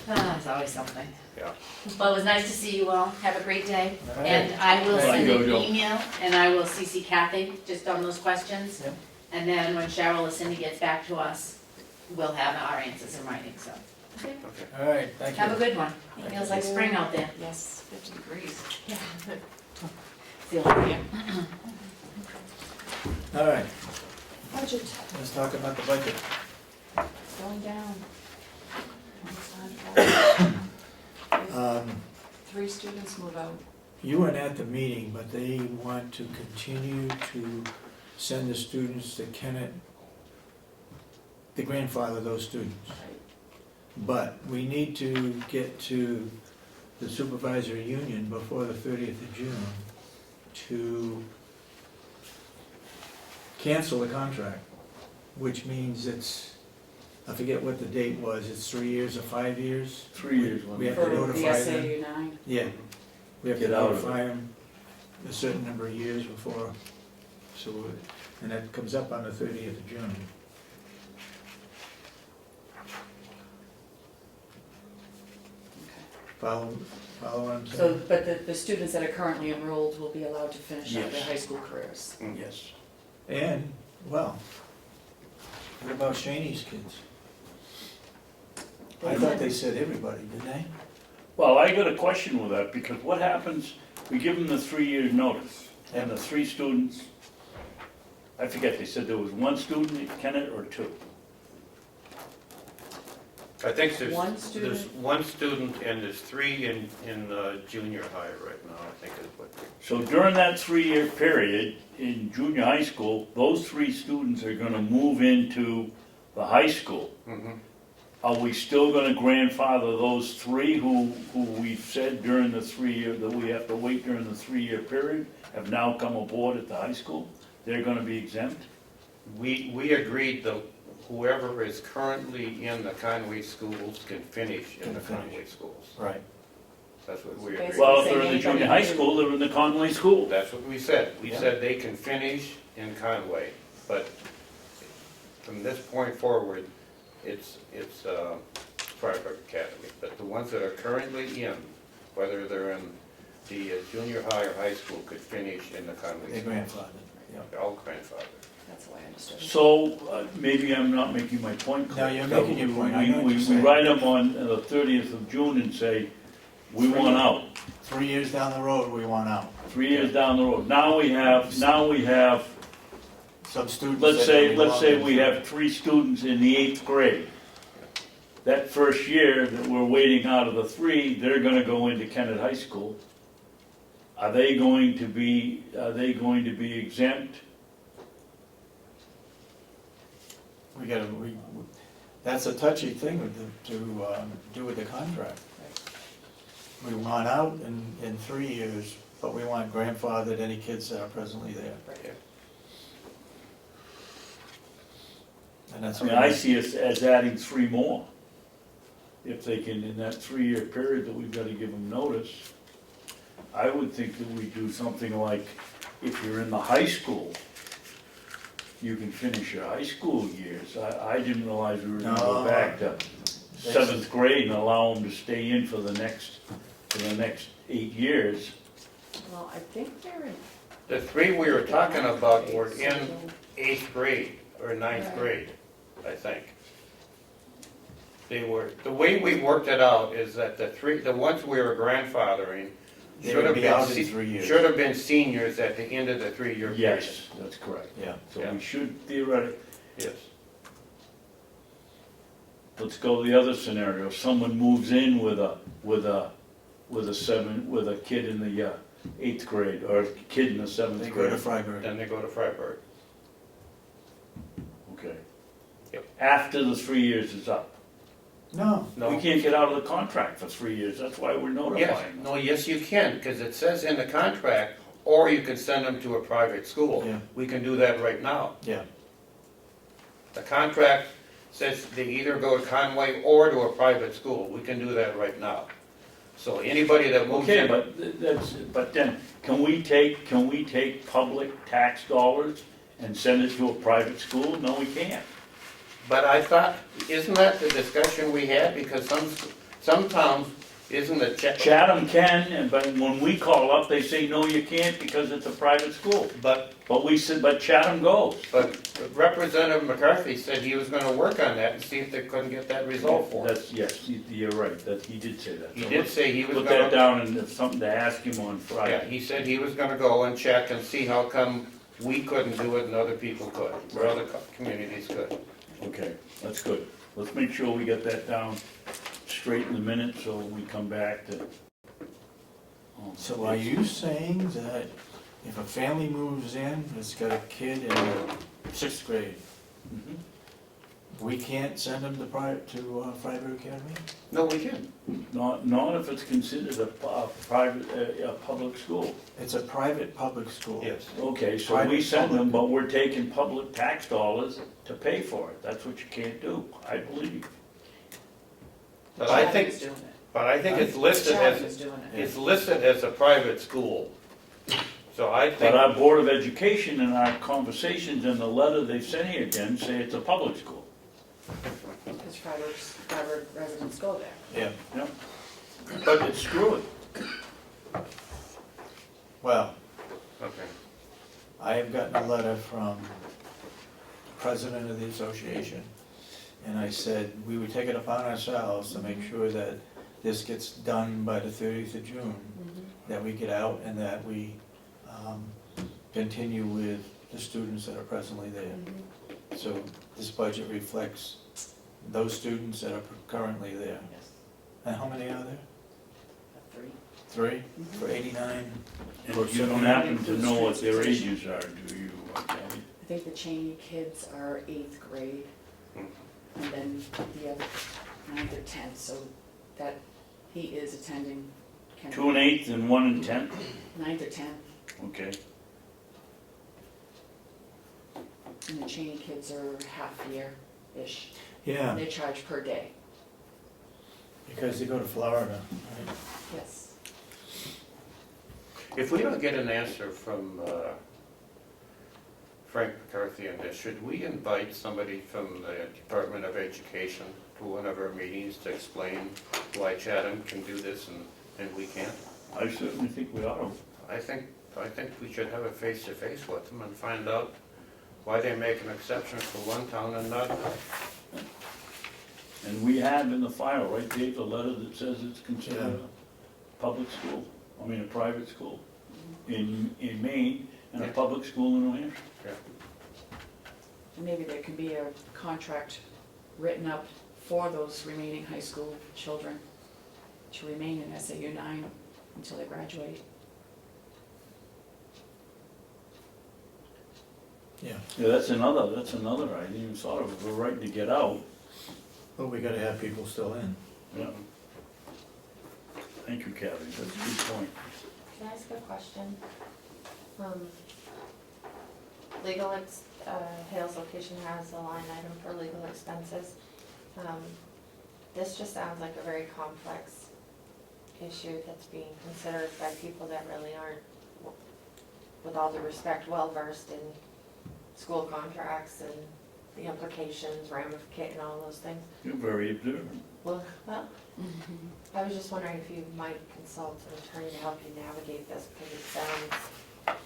Ah, there's always something. Yeah. Well, it was nice to see you all. Have a great day. All right. And I will Thank send you, an Joe. email, and I will CC Kathy just on those questions. Yep. And then when Cheryl or Cindy gets back to us, we'll have our answers in writing, so. Okay. Okay. All right, thank you. Have a good one. It feels like spring out there. Yes, 50 degrees. See you later. All right, Budget let's talk about the budget. going down. Um, 3 students move out. You weren't at the meeting, but they want to continue to send the students to Kennett, the grandfather of those students. But we need to get to the supervisory union before the 30th of June to cancel the contract, which means it's, I forget what the date was, it's 3 years or 5 years? 3 years. We have to For the notify them. SAU 9. Yeah, we have to Get out of it. notify them a certain number of years before, so, and that comes up on the 30th of June. Follow what I'm So, saying? but the students that are currently enrolled will be allowed to finish out their Yes. high school careers. Yes. And, well, what about Shaney's kids? I thought they said everybody, didn't they? Well, I got a question with that, because what happens, we give them the 3 year notice, and the 3 students, I forget, they said there was 1 student at Kennett or 2? I think there's, One there's student? 1 student and there's 3 in junior high right now, I think is what. So during that 3 year period in junior high school, those 3 students are gonna move into the high school. Mhm. Are we still gonna grandfather those 3 who we've said during the 3 year, that we have to wait during the 3 year period, have now come aboard at the high school? They're gonna be exempt? We agreed that whoever is currently in the Conway schools can finish in the Can finish. Conway schools. Right. That's what we Basically. agreed. Well, if saying they're in the anybody junior high who- school, they're in the Conway school. That's what we said. We Yeah. said they can finish in Conway, but from this point forward, it's private academy. But the ones that are currently in, whether they're in the junior high or high school, could finish in the Conway They schools. grandfathered, yeah. They're all grandfathered. That's the way I understood it. So, maybe I'm not making my point clear. No, you're making your point. I know what We you're saying. write them on the 30th of June and say, we want out. 3 years down the road, we want out. 3 years down the road. Now we have, Some students. let's said say, they we have 3 students in the 8th grade. That first year that we're waiting out of the 3, they're gonna go into Kennett High School. Are they going to be exempt? We gotta, that's a touchy thing to do with the contract. We want out in 3 years, but we want grandfathered any kids that are presently there. Yeah. And that's I mean, I see us as adding 3 more. If they can, in that 3 year period that we've gotta give them notice, I would think that we do something like, if you're in the high school, you can finish your high school years. I didn't realize we were gonna go No. back to, seventh grade and allow them to stay in for the next 8 years. Well, I think they're in. The three we were talking about were in 8th grade or 9th grade, I think. They were, the way we worked it out is that the ones we were grandfathering They should would have be been, out in 3 years. should have been seniors at the end of the 3-year period. Yes, that's correct. Yeah. So Yeah. we should theoretically, Yes. let's go the other scenario. Someone moves in with a kid in the 8th grade or a kid in the 7th They grade. go to Freiburg. Then they go to Freiburg. Okay. Yep. After the 3 years is up. No, No. We can't get out of the contract for 3 years. That's why we're Yes, notifying them. no, yes, you can, because it says in the contract, or you can send them to a private school. Yeah. We can do that right now. yeah, The contract says they either go to Conway or to a private school. We can do that right now. So anybody that moves Okay, in. but then, can we take public tax dollars and send it to a private school? No, we can't. But I thought, isn't that the discussion we had? Because some towns, isn't it? Chatham can, but when we call up, they say, no, you can't because it's a private school. But But we said, but Chatham goes. Representative McCarthy said he was gonna work on that and see if they couldn't get that resolved for him. That's, yes, you're right, that, he did say that. He So did let's say he was put that gonna, down and it's something to ask him on yeah, Friday. he said he was gonna go and check and see how come we couldn't do it and other people could, or other communities could. Okay, that's good. Let's make sure we get that down straight in the minutes so when we come back to. so are you saying that if a family moves in, that's got a kid in the 6th grade, Mhm. we can't send them to Freiburg Academy? No, we can. Not if it's considered a private, a public school. It's a private public school. Yes. Okay, so we Private, send them, public. but we're taking public tax dollars to pay for it. That's what you can't do, I believe. But I Chatham is think, doing it. but I think it's listed Chatham is as, doing it. it's listed as a private school. So I But think, our Board of Education and our conversations in the letter they sent here again say it's a public school. Because Freiburg residents go there. Yeah, But it's screw it. well, okay, I have gotten a letter from the president of the association, and I said we would take it upon ourselves to make sure that this gets done by the 30th of June, that we get out and that we continue with the students that are presently there. So this budget reflects those students that are currently there. Yes. And how many are there? 3. 3 for 89? And you don't happen to know what their ages are, do you, Kathy? I think the Cheney kids are 8th grade, and then the other 9th or 10th, so that he is attending. 2 and 8 and 1 and 10? 9th or 10th, Okay. and the Cheney kids are half-year-ish. Yeah, They charge per day. because they go to Florida, right? Yes. if we don't get an answer from Frank McCarthy on this, should we invite somebody from the Department of Education to one of our meetings to explain why Chatham can do this and we can't? I certainly think we ought to. I think we should have a face-to-face with them and find out why they make an exception for one town and not another. And we have in the file, right, Dave, a letter that says it's considered a public school, I mean, a private school in Maine and a Yeah. public school in New Hampshire. And maybe there can be a contract written up for those remaining high school children to remain in SAU 9 until they graduate. Yeah, Yeah, that's another, I didn't even thought of it, we're right to get out. but we gotta have people still in. Yeah. Thank you, Kathy, that's a good point. Can I ask a question? Hales location has a line item for legal expenses. This just sounds like a very complex issue that's being considered by people that really aren't, with all due respect, well-versed in school contracts and the implications, ramifications, all those things. You're very observant. Well, I was just wondering if you might consult an attorney to help you navigate this, because it sounds,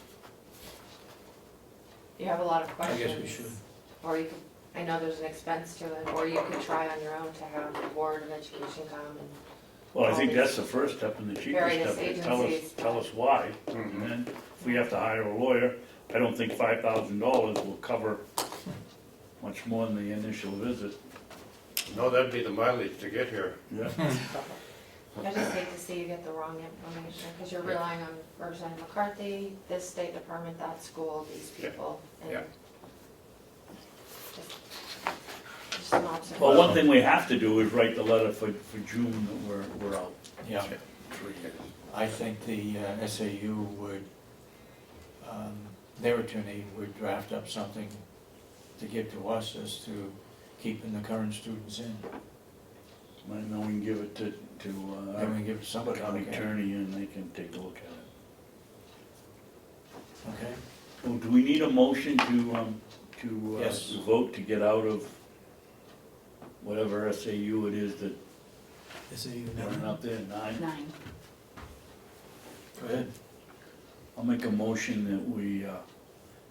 you have a lot of I questions. guess we should. Or you could, I know there's an expense to it, or you could try on your own to have the Board of Education come and, Well, I think that's the first step and the cheapest Various step, is agencies. tell us why. Mhm. And then if we have to hire a lawyer, I don't think $5,000 will cover much more than the initial visit. No, that'd be the mileage to get here. Yeah. I just hate to see you get the wrong information, because you're relying on Representative McCarthy, this State Department, that school, these people, and Yeah. just an observation. Well, one thing we have to do is write the letter for June that we're out. Yeah. I think the SAU would, their attorney would draft up something to give to us as to keeping the current students in. And then we can give it to Then we give it to our somebody. county Okay. attorney and they can take a look at it. Okay, Well, do we need a motion to Yes. vote to get out of whatever SAU it is that SAU running up there, 9? 9. Go ahead. I'll make a motion that we,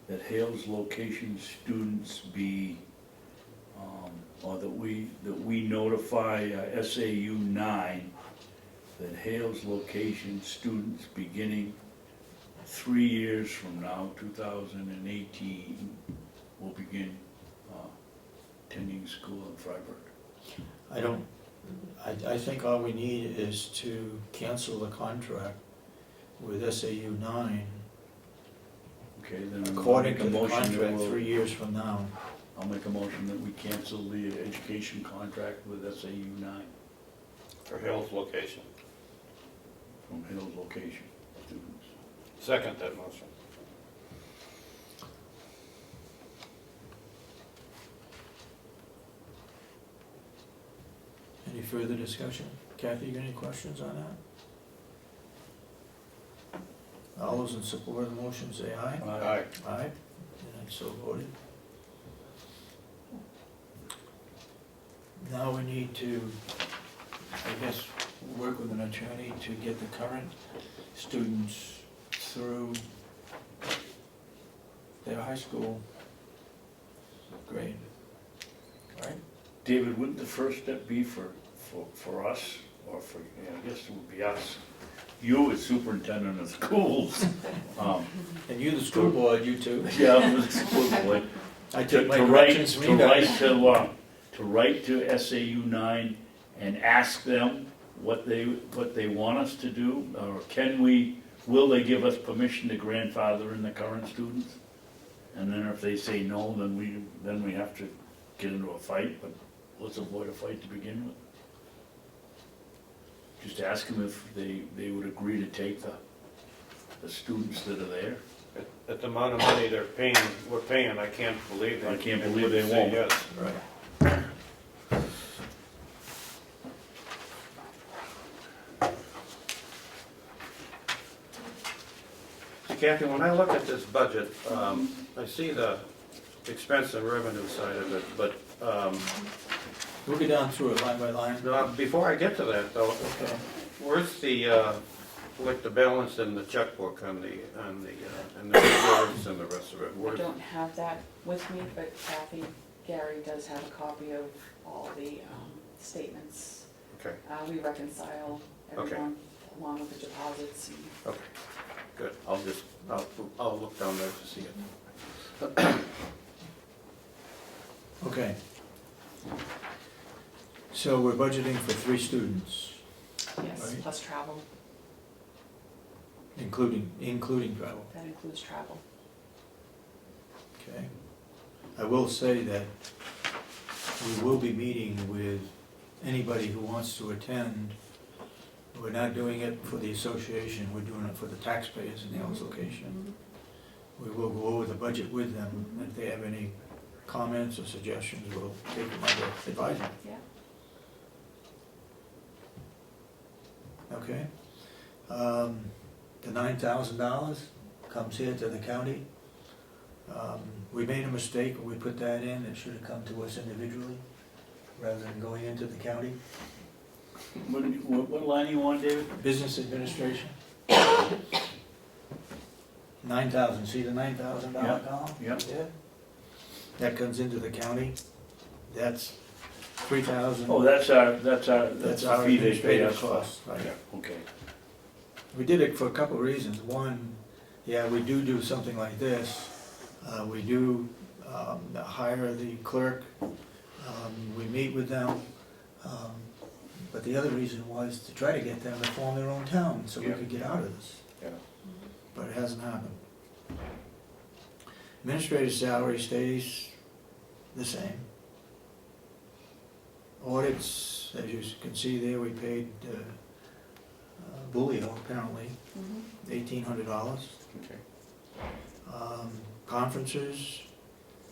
that Hales location students be, or that we notify SAU 9 that Hales location students beginning 3 years from now, 2018, will begin attending school in Freiburg. I think all we need is to cancel the contract with SAU 9 Okay, then I'll according make a to the motion that contract we'll- 3 years from now. I'll make a motion that we cancel the education contract with SAU 9 For Hill's location. from Hales location students. Second that motion. Any further discussion? Kathy, you got any questions on that? All those in support of the motion say aye. Aye. Aye, and I so voted. Now we need to, I guess, work with an attorney to get the current students through their high school grade, right? David, wouldn't the first step be for us, or for, yeah, I guess it would be us, you as superintendent of schools? And you, the school board, you too. Yeah, I'm the school board. I To take my write, corrections from to you write guys. to write to SAU 9 and ask them what they want us to do, or will they give us permission to grandfather in the current students? And then if they say no, then we have to get into a fight, but let's avoid a fight to begin with. Just ask them if they would agree to take the students that are there. At the amount of money we're paying, I can't believe I can't believe they wouldn't say won't. yes. Right. See, Kathy, when I look at this budget, I see the expense and revenue side of it, but We'll go down through it line by line. before I get to that though, Okay. where's the balance in the checkbook and the reserves and the rest of it? I don't have that with me, but Kathy, Gary does have a copy of all the statements. Okay, We reconcile Okay. everyone along with the deposits. And okay, good. I'll look down there to see it. Okay. So we're budgeting for 3 students, yes, Right. plus travel. including travel, That includes travel. okay? I will say that we will be meeting with anybody who wants to attend. We're not doing it for the association, we're doing it for the taxpayers in the Hales location. We will go over the budget with them, and if they have any comments or suggestions, we'll take them under advisement. Yeah. Okay. The $9,000 comes here to the county. We made a mistake when we put that in, it should have come to us individually, rather than going into the county. What line are you on, David? Business administration. 9,000, see the $9,000 column? Yeah. Yeah. That comes into the county, that's 3,000. Oh, that's our That's the our fee they pay administrative us for. cost, right. Yeah, okay. We did it for a couple of reasons. One, yeah, we do something like this. We do hire the clerk, we meet with them. But the other reason was to try to get them to form their own town so we Yeah. could get out of this. Yeah. But it hasn't happened. Administrative salary stays the same. Audits, as you can see there, we paid Bulio apparently $1,800. Okay. Conferences,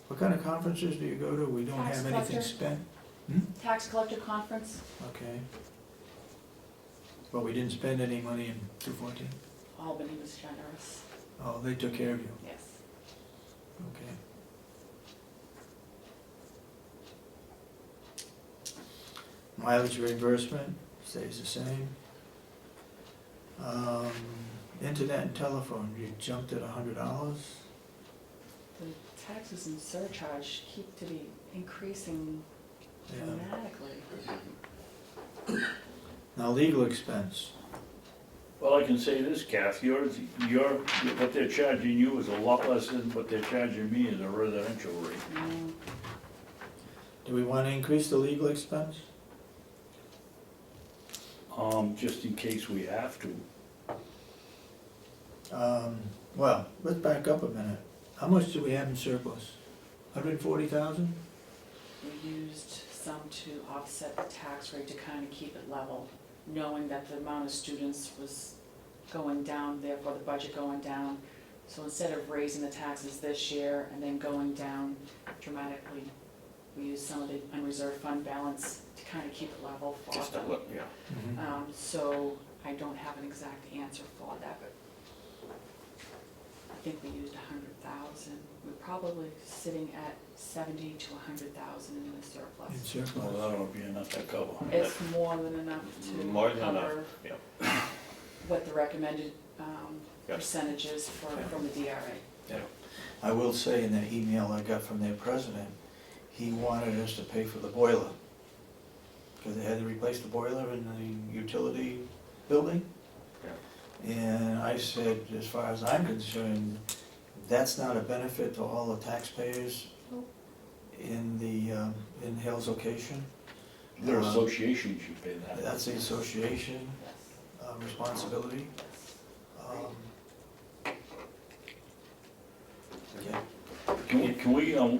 what kind of conferences do you go to? We don't Tax have anything collector. spent. Tax collector conference, Okay. But we didn't spend any money in 2014? Albany was generous, Oh, they took care of you, yes. okay. Mileage reimbursement stays the same. Internet and telephone, you jumped at $100. The taxes and surcharge keep to be increasing Yeah. dramatically. Now, legal expense, Well, I can say this, Kath, what they're charging you is a lot less than what they're charging me as a residential rate. do we want to increase the legal expense? Just in case we have to. Well, let's back up a minute. How much do we have in surplus? 140,000? We used some to offset the tax rate to kind of keep it level, knowing that the amount of students was going down, therefore the budget going down. So instead of raising the taxes this year and then going down dramatically, we used some of the unreserved fund balance to kind of keep it level for Just a them. look, yeah. So I don't have an exact answer for that, but I think we used 100,000. We're probably sitting at 70 to 100,000 in the In surplus. surplus. Well, that ought to be enough to cover. It's more than enough More to than enough, cover yeah. what the recommended Yeah. percentages from the DRA. I will say in that email I got from their president, he wanted us to pay for the boiler. Because they had to replace the boiler in the utility building. And I said, as far as I'm concerned, that's not a benefit to all the taxpayers in Hales location. Their association should pay that. That's the association responsibility. Okay. Can we, are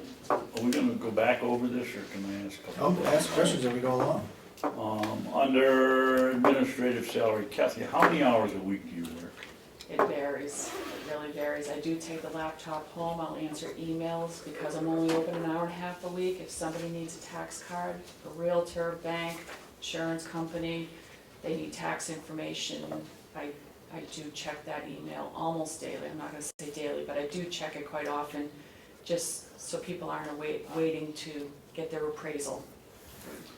we gonna go back over this, or can I ask a couple? I'll ask questions as we go along. Under administrative salary, Kathy, how many hours a week do you work? It varies, it really varies. I do take the laptop home, I'll answer emails because I'm only open an hour and a half a week. If somebody needs a tax card, a realtor, bank, insurance company, they need tax information, I do check that email almost daily. I'm not gonna say daily, but I do check it quite often, just so people aren't waiting to get their appraisal.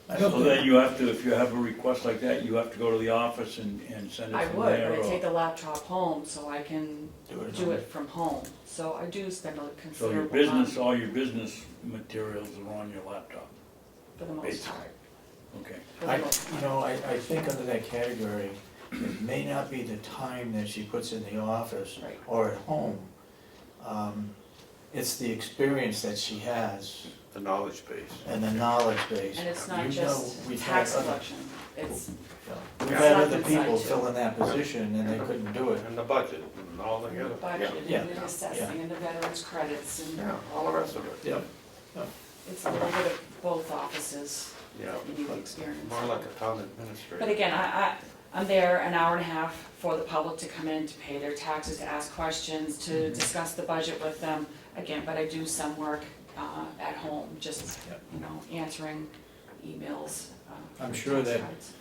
I don't So think- then you have to, if you have a request like that, you have to go to the office and send I it from would, there? but I or- take the laptop home so I can Do it. do it from home. So I do spend a So your considerable business, amount all your business materials are on your laptop? for the most basically. part. Okay. For the most part. I think under that category, it may not be the time that she puts in the office Right. or at home. It's the experience that she has The knowledge base. and the knowledge base. And it's not You just know, we've tax had other- collection, it's, We've Yeah. had It's other not people inside, fill in that position and they couldn't do it. And the budget and all the the other. budget Yeah. and the assessing and the veterans credits and Yeah, all the rest of it. Yep. it's a little bit of both offices Yeah, that you need the experience. more like a town administrator. But again, I'm there an hour and a half for the public to come in, to pay their taxes, to ask questions, to discuss the budget with them. Again, but I do some work at home, just, Yep. answering emails. I'm sure tax that- cards.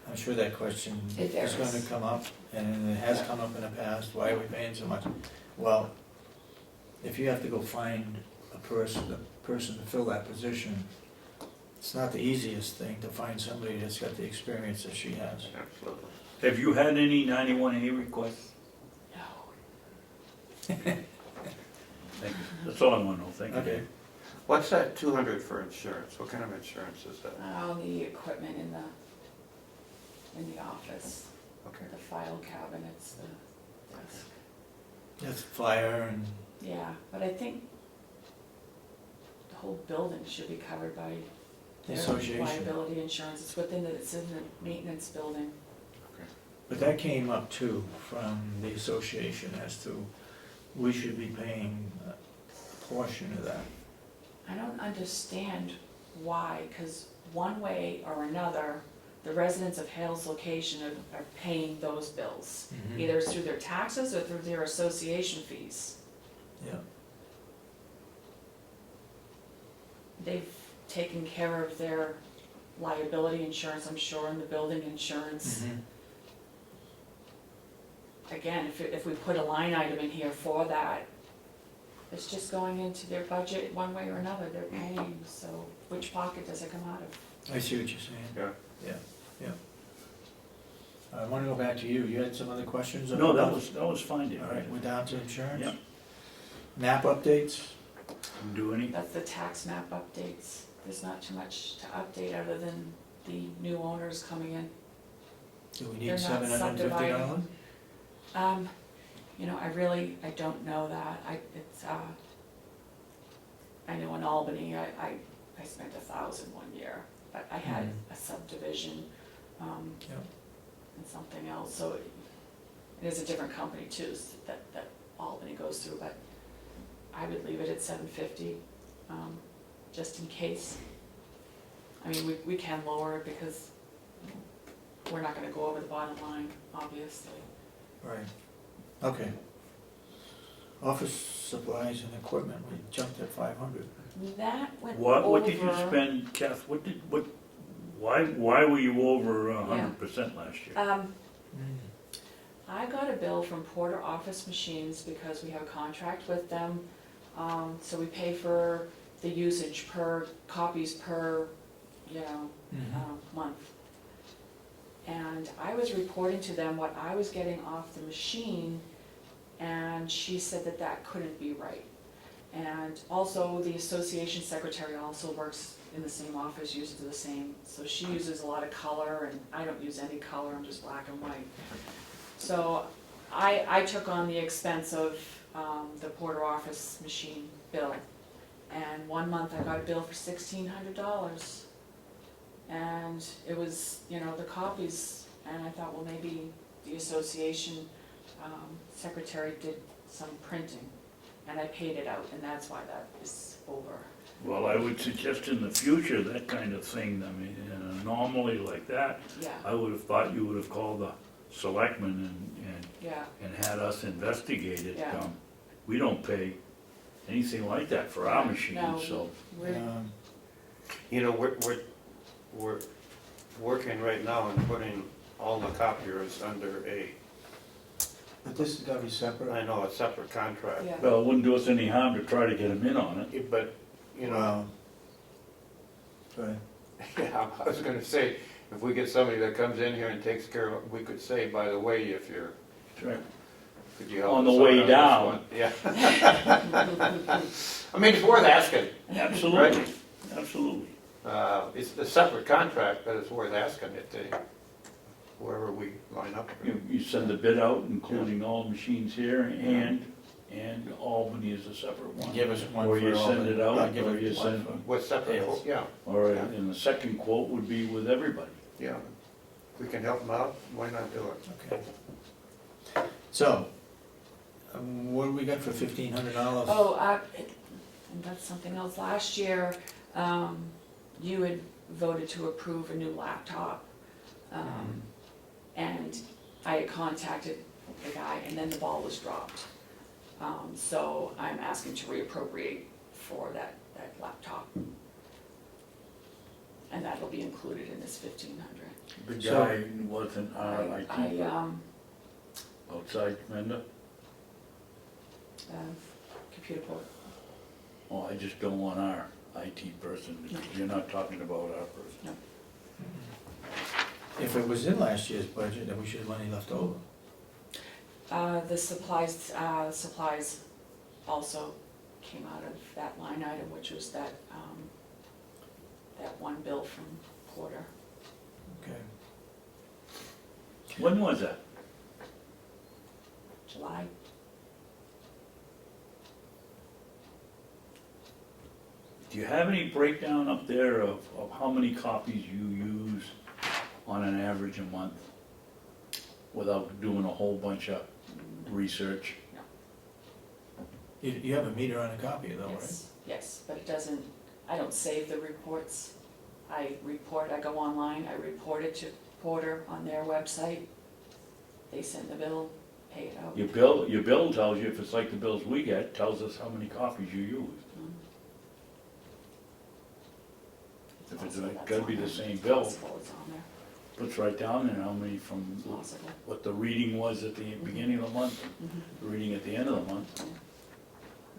I'm sure that question It is varies. gonna come up, and it has come up in the past, why are we paying so much? Well, if you have to go find a person to fill that position, it's not the easiest thing to find somebody that's got the experience that she has. Absolutely. Have you had any 91A requests? No. Thank you. That's all I want to know, thank you. Okay. What's that 200 for insurance? What kind of insurance is that? Oh, the equipment in the office, Okay. the file cabinets, the desk. That's fire and, Yeah, but I think the whole building should be covered by The their association. liability insurance. It's it's in the maintenance building. but that came up too from the association as to, we should be paying a portion of that. I don't understand why, because one way or another, the residents of Hales location are paying those bills. Mhm. Either through their taxes or through their association fees. Yeah, They've taken care of their liability insurance, I'm sure, and the building insurance. Mhm. Again, if we put a line item in here for that, it's just going into their budget one way or another, they're paying, so which pocket does it come out of? I see what you're saying. Yeah. Yeah. I wanna go back to you, you had some other questions? No, about- that was fine, Dave. All right, we're down to insurance? Yeah. NAP updates? Do any? That's the tax map updates, there's not too much to update other than the new owners coming in. Do we They're need not $750? You know, I don't know that, I know in Albany, I spent 1,000 one year, but I had a subdivision, Yep. and something else, so it is a different company too, that Albany goes through, but I would leave it at $750, just in case. I mean, we can lower it because we're not gonna go over the bottom line, obviously. Right, okay. Office supplies and equipment, we jumped at 500. That went over. What did you spend, Kath, why were you over 100% last year? I got a bill from Porter Office Machines because we have a contract with them. So we pay for the usage per, copies per, month. And I was reporting to them what I was getting off the machine, and she said that couldn't be right. And also, the association secretary also works in the same office, uses the same, so she uses a lot of color, and I don't use any color, I'm just black and white. So I took on the expense of the Porter Office machine bill, and one month I got a bill for $1,600. And it was, the copies, and I thought, well, maybe the association secretary did some printing, and I paid it out, and that's why that is over. Well, I would suggest in the future, that kind of thing, I mean, in an anomaly like that, Yeah, I would have thought you would have called the selectmen yeah, and had us investigate it. Yeah. We don't pay anything like that for our No, machines, so. we're, You know, we're working right now on putting all the copiers under But this has gotta be separate? I know, a separate contract. yeah. Well, it wouldn't do us any harm to try to get them in on it. But, Go ahead. yeah, I was gonna say, if we get somebody that comes in here and takes care of it, we could say, by the way, if you're, That's right. could you help On the us out way on this down. one? Yeah. I mean, it's worth asking. Absolutely, absolutely. It's a separate contract, but it's worth asking it to whoever we line up with. You send the bid out, including all machines here, and Albany is a separate one. Give us one Or for you send Albany. it out, I'll give or it you one send, for- With separate, Yes. yeah, or, Yeah. and the second quote would be with everybody. yeah. If we can help them out, why not do it? Okay. So, what do we got for $1,500? Oh, and that's something else. Last year, you had voted to approve a new laptop. And I had contacted the guy, and then the ball was dropped. So I'm asking to reappropriate for that laptop. And that'll be included in this $1,500. The So- guy wasn't our IT outside vendor. computer port. Oh, I just don't want our IT person, you're not talking about our person. If it was in last year's budget, then we should have money left over. The supplies also came out of that line item, which was that one bill from Porter. Okay. When was that? July. Do you have any breakdown up there of how many copies you use on an average a month? Without doing a whole bunch of research? You have a meter on a copy though, right? Yes, yes, but it doesn't, I don't save the reports. I go online, I report it to Porter on their website. They send the bill, pay it out. Your bill tells you, if it's like the bills we get, tells us how many copies you use. If it's gotta be the same bill, Possible it's on there, puts right down there how many from possible. what the reading was at the beginning of the month, the reading at the end of the month.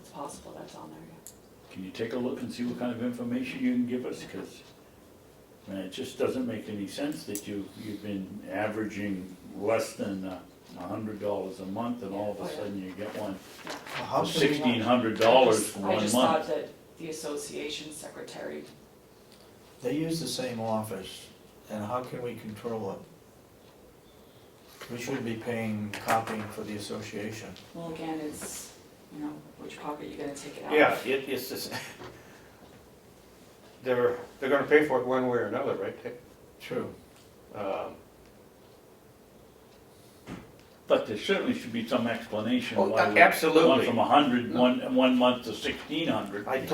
It's possible that's on there, yeah. Can you take a look and see what kind of information you can give us? Because, I mean, it just doesn't make any sense that you've been averaging less than $100 a month, and all of a sudden you get one How for can we- $1,600 for 1 I just thought month. that the association secretary, They use the same office, and how can we control it? We shouldn't be paying copying for the association. well, again, it's, you know, which pocket you're gonna take it out Yeah, of. it's just, they're gonna pay for it one way or another, right? True. But there certainly should be some explanation Oh, why we absolutely. went from 100 one month to 1,600. I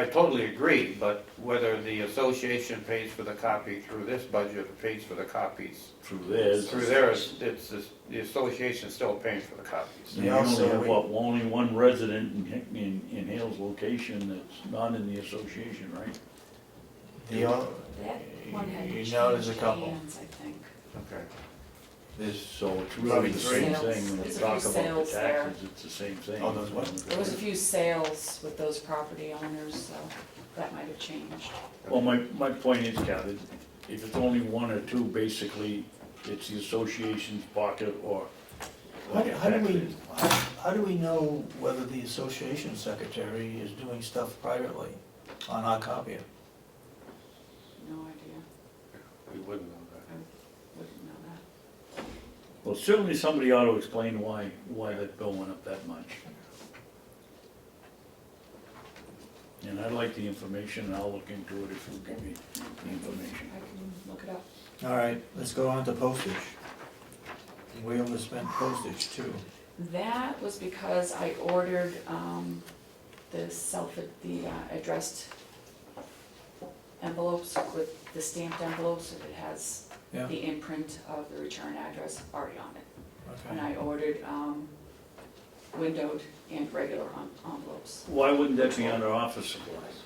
totally agree, but whether the association pays for the copy through this budget or pays for the copies Through theirs. through theirs, the association's still paying for the copies. And we only have, only one resident in Hale's location that's not in the association, right? The, o- That one had You changed know there's a couple. hands, I think. Okay. So it's really Probably the three. same Sales. thing, when we There's a talk few about the sales there. taxes, it's the same thing. Oh, there's what? There was a few sales with those property owners, so that might have changed. Well, my point is, Kathy, if it's only one or two, basically, it's the association's pocket or. How do we know whether the association secretary is doing stuff privately on our copier? No idea, We wouldn't know that. wouldn't know that. Well, certainly somebody ought to explain why that bill went up that much. And I'd like the information, and I'll look into it if you'll give me the information. I can look it up. All right, let's go on to postage. We overspent postage too. That was because I ordered the addressed envelopes with the stamped envelopes, so it has Yeah, the imprint of the return address already on it. And okay. I ordered windowed and regular envelopes. Why wouldn't that be under office supplies?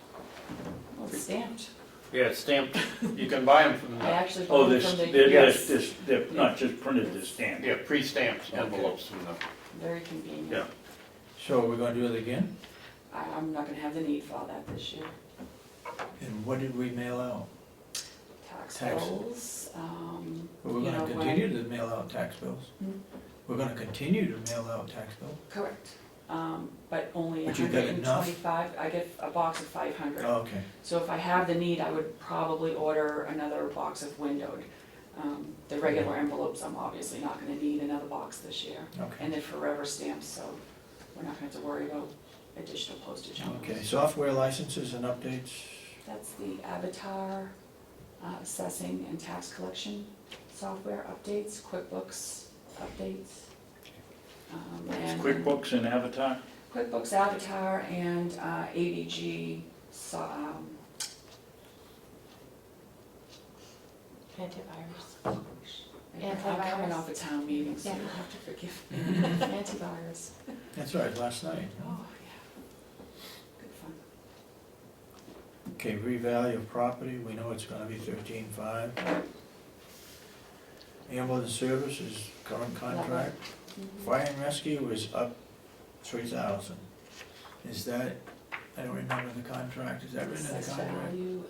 Well, it's stamped. Yeah, it's stamped, you can buy them from I the, actually Oh, bought them from the, yes, they're not just printed, they're stamped. yeah, pre-stamped envelopes from the, very convenient. yeah. So we're gonna do it again? I'm not gonna have the need for all that this year. And what did we mail out? Tax Tax. bills, We're you know, gonna continue to mail out tax bills. Hmm? We're gonna continue to mail out tax bills. correct, but only But you got enough? 125, I get a box of 500. Oh, okay. So if I have the need, I would probably order another box of windowed. The regular envelopes, I'm obviously not gonna need another box this year. Okay. And they're forever stamps, so we're not gonna have to worry about additional postage on Okay, those. software licenses and updates. That's the Avatar assessing and tax collection software updates, QuickBooks updates. And QuickBooks and Avatar? QuickBooks Avatar and ADG, Antivirus. I'm coming Antivirus. off a town meeting, so Yeah. you'll have to forgive me. Antivirus. That's right, last night. Oh, yeah. Good fun. Okay, revalue of property, we know it's gonna be 13.5. Ambulance services, current contract. Fire and rescue is up 3,000. Is that, I don't remember the contract, is that written in the Assessed contract? value,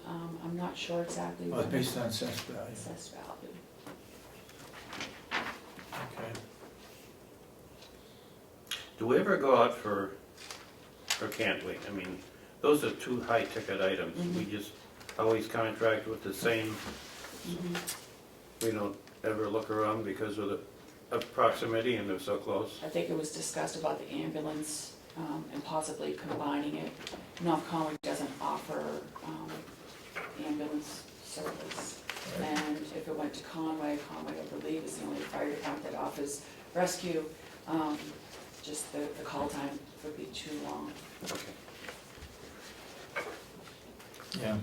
I'm not sure exactly Oh, what. it's based on assessed value, Assessed value. okay. Do we ever go out or can't we? I mean, those are two high-ticket items. We just always contract with the same, we don't ever look around because of the proximity and they're so close. I think it was discussed about the ambulance and possibly combining it. North Conway doesn't offer ambulance service. And if it went to Conway, I believe is the only fire department that offers rescue. Just the call time would be too long. Okay. Yeah,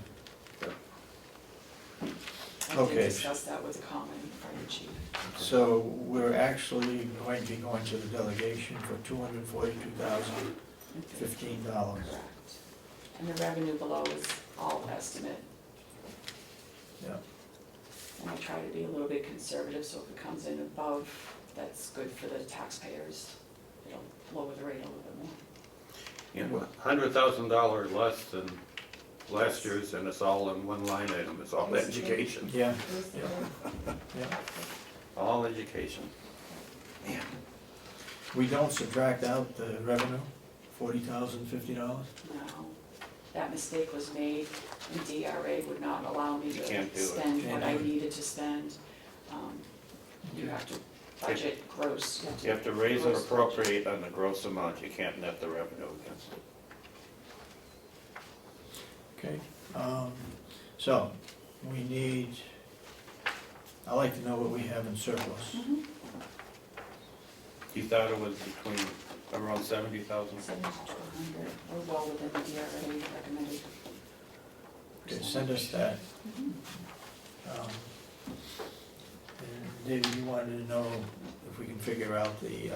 I Okay. did discuss that with Conway fire chief. so we're actually going to be going to the delegation for $242,015. Correct. And the revenue below is all estimate. Yeah, And I try to be a little bit conservative, so if it comes in above, that's good for the taxpayers. It'll lower the rate a little bit more. Yeah, $100,000 less than last year's, and it's all in one line item, it's all education. yeah, Who's the- yeah. All education. We don't subtract out the revenue, $40,050? No, that mistake was made, and DRA would not allow me You can't to do it. spend Can't what do I it. needed to spend. You have to budget gross. You have to raise and appropriate on the gross amount, you can't net the revenue against it. Okay, so, we need, I'd like to know what we have in surplus. You thought it was between around 70,000? 70 to 100, or well within the DRA recommended. Okay, send us that. And David, you wanted to know if we can figure out the,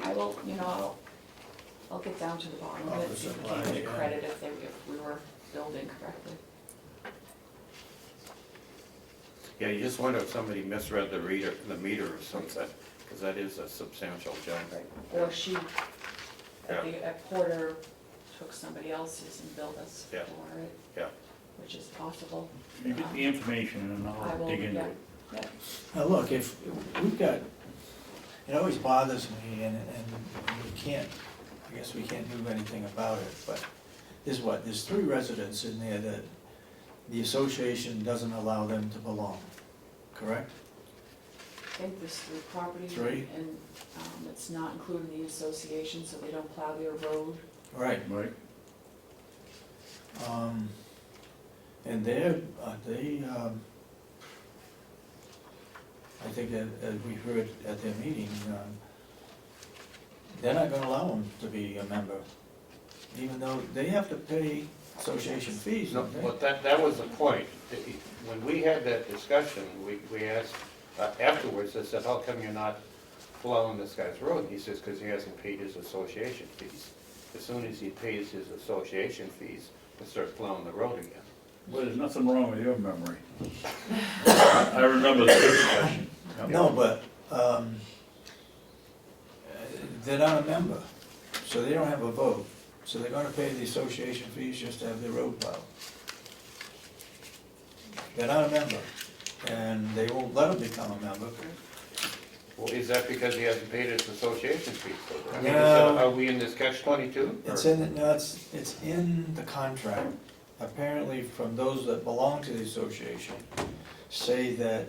I will, I'll get down to the bottom of it, Office see if we supplies, can get yeah. credit if we were building correctly. Yeah, you just wonder if somebody misread the meter or something, because that is a substantial jump. Or she, Yeah. at Porter, took somebody else's and billed us Yeah. for it. Yeah. Which is possible. You get the information and I I'll will, dig into yeah. it. Yeah. now look, if, we've got, it always bothers me, and we can't, I guess we can't do anything about it, but there's 3 residents in there that the association doesn't allow them to belong, correct? I think there's 3 properties. 3? And it's not including the association, so they don't plow their road. Right. Right. And I think as we heard at their meeting, they're not gonna allow them to be a member, even though they have to pay association fees, No, don't they? but that was the point. When we had that discussion, we asked, afterwards, I said, how come you're not plowing this guy's road? He says, because he hasn't paid his association fees. As soon as he pays his association fees, he'll start plowing the road again. Well, there's nothing wrong with your memory. I remember the discussion. No, but, they're not a member, so they don't have a vote, so they're gonna pay the association fees just to have their road plowed. They're not a member, and they won't let them become a member. Well, is that because he hasn't paid his association fees? I mean, No. are we in this catch-22? It's in, no, it's in the contract. Apparently, from those that belong to the association, say that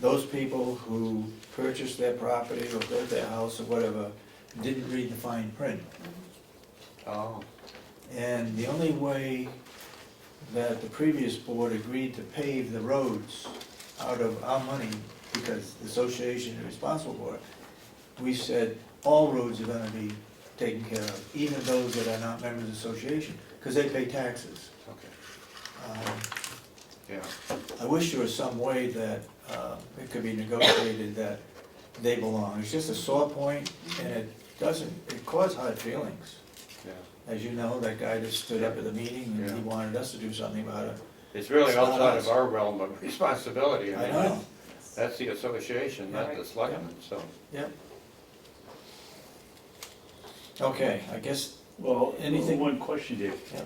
those people who purchased their property or built their house or whatever, didn't read the fine print. Oh, And the only way that the previous board agreed to pave the roads out of our money, because the association is responsible for it, we said all roads are gonna be taken care of, even those that are not members of the association, because they pay taxes. okay, Um, yeah. I wish there was some way that it could be negotiated that they belong. It's just a sore point, and it caused hard feelings. Yeah. As you know, that guy that stood up at the meeting, and he Yeah. wanted us to do something about it. It's really It's not outside us. of our realm of responsibility. I mean, know, That's the association, not the selectmen, so. yep. Okay, I guess, Well, Anything- one question, Dave. Yeah.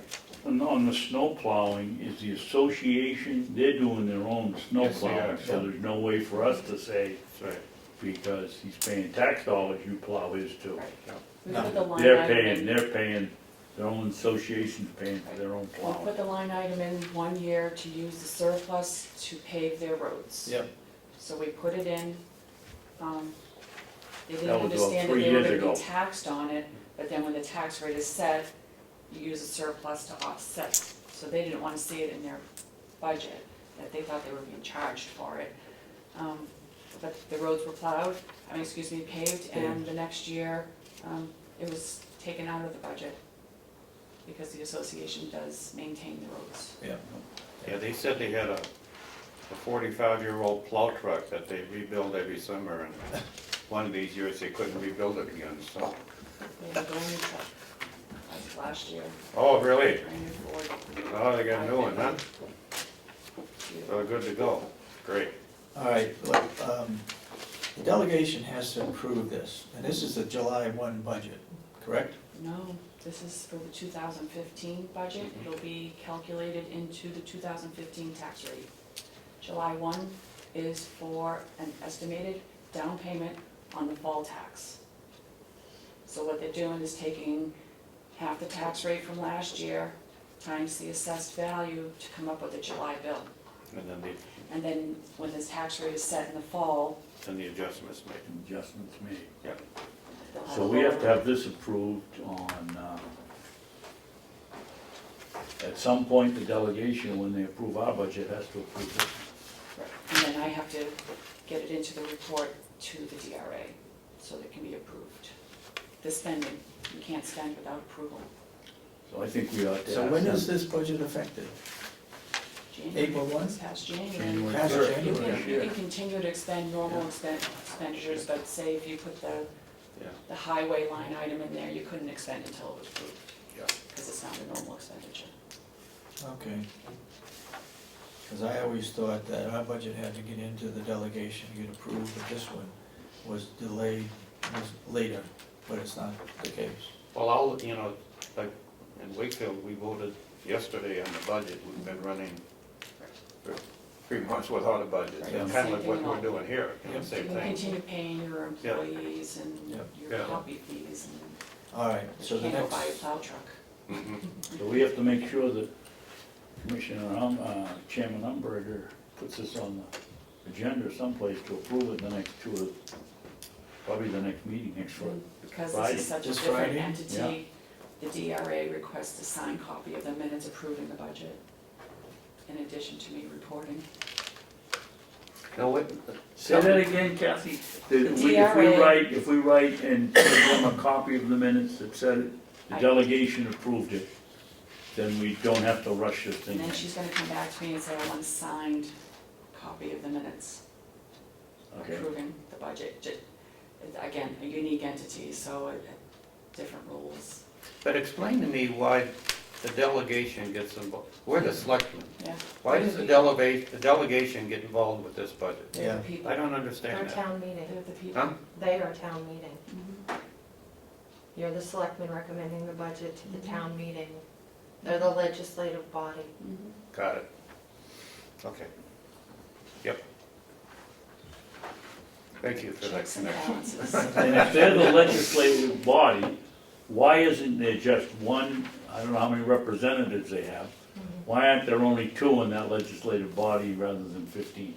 On the snow plowing, is the association, they're doing their own snow Yes, they plowing, are. so there's no way for us to say, That's right. because he's paying tax dollars, you plow his too. Right. We No. put the line They're item paying, in, their own association's paying for their own we plowing. put the line item in 1 year to use the surplus to pave their roads. yep, So we put it in, they didn't That was about understand that 3 they were years gonna ago. be taxed on it, but then when the tax rate is set, you use a surplus to offset. So they didn't wanna see it in their budget, that they thought they were being charged for it. But the roads were plowed, paved, and the next year, it was taken out of the budget, because the association does maintain the roads. yeah. Yeah, they said they had a 45-year-old plow truck that they rebuild every summer, and one of these years they couldn't rebuild it again, so. They had a brand new truck, like last year, Oh, really? brand new Ford. Oh, they got a new one, huh? Beautiful. So good to go. Great. All right, look, the delegation has to approve this, and this is the July 1 budget, correct? No, this is for the 2015 budget. It'll be calculated into the 2015 tax rate. July 1 is for an estimated down payment on the fall tax. So what they're doing is taking half the tax rate from last year times the assessed value to come up with a July bill. And And then when this tax rate is set in the fall, then the adjustments made. Adjustments made. Yep. they'll have So a we have to lower- have this approved on, at some point, the delegation, when they approve our budget, has to approve this. And then I have to get it into the report to the DRA, so that it can be approved. The spending, you can't spend without approval. So I think we ought to So ask when them. is this budget effective? January, April 1? this past January. January Past first. You January. can, you can continue to expend normal expenditures, but say if you put Yeah. the highway line item in there, you couldn't expend until it was approved. Yeah. Because it's not a normal expenditure. Okay. Because I always thought that our budget had to get into the delegation, get approved, but this one was delayed, was later, but it's not the case. Well, like in Wakefield, we voted yesterday on the budget. We've been running for 3 months without a budget. Right. Kind of Same like thing what in we're all. doing here, Yep. same You can thing. continue paying your employees and Yep. your Yeah. copy fees, and All right, so you the can't go buy a next, plow truck. Mhm. So we have to make sure that Chairman Umberger puts this on the agenda someplace to approve it in the next probably the next meeting, next Friday. Because Friday. this is such a This different Friday? entity, the DRA requests a signed copy of the minutes approving the budget, in addition to me reporting. Now, what, Say that again, Kathy. That The if DRA we write and give them a copy of the minutes that said it, the I- delegation approved it, then we don't have to rush this thing. And then she's gonna come back to me and say, I want a signed copy of the minutes Okay. approving the budget. Again, a unique entity, so different rules, but explain to me why the delegation gets involved. We're the selectmen. yeah. Why does the delegation get involved with this budget? They're the Yeah. people, I don't Our understand that. town they're meeting, the people. Huh? they are town meeting. Mhm. You're the selectmen recommending the budget to the Mhm. town meeting. They're the legislative body. Mhm. Got it. Okay. Yep. Thank you for that Checks and connection. balances. And if they're the legislative body, why isn't there just one, I don't know how many representatives they have, why aren't there only 2 in that legislative body rather than 15?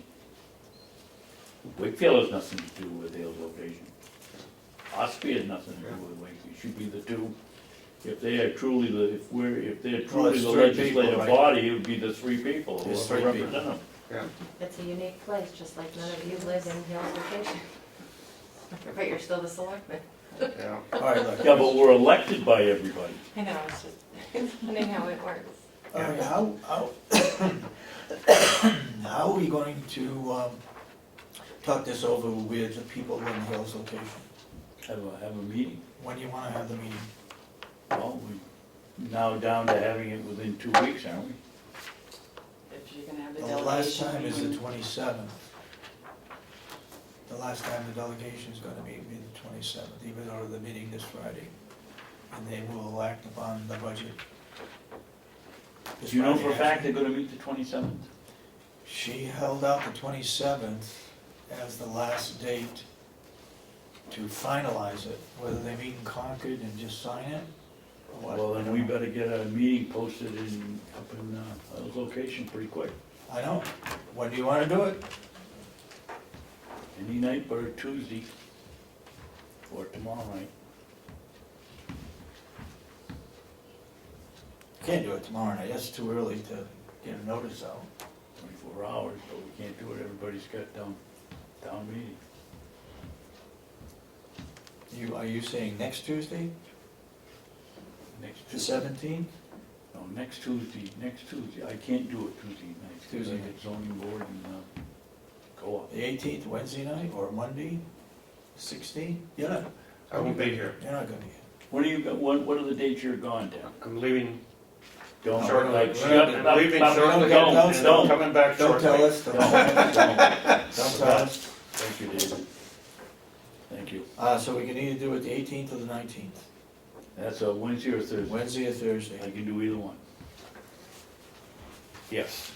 Wakefield has nothing to do with Hales location. Ossipee has nothing to do with Wakefield, it should be the 2. If they are truly if they're truly it's the 3 people, legislative right? body, it would be the 3 people who It's have 3 to people. represent them. Yeah. It's a unique place, just like none of you live in Hill's Vacation. But you're still the selectmen. Yeah. all right, look. Yeah, but we're elected by everybody. I know, it's just funny how it works. All right, how are we going to talk this over with the people in Hill's location? Have a meeting. When do you wanna have the meeting? Well, we're now down to having it within 2 weeks, aren't we? If you're gonna have the The delegation. last time is the meeting- 27th. The last time the delegation is gonna meet will be the 27th, even though the meeting this Friday. and they will act upon the budget. Do you know for a fact they're gonna meet the 27th? She held out the 27th as the last date to finalize it, whether they meet in Concord and just sign it, or what. Well, then we better get a meeting posted up in a location pretty quick. I know. When do you wanna do it? Any night but Tuesday or tomorrow night. Can't do it tomorrow night, that's too early to get a notice out. 24 hours, but we can't do it, everybody's got town meeting. Are you saying next Tuesday, Next the Tuesday, 17th? no, next Tuesday, I can't do it Tuesday night, because I Tuesday. get zoning board and co-op. The 18th, Wednesday night, or Monday, 16th? You're not I won't be here. gonna be here. What are the dates you're gone, Dan? I'm leaving Don't, Shortly. like, We're not- I'm leaving shortly don't- and I'm don't. coming back Don't shortly. tell us, don't tell us. Thank you, David. Thank you. So we can either do it the 18th or the 19th, That's a Wednesday or Thursday? Wednesday or I Thursday. can do either one. Yes,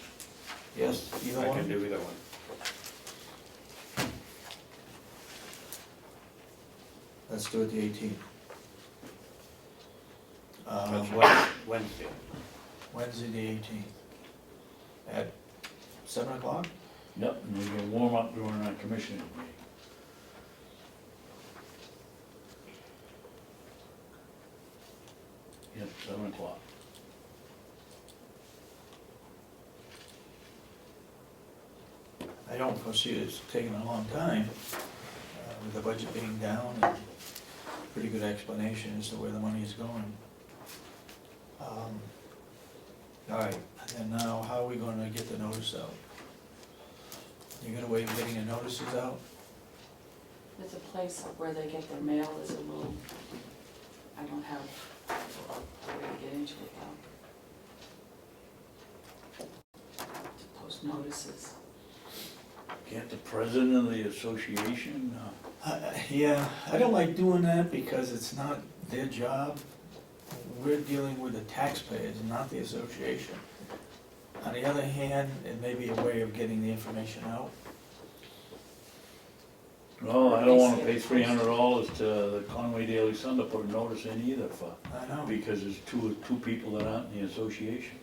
Yes, either I can one? do either one. Let's do it the 18th. That's Wednesday. Wednesday the 18th. At 7 o'clock? Yep, and we can warm up during our commissioner meeting. Yep, 7 o'clock. I don't foresee it's taking a long time, with the budget being down and pretty good explanation as to where the money is going. All right, and now how are we gonna get the notice out? You got a way of getting the notices out? There's a place where they get their mail is a little, I don't have a way to get into it though. To post notices. Get the president of the association, Yeah, I don't like doing that because it's not their job. We're dealing with the taxpayers, not the association. On the other hand, it may be a way of getting the information out. well, I don't wanna pay $300 to the Conway Daily Sun to put a notice in either I know. because there's two people that aren't in the association.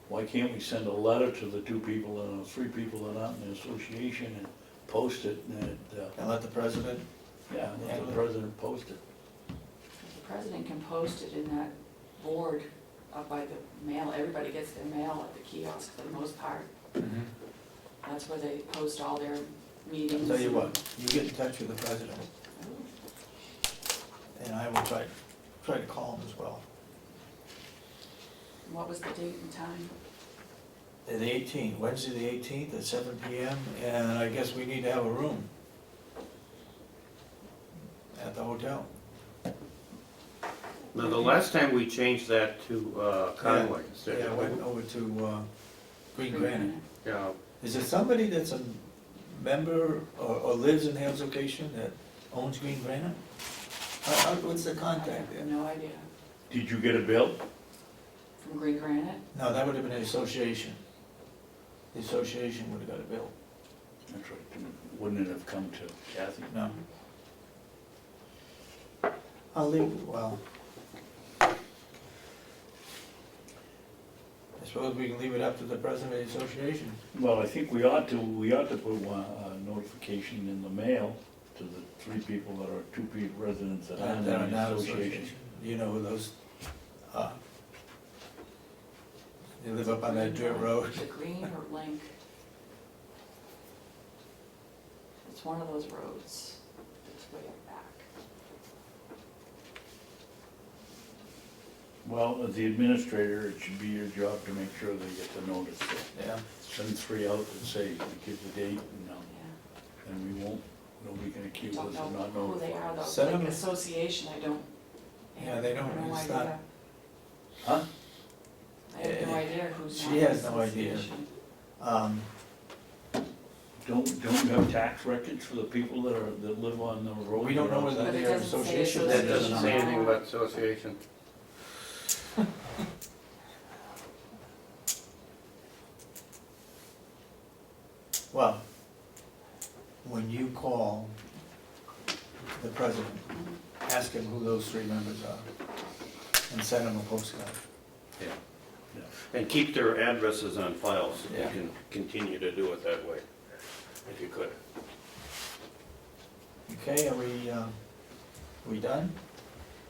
Why can't we send a letter to the 2 people and 3 people that aren't in the association and post it and, And let the president, yeah, let the president post it. The president can post it in that board up by the mail. Everybody gets their mail at the kiosk for the most part. That's where they post all their meetings. I'll tell you what, you get in touch with the president, and I will try to call him as well. What was the date and time? The 18th, Wednesday the 18th at 7 PM, and I guess we need to have a room at the hotel. Now, the last time we changed that to Conway instead. Yeah, I went over to Green Granite. Yeah, Is there somebody that's a member or lives in Hales location that owns Green Granite? What's the I contact there? have no idea. Did you get a bill? From Green Granite? No, that would have been the association. The association would have got a bill. That's right, wouldn't it have come to Kathy? No. I'll leave, well. I suppose we can leave it up to the president of the association. Well, I think we ought to put a notification in the mail to the 3 people that are 2 people residents that aren't in That are the not association. You know who those, they live up on that dirt road. The Green or Link? It's one of those roads. It's way up back. Well, as the administrator, it should be your job to make sure they get the notice. So Yeah. send 3 out that say, give the date, Yeah. and we won't, nobody can accuse Don't us of know not who they are notifying. though. Send Like them- association, I don't. Yeah, they don't, I have no it's not- idea. Huh? I have no idea who's She not in the has no idea. association. Don't you have tax records for the people that live on the road? We don't know whether But it they're doesn't say association. That association. doesn't say anything about association. Well, when you call the president, ask him who those three members are, and send him a postcard. Yeah. And keep their addresses on file so you Yeah. can continue to do it that way, if you could. Okay, are we done?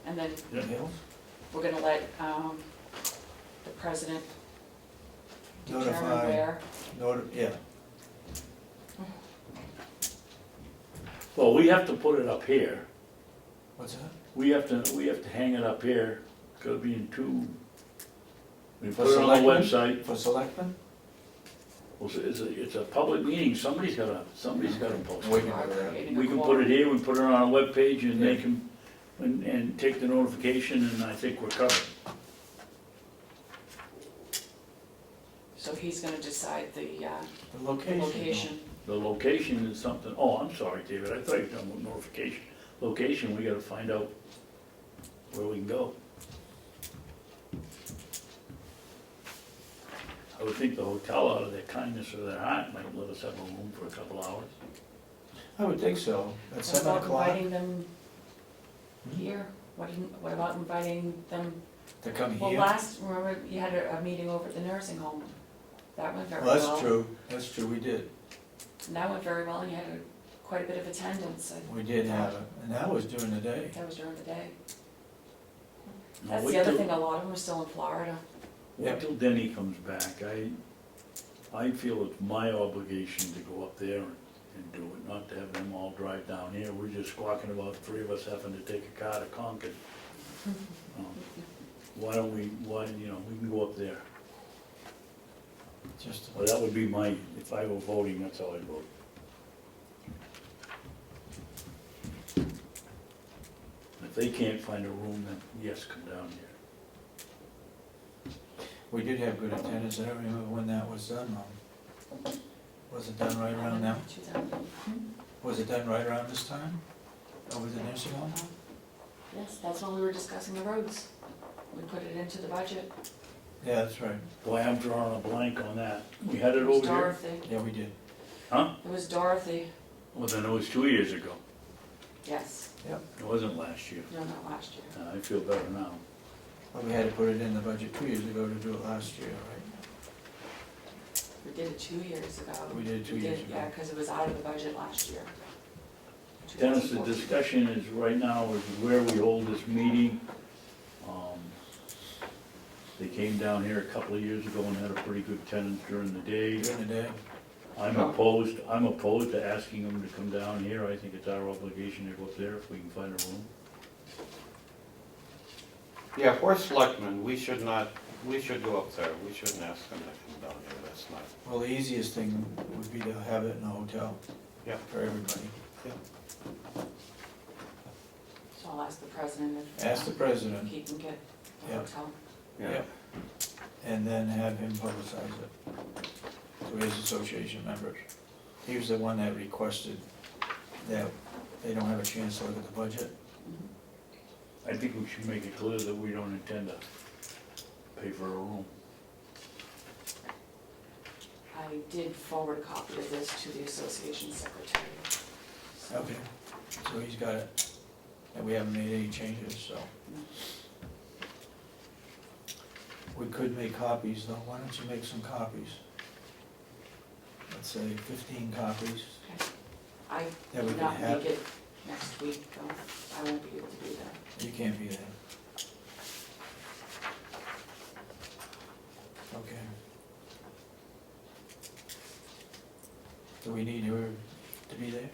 And then Yeah. Hills? we're gonna let, the president determine Notify. where. Yeah, Well, we have to put it up here. what's that? We have to hang it up here. It's gotta be in two. We For put it on the selectmen? website. For selectmen? Well, it's a public meeting. Somebody's gotta post We it. can We can put it here, we put it on our webpage and they can, and take the notification and I think we're covered. So he's gonna decide the The location. location. The location is something, oh, I'm sorry, David, I thought you were talking about notification. Location, we gotta find out where we can go. I would think the hotel, out of their kindness of their heart, might let us have a room for a couple hours. I would think so, at What 7 about o'clock, inviting them here? What about inviting them, to come well, here. remember you had a meeting over at the nursing home? That went very Well, well. that's true, we did. And that went very well, and you had quite a bit of attendance. We did have it, and that was during the day. That was during the day. Now, That's wait the other till- thing, a lot of them are still in Florida. Wait till Denny comes back. I feel it's my obligation to go up there and do it, not to have them all drive down here. We're just squawking about three of us having to take a car to Concord. Why don't we, we can go up there. Just, Well, that would be if I were voting, that's how I'd vote. If they can't find a room, then yes, come down here. we did have good attendance, I don't remember when that was done, was it done right around now? 2000. Was it done right around this time? Over the nursing home? Yes, that's when we were discussing the roads. We put it into the budget. Yeah, that's right, Boy, I'm drawing a blank on that. We had it It was over here? Dorothy. yeah, we did. Huh? It was Dorothy, Well, then it was 2 years ago. yes. It wasn't last year. No, not last year. I feel better now. Well, we had to put it in the budget 2 years ago to do it last year, right? We did it 2 years ago. We did it 2 years ago. Yeah, because it was out of the budget last year. Dennis, the 2014. discussion is right now is where we hold this meeting. They came down here a couple of years ago and had a pretty good attendance during the day. During the day. I'm opposed to asking them to come down here. I think it's our obligation to go up there if we can find a room. Yeah, if we're selectmen, we should go up there. We shouldn't ask them to come down here, that's not. Well, the easiest thing would be to have it in a hotel. Yeah. For everybody. So I'll ask the president if. Ask the president, He can get the Yeah. hotel. yeah, and then have him publicize it to his association members. He was the one that requested that they don't have a chance to look at the budget. I think we should make it clear that we don't intend to pay for a room. I did forward a copy of this to the association secretary. So- Okay, so he's got it, and we haven't made any changes, so. We could make copies, though, why don't you make some copies? Let's say 15 copies, I that we could can not have. make it next week, though. I won't be able to do that. You can't be there. Okay. Do we need her to be there?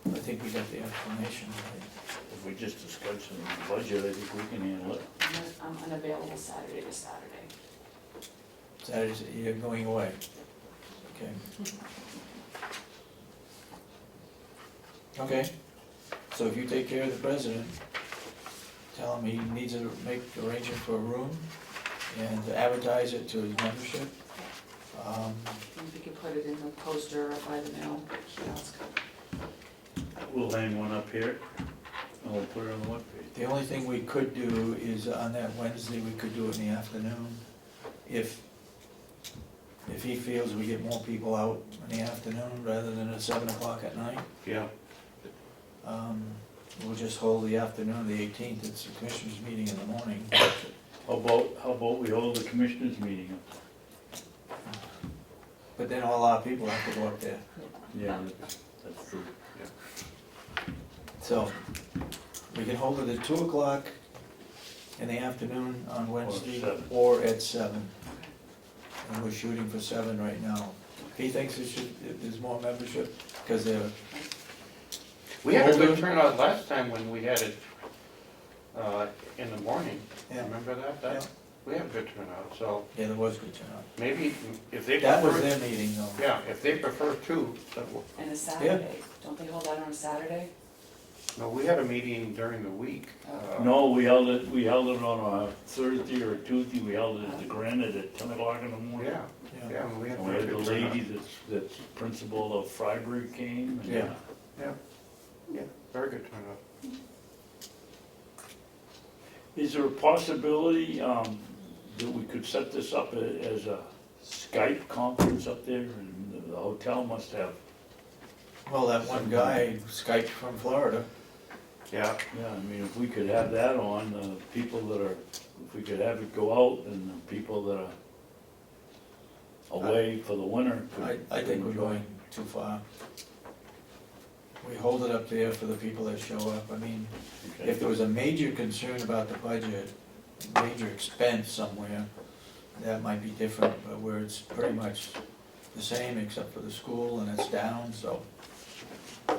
I think we got the explanation, right? If we just discuss the budget, I think we can handle it. I'm unavailable Saturday to Saturday. Saturday's, you're going away. Okay. Okay, so if you take care of the president, tell him he needs to make arrangement for a room and to advertise it to his membership. If you could put it in the poster or by the mail kiosk. We'll hang one up here, and we'll put it on the webpage. The only thing we could do is on that Wednesday, we could do it in the afternoon. If he feels we get more people out in the afternoon rather than at 7 o'clock at night, Yeah, we'll just hold the afternoon, the 18th, it's the commissioners' meeting in the morning. How about we hold the commissioners meeting up? But then all our people have to go up there. Yeah, that's true. So, we can hold it at 2 o'clock in the afternoon on Wednesday, 7. or at 7. And we're shooting for 7 right now. He thinks there's more membership, because they're, we had a Older. good turnout last time when we had it in the morning. Yeah. Remember that? Yeah. We had a good turnout, so yeah, there was good turnout. maybe if they That was prefer, their meeting though. yeah, if they prefer two, And a Saturday, don't they hold that on a Saturday? no, we had a meeting during the week. No, we held it on a Thursday or a Tuesday, we held it at the Granite at 10 o'clock in the morning. Yeah, yeah, and we had And a we had the good turnout. lady that's principal of Freiburg came. And, Yeah. Yeah, very good turnout. Is there a possibility that we could set this up as a Skype conference up there? And the hotel must have, Well, that one guy Skyped from Florida. Yeah, yeah, I mean, if we could have that on, people that are, if we could have it go out, and the people that are away for the winter could. I think we're enjoy. going too far. We hold it up there for the people that show up. I mean, Okay. if there was a major concern about the budget, major expense somewhere, that might be different, but where it's pretty much the same except for the school and it's down, so. All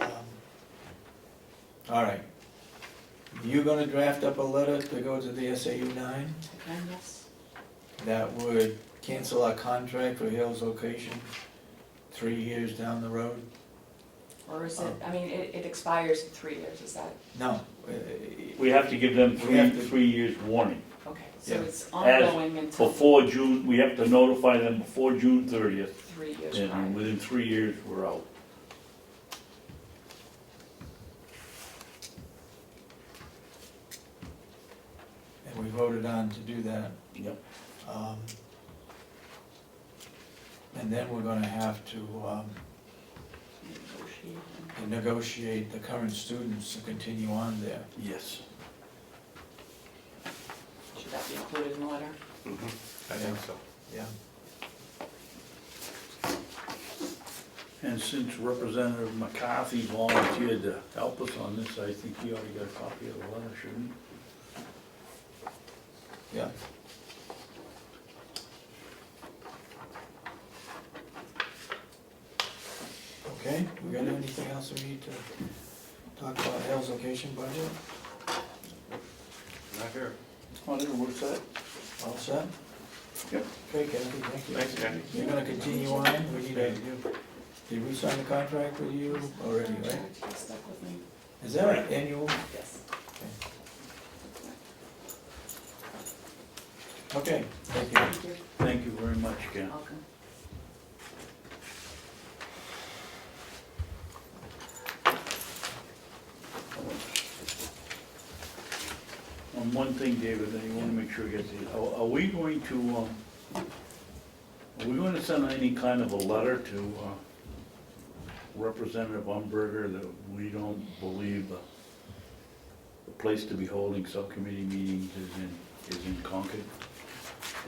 right. You gonna draft up a letter to go to the SAU 9 Okay, yes. that would cancel our contract for Hill's location 3 years down the road? Or is it, I mean, it expires in 3 years, is that, No. We have to give them We have to- 3 years warning. okay, so Yeah. it's ongoing until Before June, we have to notify them before June 30th, 3 years prior. and within 3 years, we're out. And we voted on to do that. Yep. And then we're gonna have to negotiate the current students to continue on there. Yes. Should that be included in the letter? I think so. Yeah. And since Representative McCarthy volunteered to help us on this, I think he ought to get a copy of the letter, shouldn't he? Yeah. Okay, we got anything else we need to talk about Hale's location budget? Not here. What's that? All set? Yep. Okay, Kathy, thank you. Thanks, Kenny. You're gonna continue on, we need a, did we sign the contract with you already, right? Contract, stuck with me. Is that an annual? Yes. Okay, thank you. Thank you. Thank you very much, Ken. Welcome. On one thing, David, I want to make sure I get this, are we going to send any kind of a letter to Representative Umberger that we don't believe the place to be holding subcommittee meetings is in Concord?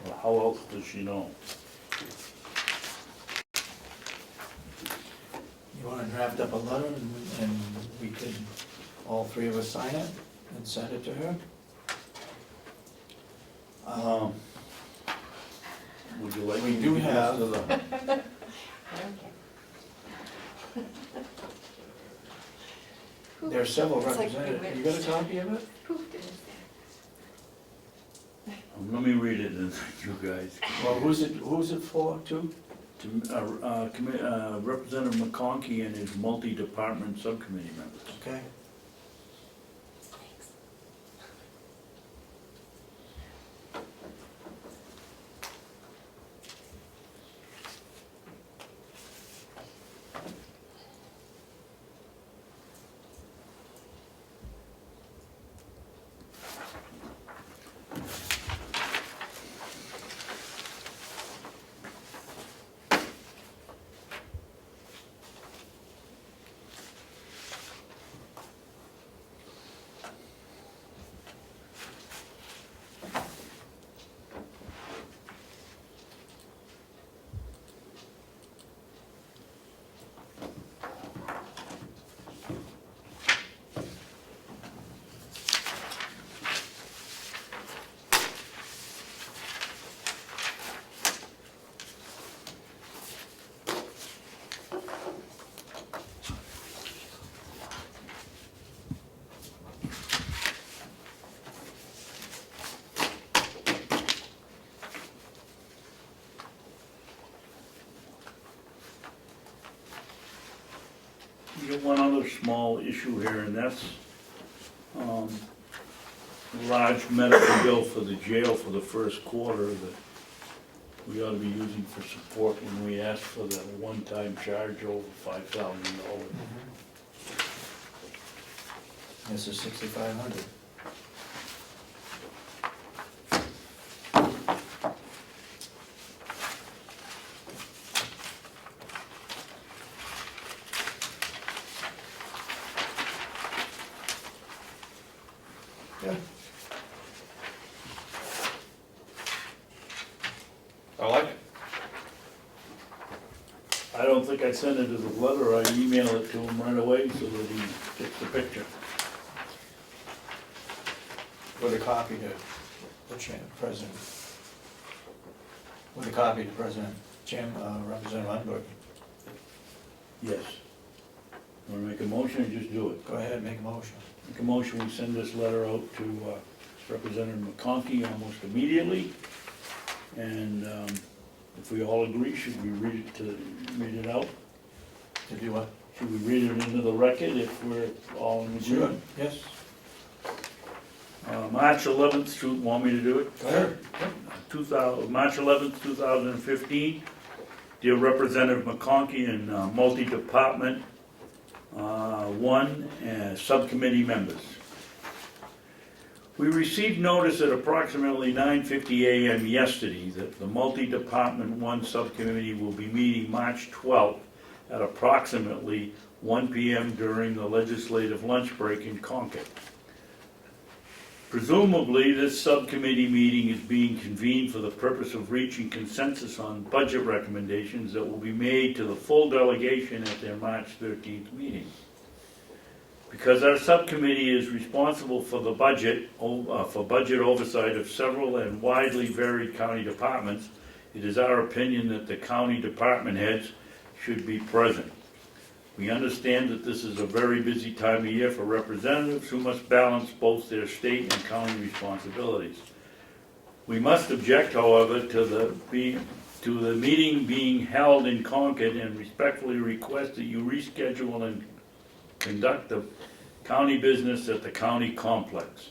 Or how else does she know? You wanna draft up a letter and we could, all three of us sign it and send it to her? Would you like? We me to do give this have- to the- I don't care. There are several It's like representatives, you got a copy of it? Pooped in his Let me read it, and you guys. Well, who's it for, too? To Representative McConkey and his multi-department subcommittee members. Okay. You got one other small issue here, and that's, large medical bill for the jail for the first quarter that we ought to be using for support when we ask for the one-time charge over $5,000. This is 6,500. Good. I like it. I don't think I sent it as a letter, I emailed it to him right away so that he gets the picture. With a copy to the president. With a copy to President Representative Unberg. Yes. Want to make a motion or just do it? Go ahead, make a motion. Make a motion, we send this letter out to Representative McConkey almost immediately. And if we all agree, should we read it out? To do what? Should we read it into the record if we're all in Sure, agreement? yes. March 11th, want me to do it? Go ahead. March 11th, 2015. Dear Representative McConkey and multi-department, subcommittee members. We received notice at approximately 9:50 a.m. yesterday that the multi-department 1 subcommittee will be meeting March 12th at approximately 1 p.m. during the legislative lunch break in Concord. Presumably, this subcommittee meeting is being convened for the purpose of reaching consensus on budget recommendations that will be made to the full delegation at their March 13th meeting. Because our subcommittee is responsible for the budget, for budget oversight of several and widely varied county departments, it is our opinion that the county department heads should be present. We understand that this is a very busy time of year for representatives who must balance both their state and county responsibilities. We must object, however, to the meeting being held in Concord and respectfully request that you reschedule and conduct the county business at the county complex.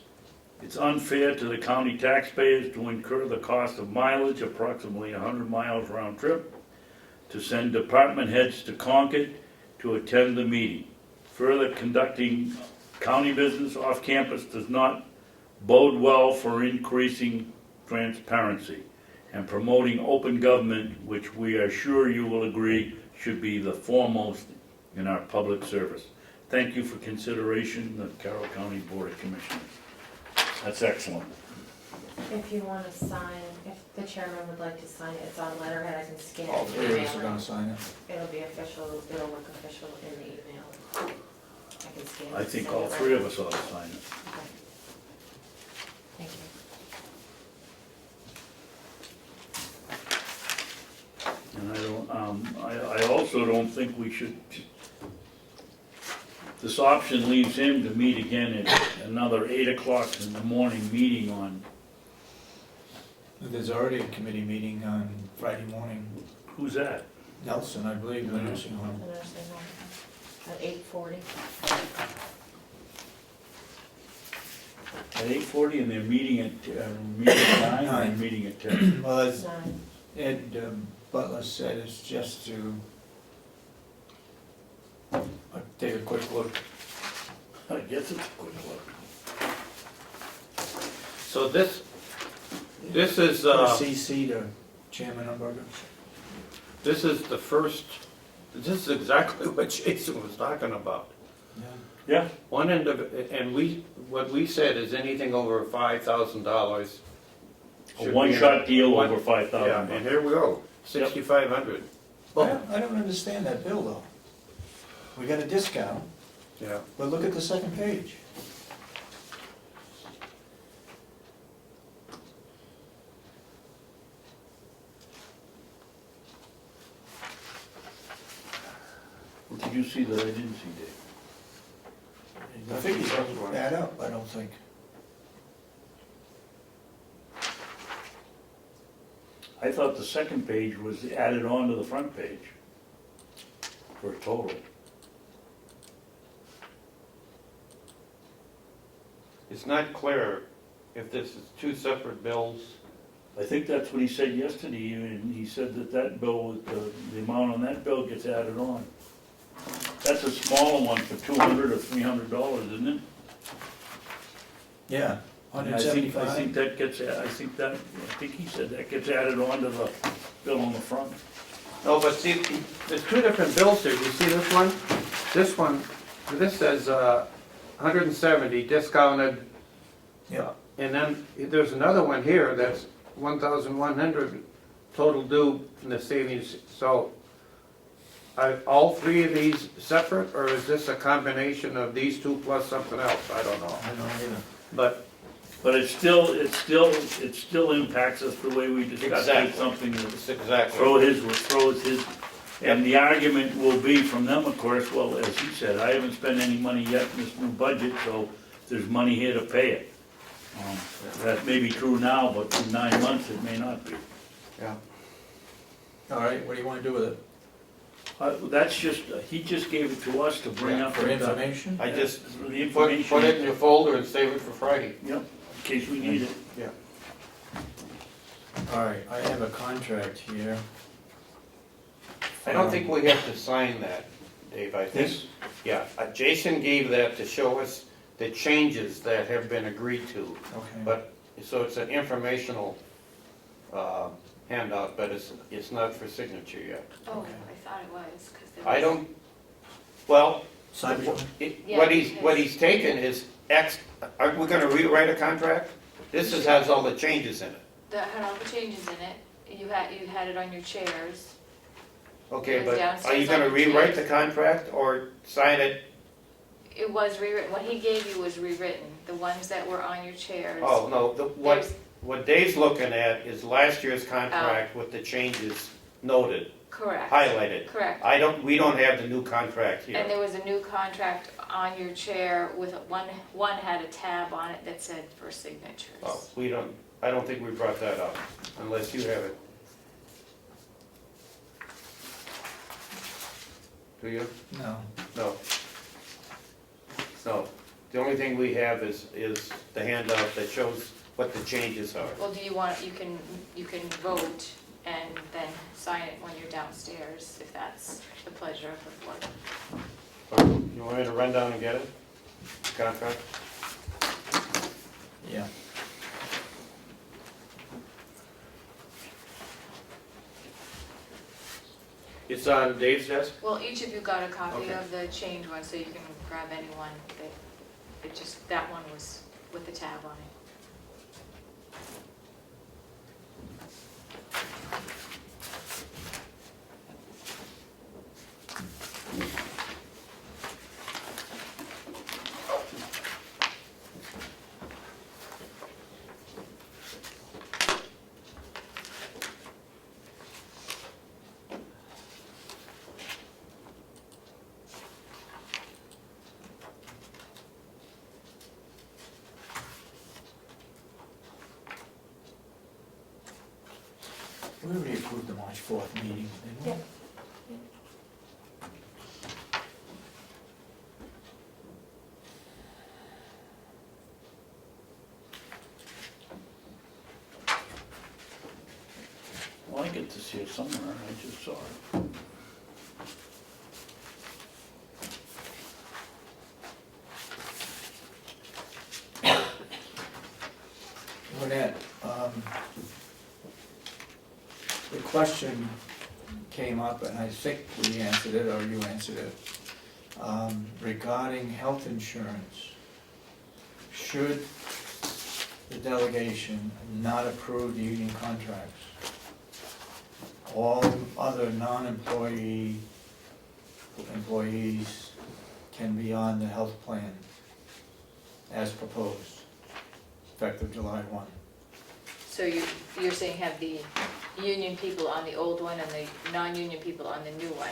It's unfair to the county taxpayers to incur the cost of mileage, approximately 100 miles round trip, to send department heads to Concord to attend the meeting. Further, conducting county business off campus does not bode well for increasing transparency and promoting open government, which we are sure you will agree should be the foremost in our public service. Thank you for consideration, the Carroll County Board of Commissioners. That's excellent. If you want to sign, if the chairman would like to sign it, it's on letterhead, I can scan it. All and three of us email are it. gonna sign it. It'll be official, it'll look official in the email. I can scan it. I think send all it three right of us ought to sign it. Okay. Thank you. And I don't, I also don't think we should, this option leaves him to meet again at another 8 o'clock in the morning meeting on, There's already a committee meeting on Friday morning. who's that? Nelson, I believe, the nursing home. The nursing home at 8:40. At 8:40 and they're meeting at 9 or 9. meeting at 10? Well, as 9. Ed Butler said, it's just to take a quick look. I guess it's a quick look. So this is, Put a CC to Chairman Umberger. this is the first, this is exactly what Jason was talking about. Yeah, One end of it, and what we said is anything over $5,000. a one-shot deal over Yeah, $5,000. and here we go, 6,500. Boom. I don't understand that bill, though. We got a discount, Yeah. but look at the second page. What did you see that I didn't see, Dave? The figures don't add up, I don't think. I thought the second page was added on to the front page for a total. it's not clear if this is two separate bills. I think that's what he said yesterday, and he said that that bill, the amount on that bill gets added on. That's a smaller one for $200 or $300, isn't it? Yeah, I think 175. that gets, I think he said that gets added on to the bill on the front. No, but see, there's two different bills here. Do you see this one? This says 170 discounted. Yeah, And then there's another one here that's 1,100 total due in the savings. So are all three of these separate, or is this a combination of these two plus something else? I don't know. I don't either. But But it still impacts us the way we discussed it, Exactly. something that it's exactly. throws his, and the argument will be from them, of course, well, as he said, I haven't spent any money yet in this new budget, so there's money here to pay it. That may be true now, but in 9 months, it may not be. Yeah. All right, what do you want to do with it? That's just, he just gave it to us to bring Yeah, up. For information? I just For the put information. it in your folder and save it for Friday. Yep, in case we need it. Yeah. All right, I have a contract here. I don't think we have to sign that, Dave. I think, This? yeah, Jason gave that to show us the changes that have been agreed to. Okay. But, so it's an informational handout, but it's not for signature yet. Oh, Okay. I thought it was, because there was. I don't, well, Sign it. Yeah, what he's taken is aren't we gonna rewrite a contract? This has all the changes in it. That had all the changes in it. You had it on your chairs. Okay, It was but are you downstairs gonna on the rewrite the chairs. contract or sign it? It was rewritten, what he gave you was rewritten, the ones that were on your chairs. Oh, no, There's- what Dave's looking at is last year's contract with the changes noted, Correct. highlighted. Correct. We don't have the new contract And here. there was a new contract on your chair with one had a tab on it that said for signatures. Oh, I don't think we brought that up, unless you have it. Do you? No. No. No, the only thing we have is the handout that shows what the changes are. Well, do you want, you can vote and then sign it when you're downstairs, if that's the pleasure of the board. You want me to run down and get it? Contract? Yeah. It's on Dave's desk? Well, each of you got a copy Okay. of the change one, so you can grab any one. That one was with the tab on it. We already approved the March 4th meeting, didn't we? Yeah. Well, I get to see it somewhere, I just saw it. Lynette, the question came up, and I think we answered it, or you answered it, regarding health insurance. Should the delegation not approve the union contracts? All other non-employees can be on the health plan as proposed, effective July 1. So you're saying have the union people on the old one and the non-union people on the new one?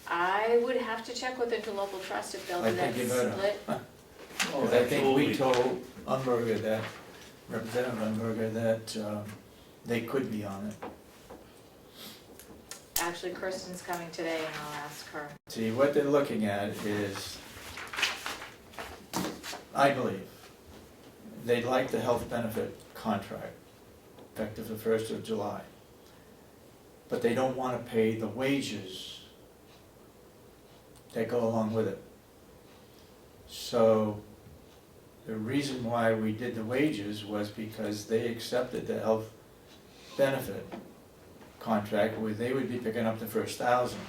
I would have to check with the interlocal trust if they'll I do that think you better. split. Oh, Because I think we absolutely. told Umberger that, Representative Umberger, that they could be on it. Actually, Kirsten's coming today and I'll ask her. See, what they're looking at is I believe, they'd like the health benefit contract, effective the 1st of July. But they don't wanna pay the wages that go along with it. So, the reason why we did the wages was because they accepted the health benefit contract where they would be picking up the first 1,000.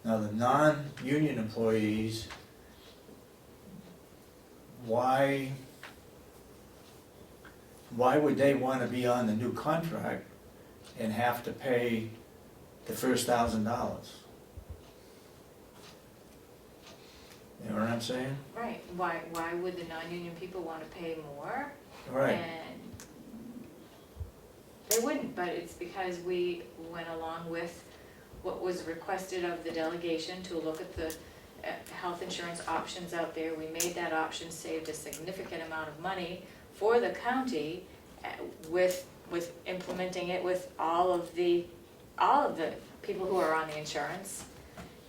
Now, the non-union employees, why would they want to be on the new contract and have to pay the first $1,000? You know what I'm saying? Right, why would the non-union people wanna pay more? Right. And they wouldn't, but it's because we went along with what was requested of the delegation to look at the health insurance options out there. We made that option, saved a significant amount of money for the county with implementing it with all of the people who are on the insurance.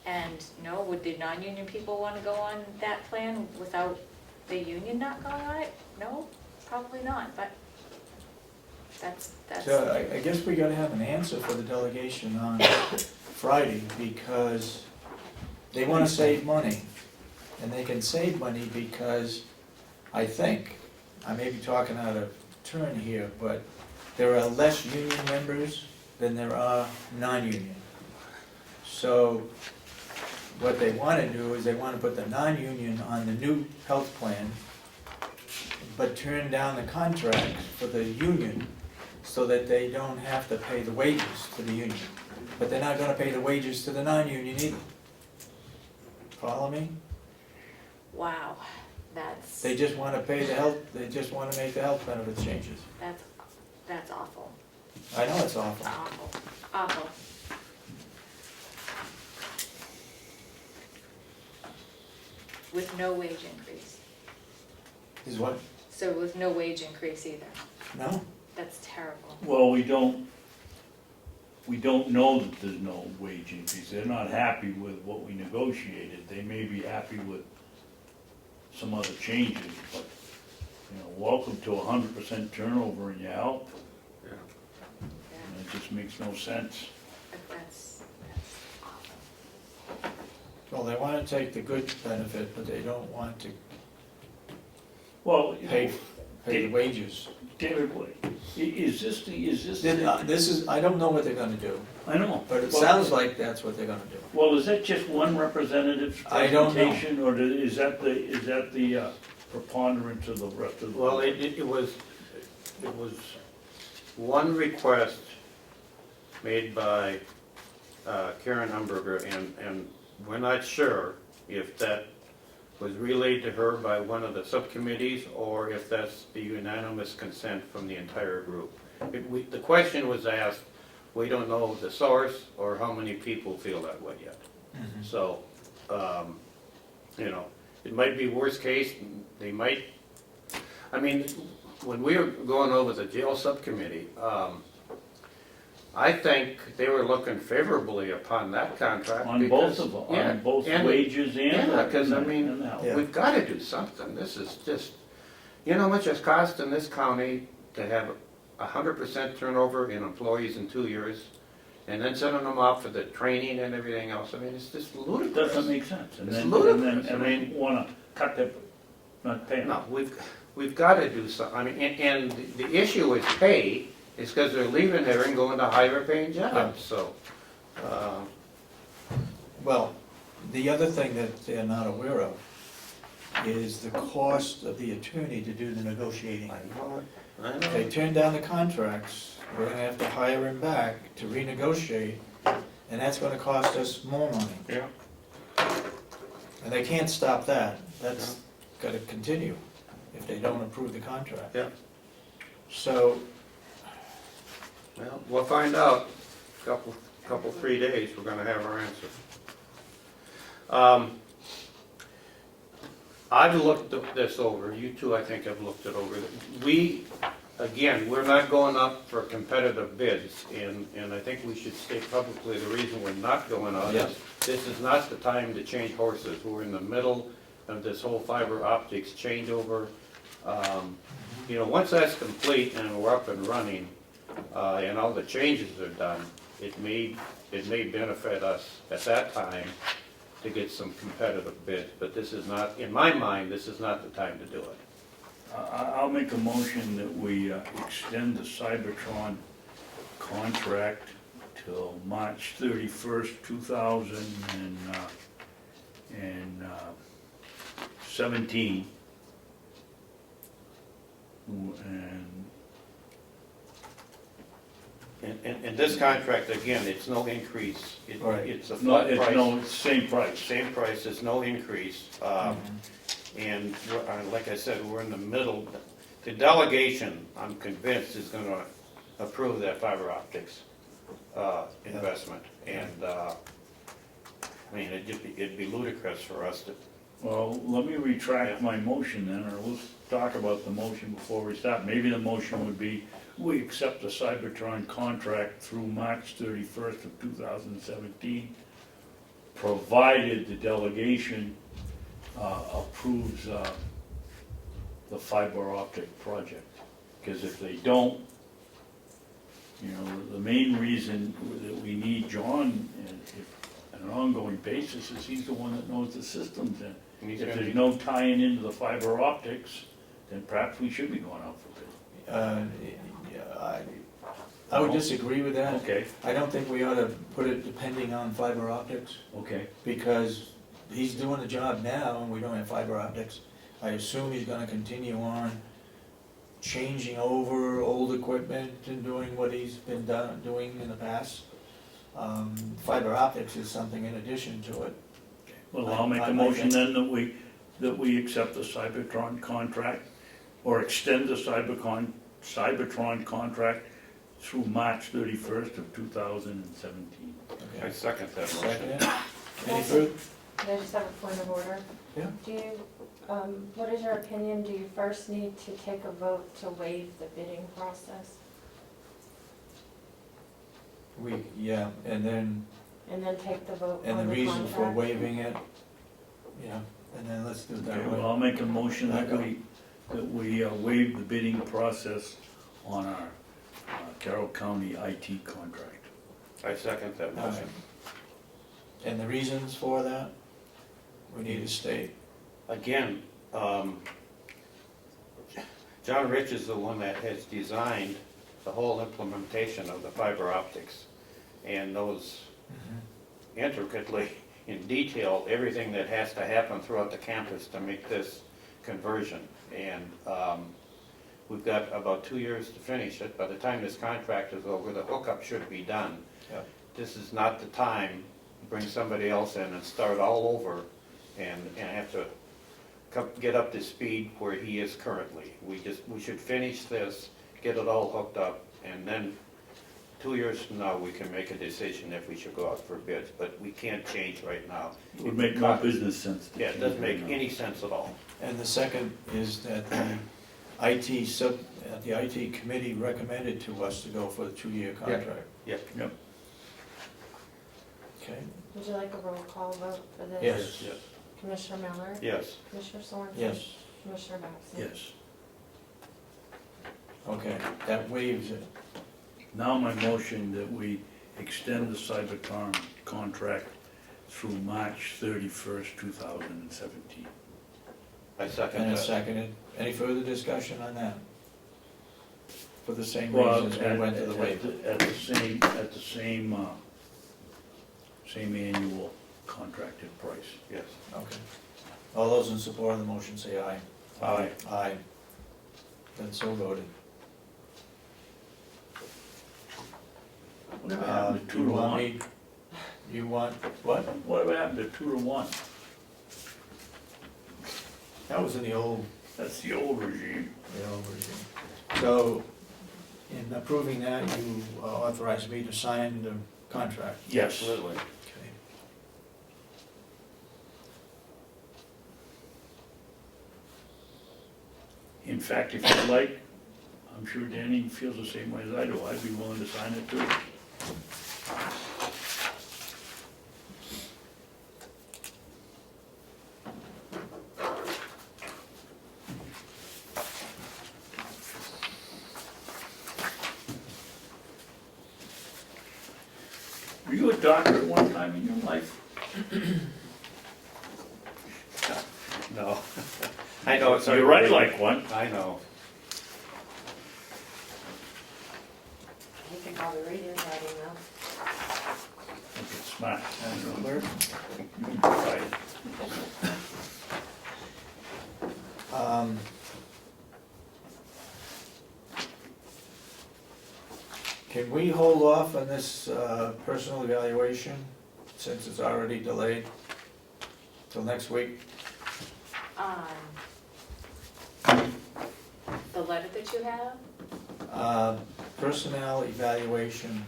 And no, would the non-union people wanna go on that plan without the union not going on it? No, probably not, but that's. So I guess we gotta have an answer for the delegation on Friday, because they wanna save money. And they can save money because I think, I may be talking out of turn here, but there are less union members than there are non-union. So what they wanna do is they wanna put the non-union on the new health plan, but turn down the contracts for the union so that they don't have to pay the wages to the union. But they're not gonna pay the wages to the non-union either. Follow me? Wow, that's. They just wanna pay the health, they just wanna make the health benefits changes. That's awful, I know it's awful. awful. With no wage increase, Is what? so with no wage increase either, No? that's terrible. Well, we don't know that there's no wage increase. They're not happy with what we negotiated. They may be happy with some other changes, but, you know, welcome to 100% turnover in your health. Yeah. And it just makes no sense. That's awful. Well, they wanna take the good benefit, but they don't want to Well, pay the wages. David, is this This is, I don't know what they're gonna do, I know. but it Well, sounds like that's what they're gonna do. Well, is that just one representative's I don't know. presentation, or is that the preponderance of the rest of the? Well, it was one request made by Karen Umberger, and we're not sure if that was relayed to her by one of the subcommittees, or if that's the unanimous consent from the entire group. The question was asked, we don't know the source or how many people feel that way yet. So, you know, it might be worst case, they might, I mean, when we were going over the jail subcommittee, I think they were looking favorably upon that contract. On because- both of them, yeah, on both and- wages and. Yeah, because I and mean, the health. Yeah. we've got to do something. This is just, you know how much it's cost in this county to have 100% turnover in employees in 2 years? And then sending them out for the training and everything else. I mean, it's just It ludicrous. doesn't make sense. And It's then ludicrous. And then wanna cut their, not pay them. No, we've got to do something. I mean, and the issue is pay, is because they're leaving there and going to higher paying jobs, so. Well, the other thing that they're not aware of is the cost of the attorney to do the negotiating. I If they know. turn down the contracts, we're gonna have to hire him back to renegotiate, and that's gonna cost us more money. Yeah. And they can't stop that, that's gotta continue if they don't approve the contract. Yeah. So, Well, we'll find out. Couple, 3 days, we're gonna have our answer. I've looked this over, you two, I think, have looked it over. We're not going up for competitive bids, and I think we should state publicly the reason we're not going out Yeah. is this is not the time to change horses. We're in the middle of this whole fiber optics changeover. You know, once that's complete and we're up and running, and all the changes are done, it may benefit us at that time to get some competitive bids, but this is not, in my mind, this is not the time to do it. I'll make a motion that we extend the Cybertron contract till March 31st, 2017. And this contract, again, it's no increase. Right. It's a No, flat it's price. same price. Same price, there's no increase. And like I said, we're in the middle. The delegation, I'm convinced, is gonna approve that fiber optics investment. And, I mean, it'd be ludicrous for us to, Well, let me retract my motion then, or let's talk about the motion before we start. Maybe the motion would be, we accept the Cybertron contract through March 31st of 2017, provided the delegation approves the fiber optic project. Because if they don't, you know, the main reason that we need John on an ongoing basis is he's the one that knows the systems. And and he's if gonna there's be, no tying into the fiber optics, then perhaps we should be going out for bid. Yeah, I would disagree with that. Okay, I don't think we ought to put it depending on fiber optics, okay. because he's doing the job now and we don't have fiber optics. I assume he's gonna continue on changing over old equipment and doing what he's been doing in the past. Fiber optics is something in addition to it. Well, I'll make a motion then that we accept the Cybertron contract, or extend the Cybertron contract through March 31st of 2017. I Okay. second that Second motion. it? Any further? Can I just have a point of order? Yeah. Do you, what is your opinion? Do you first need to take a vote to waive the bidding process? Yeah, and then, And then take the vote and on the the reason for contract? waiving it, yeah, and then let's do it Okay, that well, way. I'll make a motion that Okay. we waive the bidding process on our Carroll County IT contract. I second that All right. motion. And the reasons for that, we need to state. Again, John Rich is the one that has designed the whole implementation of the fiber optics and knows intricately, in detail, everything that has to happen throughout the campus to make this conversion. And we've got about 2 years to finish it. By the time this contract is over, the hookup should be done. Yep. This is not the time to bring somebody else in and start all over and have to get up to speed where he is currently. We should finish this, get it all hooked up, and then 2 years from now, we can make a decision if we should go out for bids, but we can't change right now. It would make no business sense to Yeah, it doesn't make change right now. any sense at all. And the second is that the IT committee recommended to us to go for the 2-year contract. Yep. Yep. Okay, Would you like a roll call vote for this? yes, Yes. Commissioner Miller? Yes. Commissioner Sorensen? yes, Commissioner Babson? Yes. okay, that waives it. Now my motion that we extend the Cybertron contract through March 31st, 2017. I second And it's that. seconded. Any further discussion on that? For the same Well, reasons we went to the waiver. at the same annual contracted price. Yes. Okay. All those in support of the motion say aye. Aye. Aye. Then so voted. Whatever happened to 2 You to want 1? me- You want, what? Whatever happened to 2 to 1? That was in the old, That's the old regime. regime. So, in approving that, you authorized me to sign the contract. Yes. Absolutely. Okay. In fact, if you'd like, I'm sure Danny feels the same way as I do. I'd be willing to sign it too. doctor at one time in your life? No. I know it's. So you write like one. I know. You can probably read his writing though. It's smart. As the clerk. Right. Can we hold off on this personal evaluation, since it's already delayed, till next week? The letter that you have? Personnel evaluation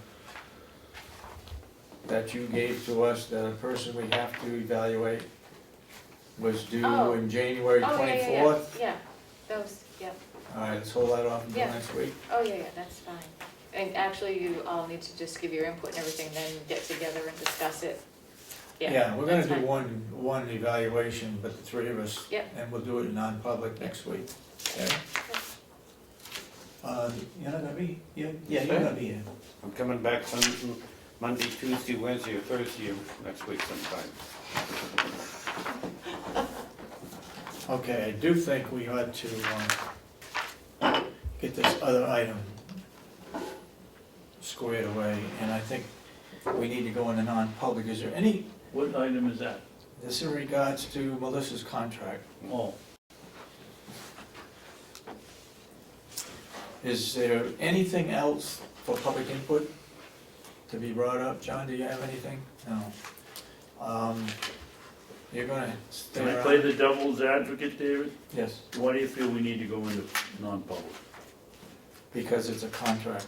that you gave to us, that a person we have to evaluate was due Oh. in January Oh, yeah, 24th? yeah, those, yep. All right, let's hold that off until Yeah. next week. Oh, yeah, that's fine. And actually, you all need to just give your input and everything, then get together and discuss it. Yeah, we're gonna that's do fine. one evaluation, but the three of us. Yep. And we'll do it in non-public next week, okay? You're not gonna be, yeah, you're gonna be here. I'm coming back Monday, Tuesday, Wednesday, or Thursday of next week sometime. Okay, I do think we ought to get this other item squared away, and I think we need to go into non-public. Is there any, What item is that? this in regards to Melissa's contract, Oh, is there anything else for public input to be brought up? John, do you have anything? No. You're gonna stay can I play around? the devil's advocate, David? Yes, Why do you feel we need to go into non-public? because it's a contract.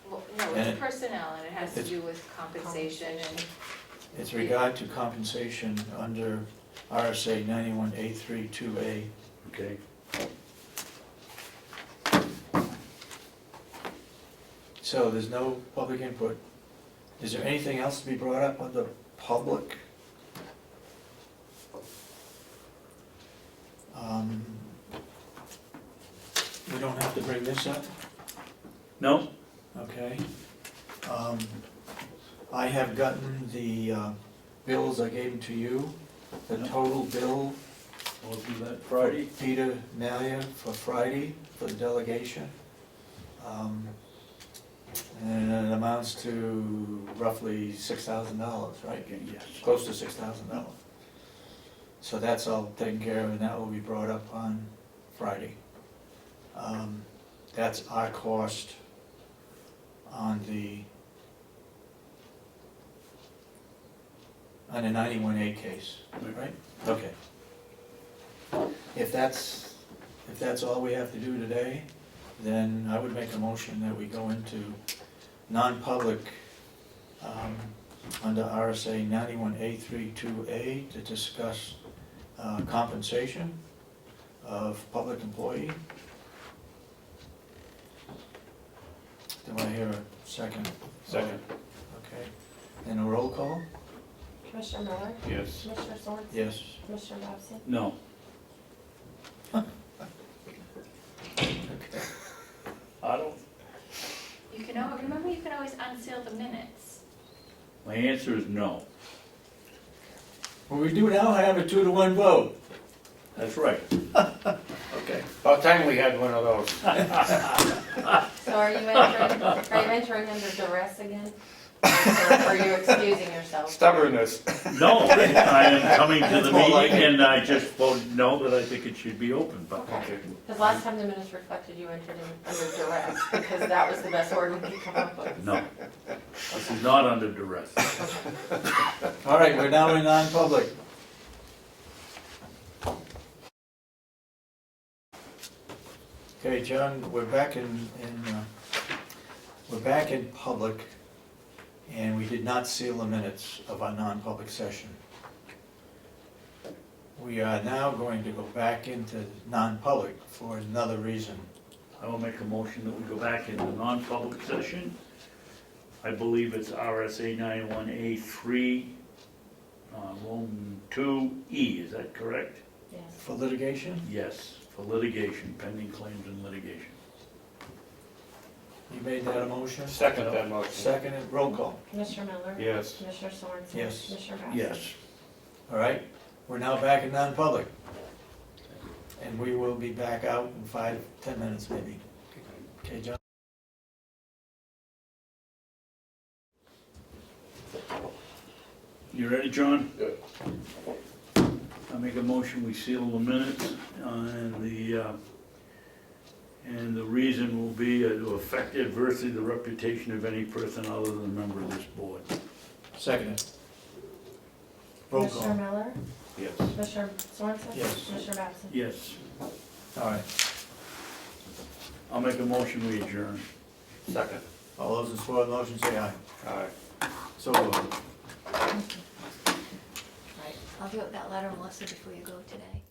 Well, no, And it's personnel, and it has to it's- do with compensation and, It's regard to compensation under RSA 91A32A. Okay, So there's no public input. Is there anything else to be brought up under public? We don't have to bring this up, no? okay? I have gotten the bills, I gave them to you, the total bill We'll do that for Friday. Peter Malia for Friday, for the delegation. And it amounts to roughly $6,000, right? Okay, yes. Close to $6,000. So that's all taken care of, and that will be brought up on Friday. That's our cost on the 91A case, right? Okay. If that's all we have to do today, then I would make a motion that we go into non-public under RSA 91A32A to discuss compensation of public employee. Do I hear a second? Second. Okay. And a roll call? Commissioner Miller, Yes. Commissioner Sorensen, Yes. Commissioner Babson, No. Okay. I don't, you can, remember, you can always unseal the minutes. my answer is no. Well, we do now have a 2-to-1 vote. That's right. Okay. About time we had one of those. so are you entering under duress again? Or are you excusing yourself? Stubbornness. No, I am coming to the That's more like meeting it. and I just voted no, that I think it should be open, but Okay, because last time the minutes reflected you entered in under duress, because that was the best word we could come up with. no. This is not under duress. All right, we're now in non-public. Okay, John, we're back in public, and we did not seal the minutes of our non-public session. We are now going to go back into non-public for another reason. I will make a motion that we go back into non-public session. I believe it's RSA 91A3, Roman 2E, is that correct? Yes. For litigation? Yes, for litigation, pending claims and litigation. You made that a motion? Second that motion. Second, roll call. Commissioner Miller? Yes. Commissioner Sorensen? Yes. Commissioner Babson? Yes. All right, we're now back in non-public. And we will be back out in 5-10 minutes maybe. Okay, John? You ready, John? Good. I make a motion, we seal the minutes, and the reason will be to affect adversely the reputation of any person other than a member of this board. Second. Roll Commissioner call. Miller? Yes. Commissioner Sorensen? Yes. Commissioner Babson? Yes, All right, I'll make a motion, we adjourn. Second. all those in support of the motion say aye. Aye. So voted. Right. I'll get that letter, Melissa, before you go today.